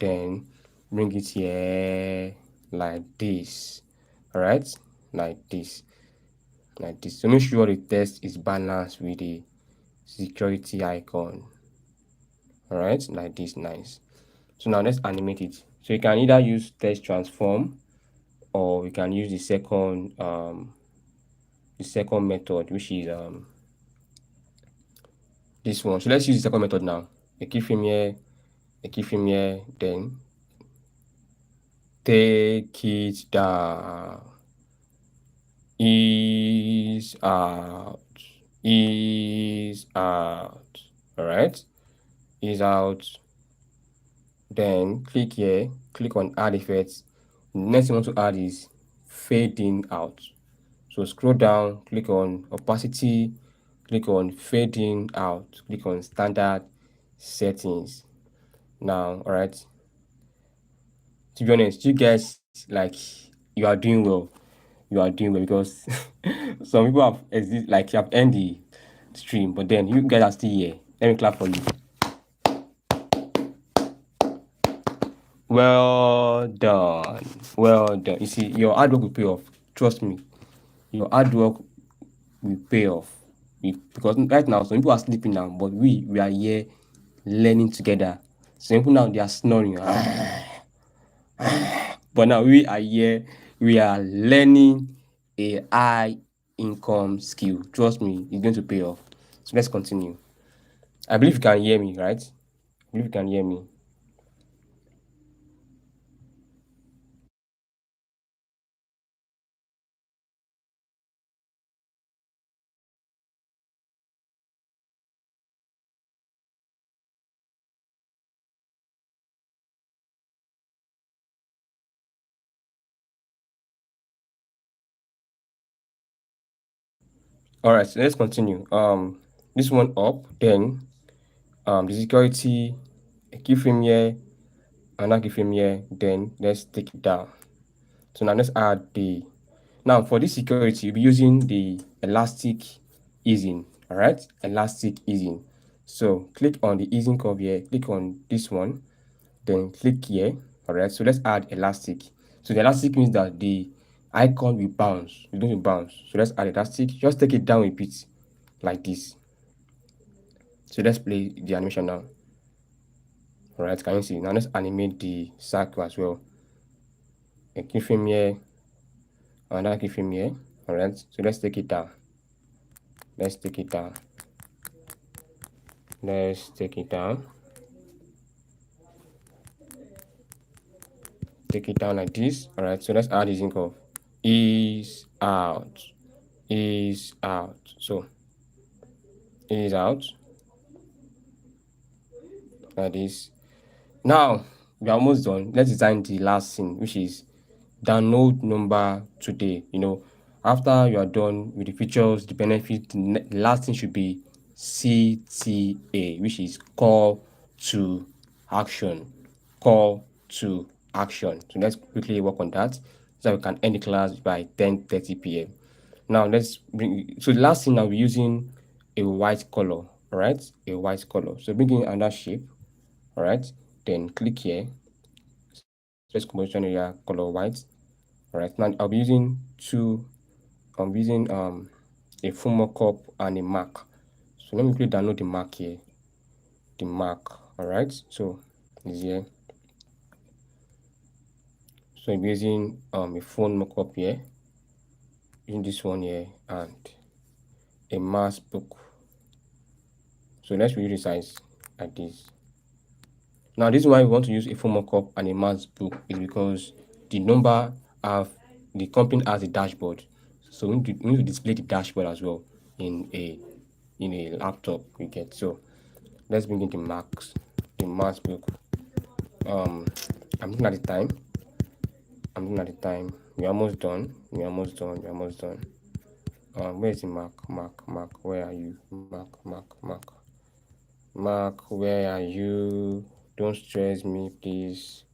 then bring it here like this. All right, like this, so make sure the text is balanced with the security icon. All right, like this. Nice. So now let's animate it. So you can either use text transform, or we can use the second method, which is this one. So let's use the second method now. A keyframe here, a keyframe here, then take it down. Ease out. Ease out. All right, ease out. Then click here, click on add effects. Next thing you want to add is fading out. So scroll down, click on opacity, click on fading out, click on standard settings. Now, all right, to be honest, you guys, like, you are doing well. You are doing well because some people have like you have ended the stream, but then you guys are still here. Let me clap for you. Well done. Well done. You see, your hard work will pay off. Trust me. Your hard work will pay off. Because right now, some people are sleeping now, but we are here learning together. Some people now, they are snoring. But now we are here, we are learning a high income skill. Trust me, it's going to pay off. So let's continue. I believe you can hear me, right? I believe you can hear me. All right, so let's continue. This one up, then the security, a keyframe here, another keyframe here, then let's take it down. So now let's add the, now for this security, we'll be using the elastic easing, all right? Elastic easing. So click on the easing curve here, click on this one, then click here, all right? So let's add elastic. So the elastic means that the icon will bounce, it's going to bounce. So let's add elastic, just take it down a bit, like this. So let's play the animation now. All right, can you see? Now let's animate the circle as well. A keyframe here, another keyframe here. All right, so let's take it down. Let's take it down. Let's take it down. Take it down like this. All right, so let's add this in of ease out, ease out. So ease out like this. Now we're almost done. Let's design the last scene, which is download Nomba today. After you are done with the features, the benefits, the last thing should be CTA, which is call to action. Call to action. So let's quickly work on that so that we can end the class by 10:30 p.m. Now let's bring, so the last thing, now we're using a white color, all right? A white color. So bring in another shape, all right? Then click here. Let's composition area color white. All right, now I'll be using a full mockup and a mark. So let me quickly download the mark here. The mark, all right. So it's here. So I'm using a phone mockup here, using this one here, and a mass book. So let's reduce the size like this. Now this is why we want to use a full mockup and a mass book, is because the number of the company has a dashboard. So we need to display the dashboard as well in a laptop you get. So let's bring in the mass book. I'm looking at the time. We're almost done. Where is the Mark? Where are you? Mark, where are you? Don't stress me, please.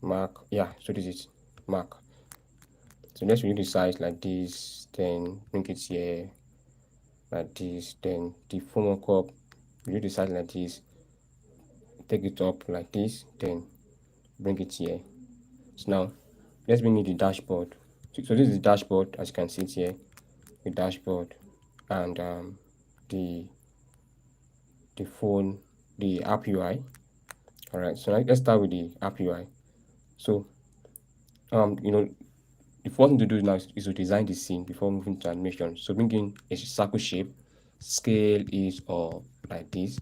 Mark, yeah, so this is Mark. So let's reduce the size like this, then bring it here like this, then the formal cup, reduce the size like this, take it up like this, then bring it here. So now let's bring in the dashboard. So this is the dashboard, as you can see it here, the dashboard, and the phone, the app UI. All right, so let's start with the app UI. So the first thing to do now is to design the scene before moving to animation. So bring in a circle shape, scale is up like this,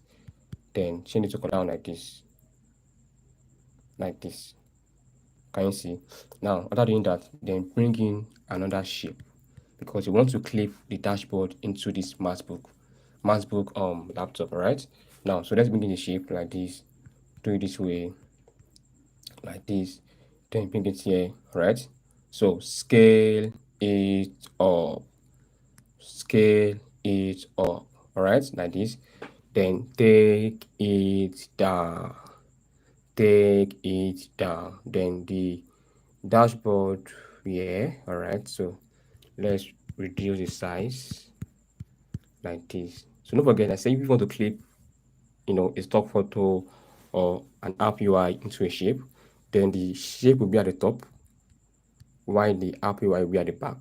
then change it to come down like this. Can you see? Now after doing that, then bring in another shape, because you want to clip the dashboard into this MacBook laptop. All right, now so let's bring in the shape like this, do it this way like this, then bring it here. All right, so scale it up, all right, like this, then take it down, then the dashboard here. All right, so let's reduce the size like this. So don't forget, I say if you want to clip a stock photo or an app UI into a shape, then the shape will be at the top while the app UI will be at the back.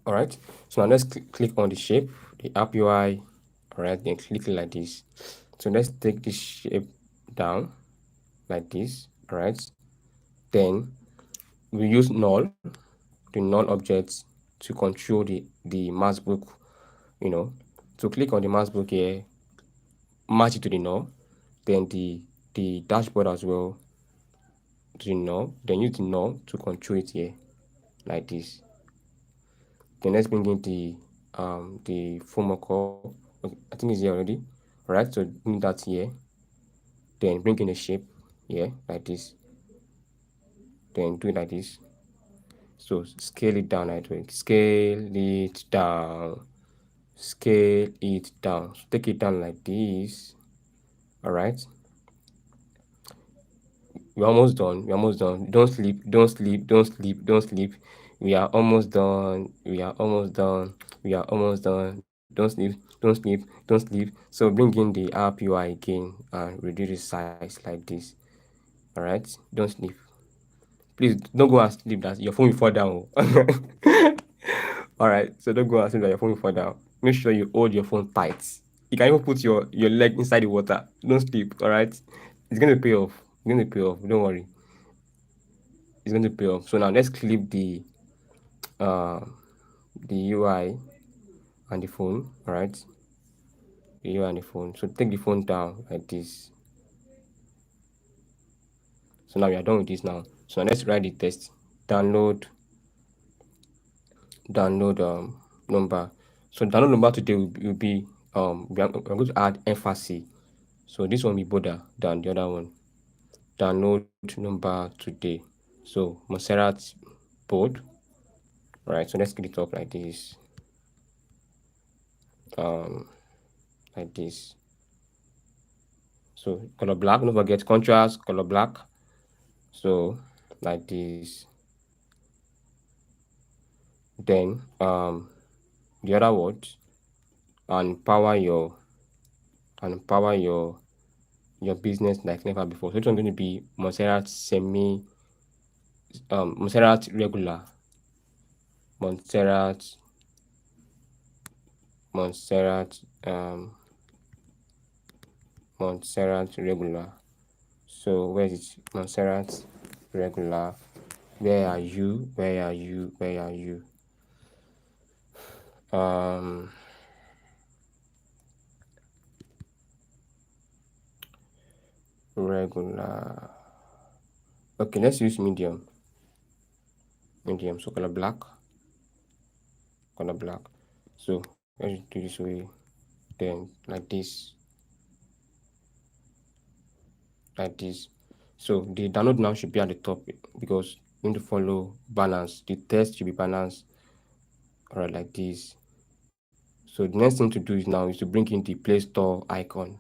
All right, so now let's click on the shape, the app UI. All right, then click it like this. So let's take this shape down like this. All right, then we use null, the null object, to control the MacBook. So click on the MacBook here, match it to the null, then the dashboard as well to the null, then use the null to control it here like this. Then let's bring in the former call. Okay, I think it's here already. All right, so bring that here, then bring in a shape here like this, then do it like this. So scale it down right way. Scale it down. Scale it down. So take it down like this. All right. We're almost done. We're almost done. Don't sleep. Don't sleep. Don't sleep. Don't sleep. We are almost done. We are almost done. We are almost done. Don't sleep. Don't sleep. Don't sleep. So bring in the app UI again and reduce the size like this. All right. Don't sleep. Please don't go and sleep. That your phone will fall down. All right. So don't go and sleep that your phone will fall down. Make sure you hold your phone tight. You can even put your leg inside the water. Don't sleep. All right. It's gonna pay off. It's gonna pay off. Don't worry. It's going to pay off. So now let's clip uh the UI and the phone. All right. The UI and the phone. So take the phone down like this. So now we are done with this now. So let's write the test. Download download number. So download number today will be we're going to add emphasis. So this one will be bolder than the other one. Download number today. So Monserrat bold. Right. So let's get it up like this. Um like this. So color black, don't forget contrast, color black. So like this. Then the other words and power your business like never before. So it's going to be Montserrat regular, Montserrat, Montserrat, Montserrat regular. So where is it? Montserrat regular. Where are you? Where are you? Where are you? Regular. Okay, let's use medium. Medium. So color black. Color black. So let's do this way. Then like this. Like this. So the download now should be at the top because we need to follow balance. The text should be balanced. Alright, like this. So the next thing to do is now is to bring in the Play Store icon.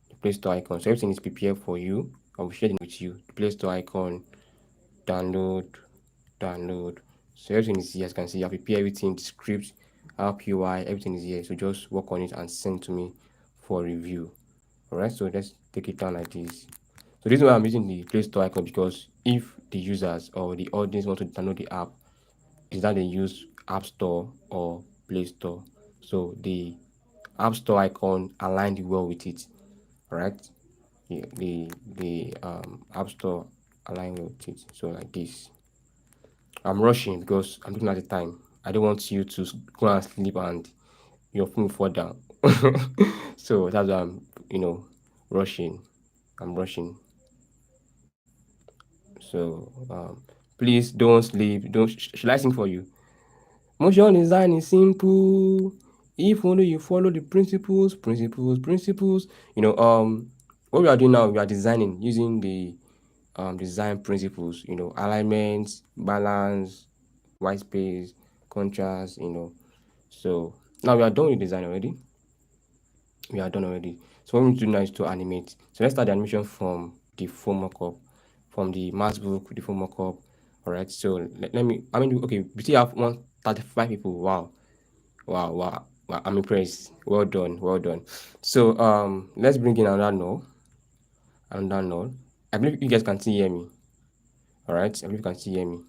The Play Store icon. So everything is prepared for you. I will share it with you. The Play Store icon. Download. Download. So everything is here. As you can see, I prepare everything, the script, app UI, everything is here. So just work on it and send to me for review. Alright, so let's take it down like this. So this is why I'm using the Play Store icon, because if the users or the audience want to download the app, is that they use App Store or Play Store. So the App Store icon aligned well with it. Alright. The App Store aligned well with it. So like this. I'm rushing because I'm looking at the time. I don't want you to go and sleep and your phone fall down. So that's why I'm, rushing. I'm rushing. So please don't sleep. Don't. Should I sing for you? Motion design is simple. If only you follow the principles. What we are doing now, we are designing using the design principles. Alignment, balance, white space, contrast. So now we are done with design already. We are done already. So what we need to do now is to animate. So let's start the animation from the phone mockup, from the mass book, the phone mockup. All right. So let me. Okay. We still have 135 people. Wow. Wow. Wow. Wow. I'm impressed. Well done. Well done. So let's bring in another null. Another null. I believe you guys can still hear me. All right. I believe you can still hear me.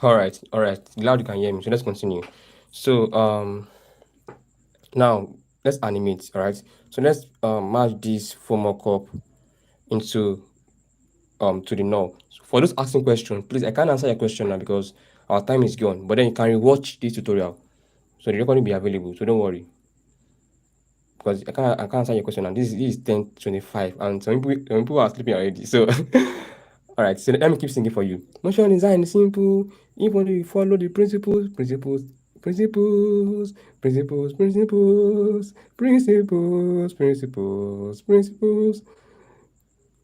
All right. Glad you can hear me. So let's continue. So now let's animate. All right. So let's match this former cup into to the null. So for those asking questions, please, I can't answer your question now because our time is gone. But then you can rewatch this tutorial. So the recording will be available. So don't worry. Because I can't answer your question now. This is 10:25 and some people are sleeping already. So all right, so let me keep singing for you. Motion design is simple. If only you follow the principles, principles.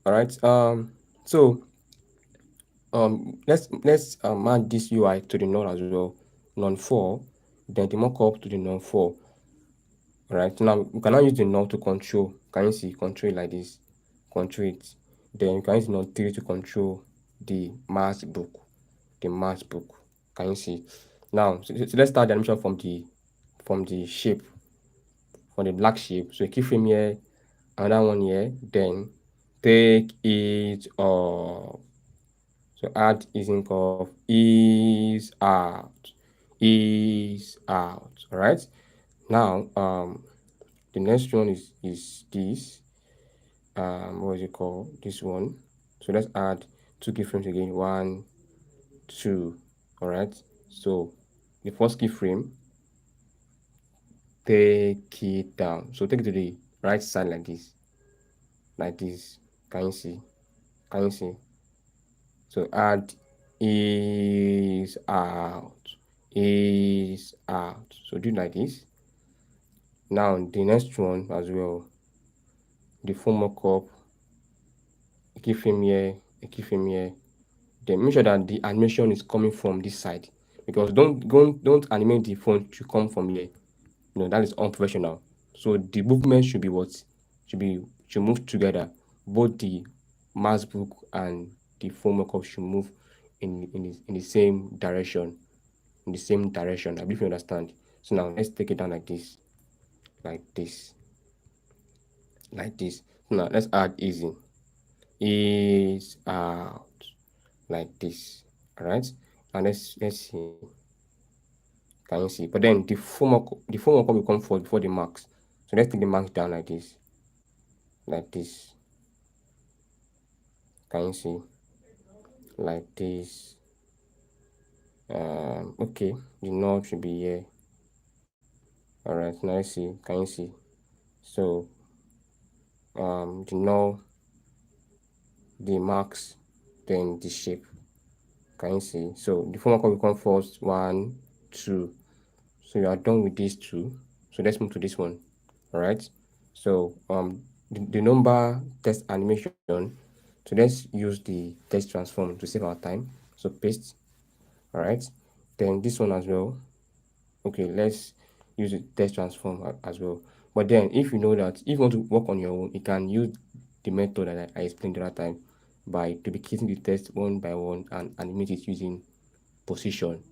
All right. Let's add this UI to the node as well. Node 4, then the mockup to the node 4. All right. Now you can now use the node to control. Can you see? Control it like this. Control it. Then you can use node 3 to control the mass book. The mass book. Can you see? Now, so let's start the animation from the shape, from the black shape. So a keyframe here, another one here, then take it off. So add easing of ease out, ease out. All right. Now, the next one is this. What is it called? This one. So let's add two keyframes again. 1, 2. All right. So the first keyframe, take it down. So take it to the right side like this. Like this. Can you see? Can you see? So add is out. Is out. So do it like this. Now the next one as well. The full mockup. A keyframe here. A keyframe here. Then make sure that the animation is coming from this side. Because don't animate the phone to come from here. That is unprofessional. So the movement should be what? Should move together. Both the mass book and the phone mockup should move in the same direction. In the same direction. I believe you understand. So now let's take it down like this. Like this. Like this. Now let's add easy. Is out. Like this. Alright? And let's see. Can you see? But then the phone mockup will come forward before the marks. So let's take the marks down like this. Like this. Can you see? Like this. Okay, the knob should be here. All right, now let's see. Can you see? So the knob, the marks, then the shape. Can you see? So the form will come first. 1, 2. So you are done with these two. So let's move to this one. All right. So the number test animation. So let's use the text transform to save our time. So paste. All right. Then this one as well. Okay, let's use the text transform as well. But then if you know that if you want to work on your own, you can use the method that I explained the other time by duplicating the text one by one and animate it using position.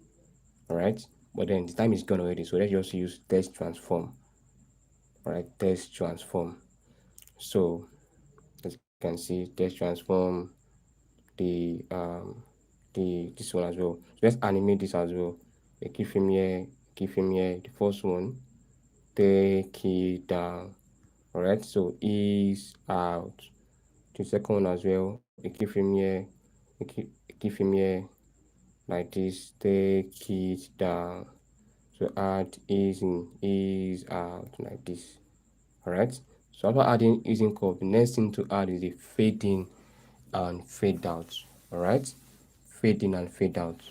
All right. But then the time is gone already, so let's just use text transform. All right, text transform. So as you can see, text transform the this one as well. So let's animate this as well. A keyframe here, keyframe here. The first one, take it down. All right. So is out. The second one as well. A keyframe here, a keyframe here, like this. Take it down. So add is in, is out, like this. All right. So after adding using curve, the next thing to add is the fade in and fade out. All right. Fade in and fade out.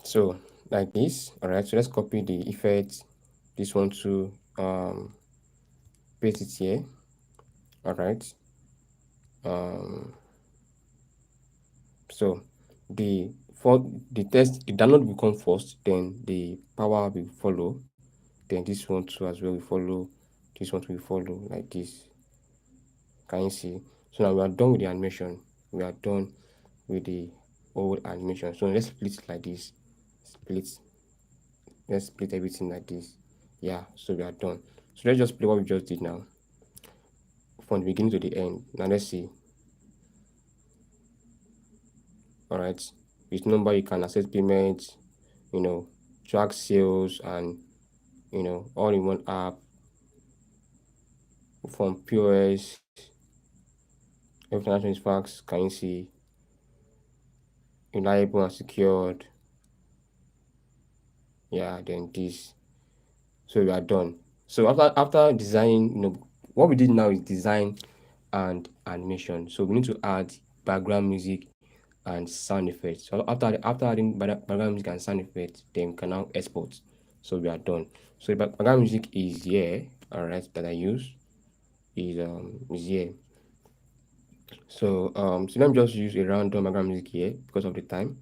So like this. All right. So let's copy the effect. This one to paste it here. All right. So the for the test, the download will come first, then the power will follow, then this one too as well will follow, this one will follow, like this. Can you see? So now we are done with the animation. We are done with the old animation. So let's split it like this. Split Let's split everything like this. Yeah, so we are done. So let's just play what we just did now from the beginning to the end. Now let's see. All right, with Nomba you can access payments, track sales, and all in one app from POS. Every financial facts can you see reliable and secured. Yeah, then this. So we are done. So after design, what we did now is design and animation. So we need to add background music and sound effects. So after adding background music and sound effects, then we can now export. So we are done. So the background music is here, alright, that I use is here. So let me just use a random background music here because of the time.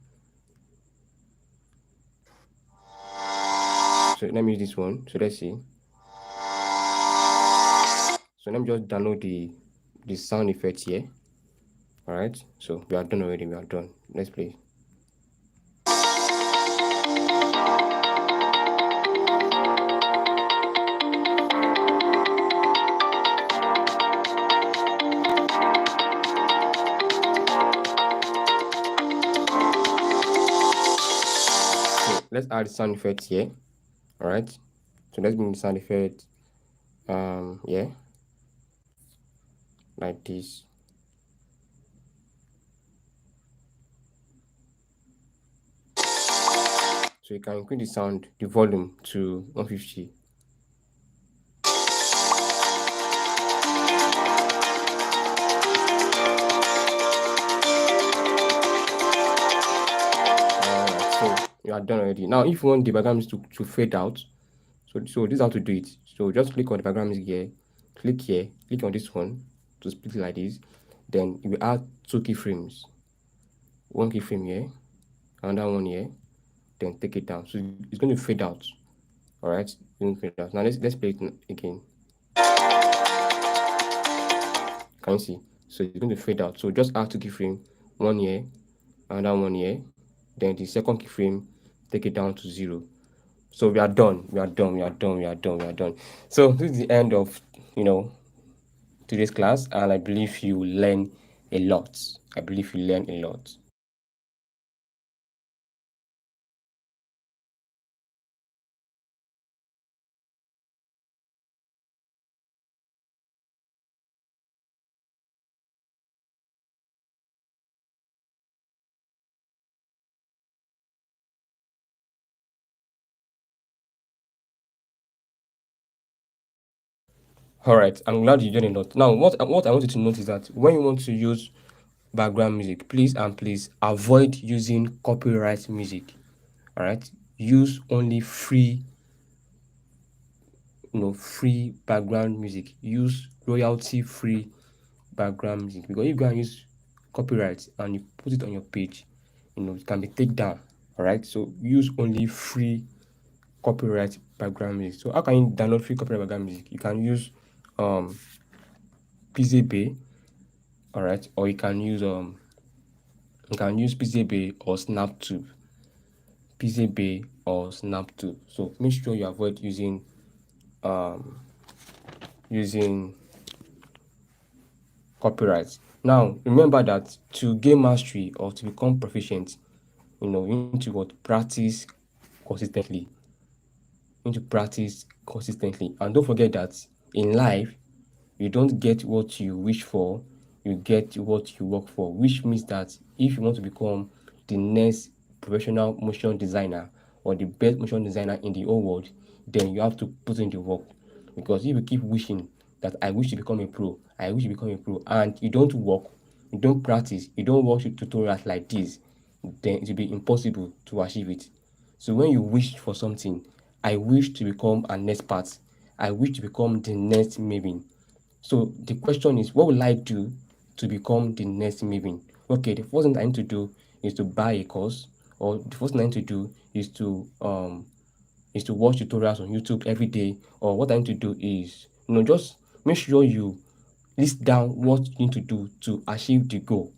So let me use this one. So let's see. So let me just download the sound effect here. Alright, so we are done already. We are done. Let's play. So let's add sound effect here. Alright, so let's bring the sound effect yeah, like this. So you can increase the sound, the volume to 150. Alright, so you are done already. Now if you want the background music to fade out, so this is how to do it. So just click on the background music here, click on this one to split it like this. Then you will add 2 keyframes. One keyframe here, another one here, then take it down. So it's going to fade out. Alright, now let's play it again. Can you see? So it's going to fade out. So just add 2 keyframe, one here, another one here, then the second keyframe, take it down to 0. So we are done. We are done. We are done. We are done. We are done. So this is the end of today's class, and I believe you learn a lot. I believe you learn a lot. All right, I'm glad you joined a lot. Now, what I want you to note is that when you want to use background music, please avoid using copyright music. All right, use only free free background music. Use royalty free background music, because if you go and use copyright and you put it on your page, it can be taken down. All right, so use only free copyright background music. So how can you download free copyright background music? You can use PZB, all right, or you can use PZB or SnapTube. PZB or SnapTube. So make sure you avoid using copyright. Now remember that to gain mastery or to become proficient, you need to practice consistently. You need to practice consistently, and don't forget that in life you don't get what you wish for, you get what you work for, which means that if you want to become the next professional motion designer or the best motion designer in the whole world, then you have to put in the work. Because if you keep wishing that I wish to become a pro, I wish to become a pro, and you don't work, you don't practice, you don't watch tutorials like this, then it will be impossible to achieve it. So when you wish for something, I wish to become an expert, I wish to become the next Maven. So the question is, what will I do to become the next Maven? Okay, the first thing I need to do is to buy a course, or the first thing I need to do is to watch tutorials on YouTube every day, or what I need to do is just make sure you list down what you need to do to achieve the goal.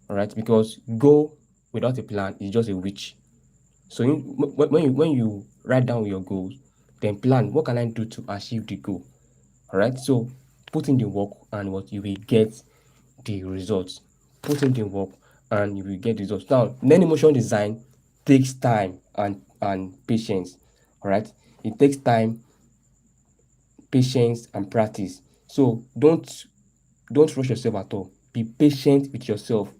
All right, because goal without a plan is just a wish. So when you write down your goals, then plan what can I do to achieve the goal. All right. So put in the work and what you will get the results. Put in the work and you will get results. Now, learning motion design takes time and patience. All right. It takes time, patience, and practice. So don't rush yourself at all. Be patient with yourself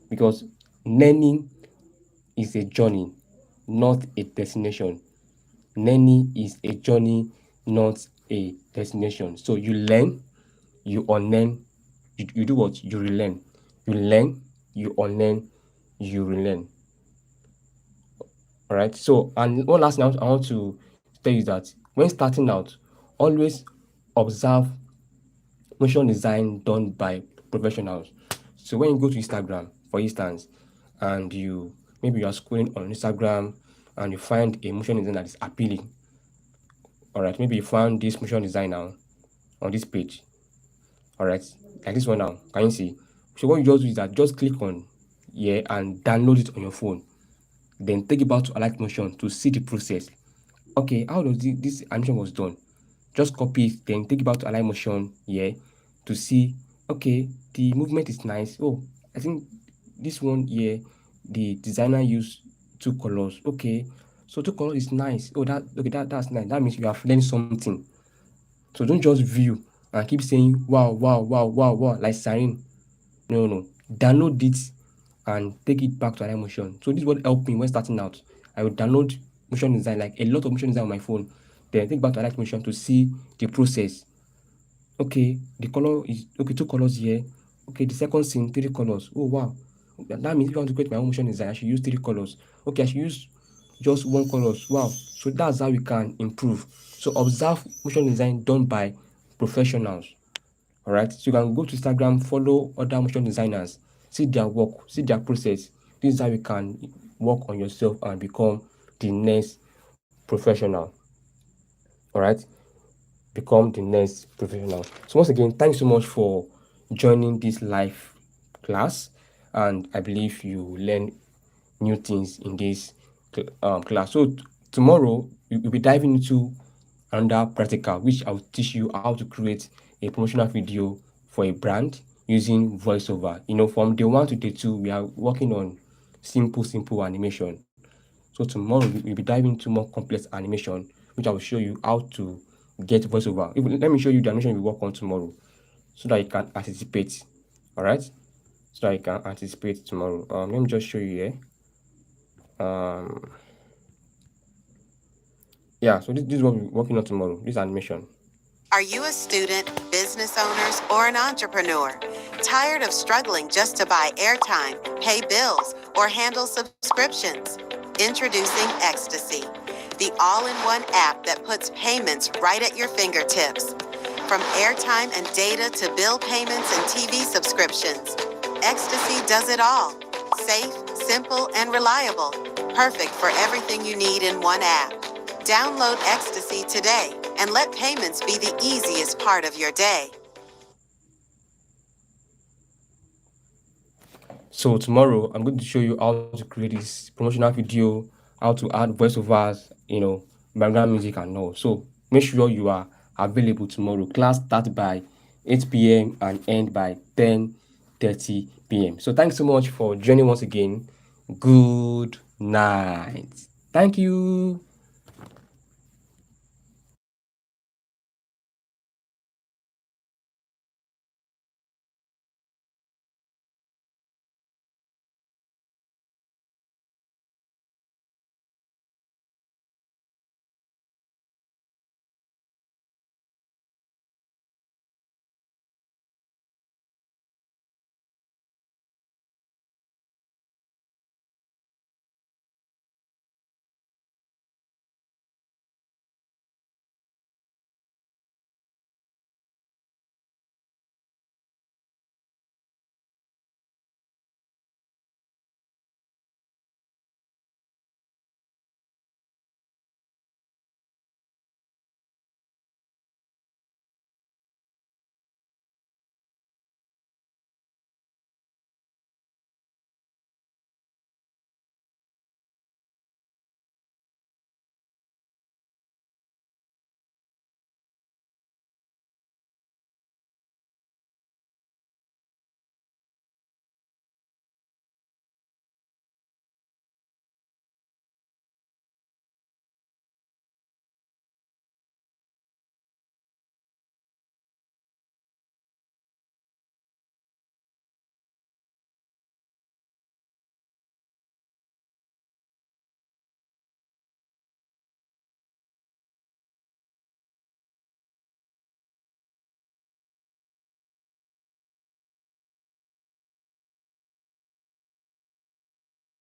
because learning is a journey, not a destination. Learning is a journey, not a destination. So you learn, you unlearn, you do what? You relearn. You learn, you unlearn, you relearn. All right. So, and one last thing I want to tell you that when starting out, always observe motion design done by professionals. So when you go to Instagram, for instance, and maybe you are scrolling on Instagram and you find a motion design that is appealing. All right, maybe you found this motion design now on this page. All right, like this one now. Can you see? So what you just do is that just click on here and download it on your phone. Then take it back to Alight Motion to see the process. Okay, how does this animation was done? Just copy it, then take it back to Alight Motion here to see, okay, the movement is nice. Oh, I think this one here, the designer used two colors. Okay, so two colors is nice. Oh, that's nice. That means you have learned something. So don't just view and keep saying wow, wow, wow, wow, wow, like siren. No, no. Download it and take it back to Alight Motion. So this is what helped me when starting out. I would download motion design, like a lot of motion design on my phone, then take back to Alight Motion to see the process. Okay, the color is okay, two colors here. Okay, the second scene, three colors. Oh wow. That means if I want to create my own motion design, I should use three colors. Okay, I should use just one colors. Wow. So that's how we can improve. So observe motion design done by professionals. All right. So you can go to Instagram, follow other motion designers, see their work, see their process. This is how you can work on yourself and become the next professional. All right. Become the next professional. So once again, thanks so much for joining this live class, and I believe you learn new things in this class. So tomorrow we'll be diving into another practical, which I'll teach you how to create a promotional video for a brand using voiceover. From day one to day two, we are working on simple animation. So tomorrow we'll be diving into more complex animation, which I will show you how to get voiceover. Let me show you the animation we work on tomorrow so that you can anticipate. All right, so that you can anticipate tomorrow. Let me just show you here. Yeah, so this is what we're working on tomorrow, this animation. Are you a student, business owners, or an entrepreneur? Tired of struggling just to buy airtime, pay bills, or handle subscriptions? Introducing Ecstasy, the all-in-one app that puts payments right at your fingertips. From airtime and data to bill payments and TV subscriptions, Ecstasy does it all. Safe, simple, and reliable. Perfect for everything you need in one app. Download Ecstasy today and let payments be the easiest part of your day. So tomorrow I'm going to show you how to create this promotional video, how to add voiceovers, background music and all. So make sure you are available tomorrow. Class starts by 8 p.m. and end by 10:30 p.m. So thanks so much for joining once again. Good night. Thank you.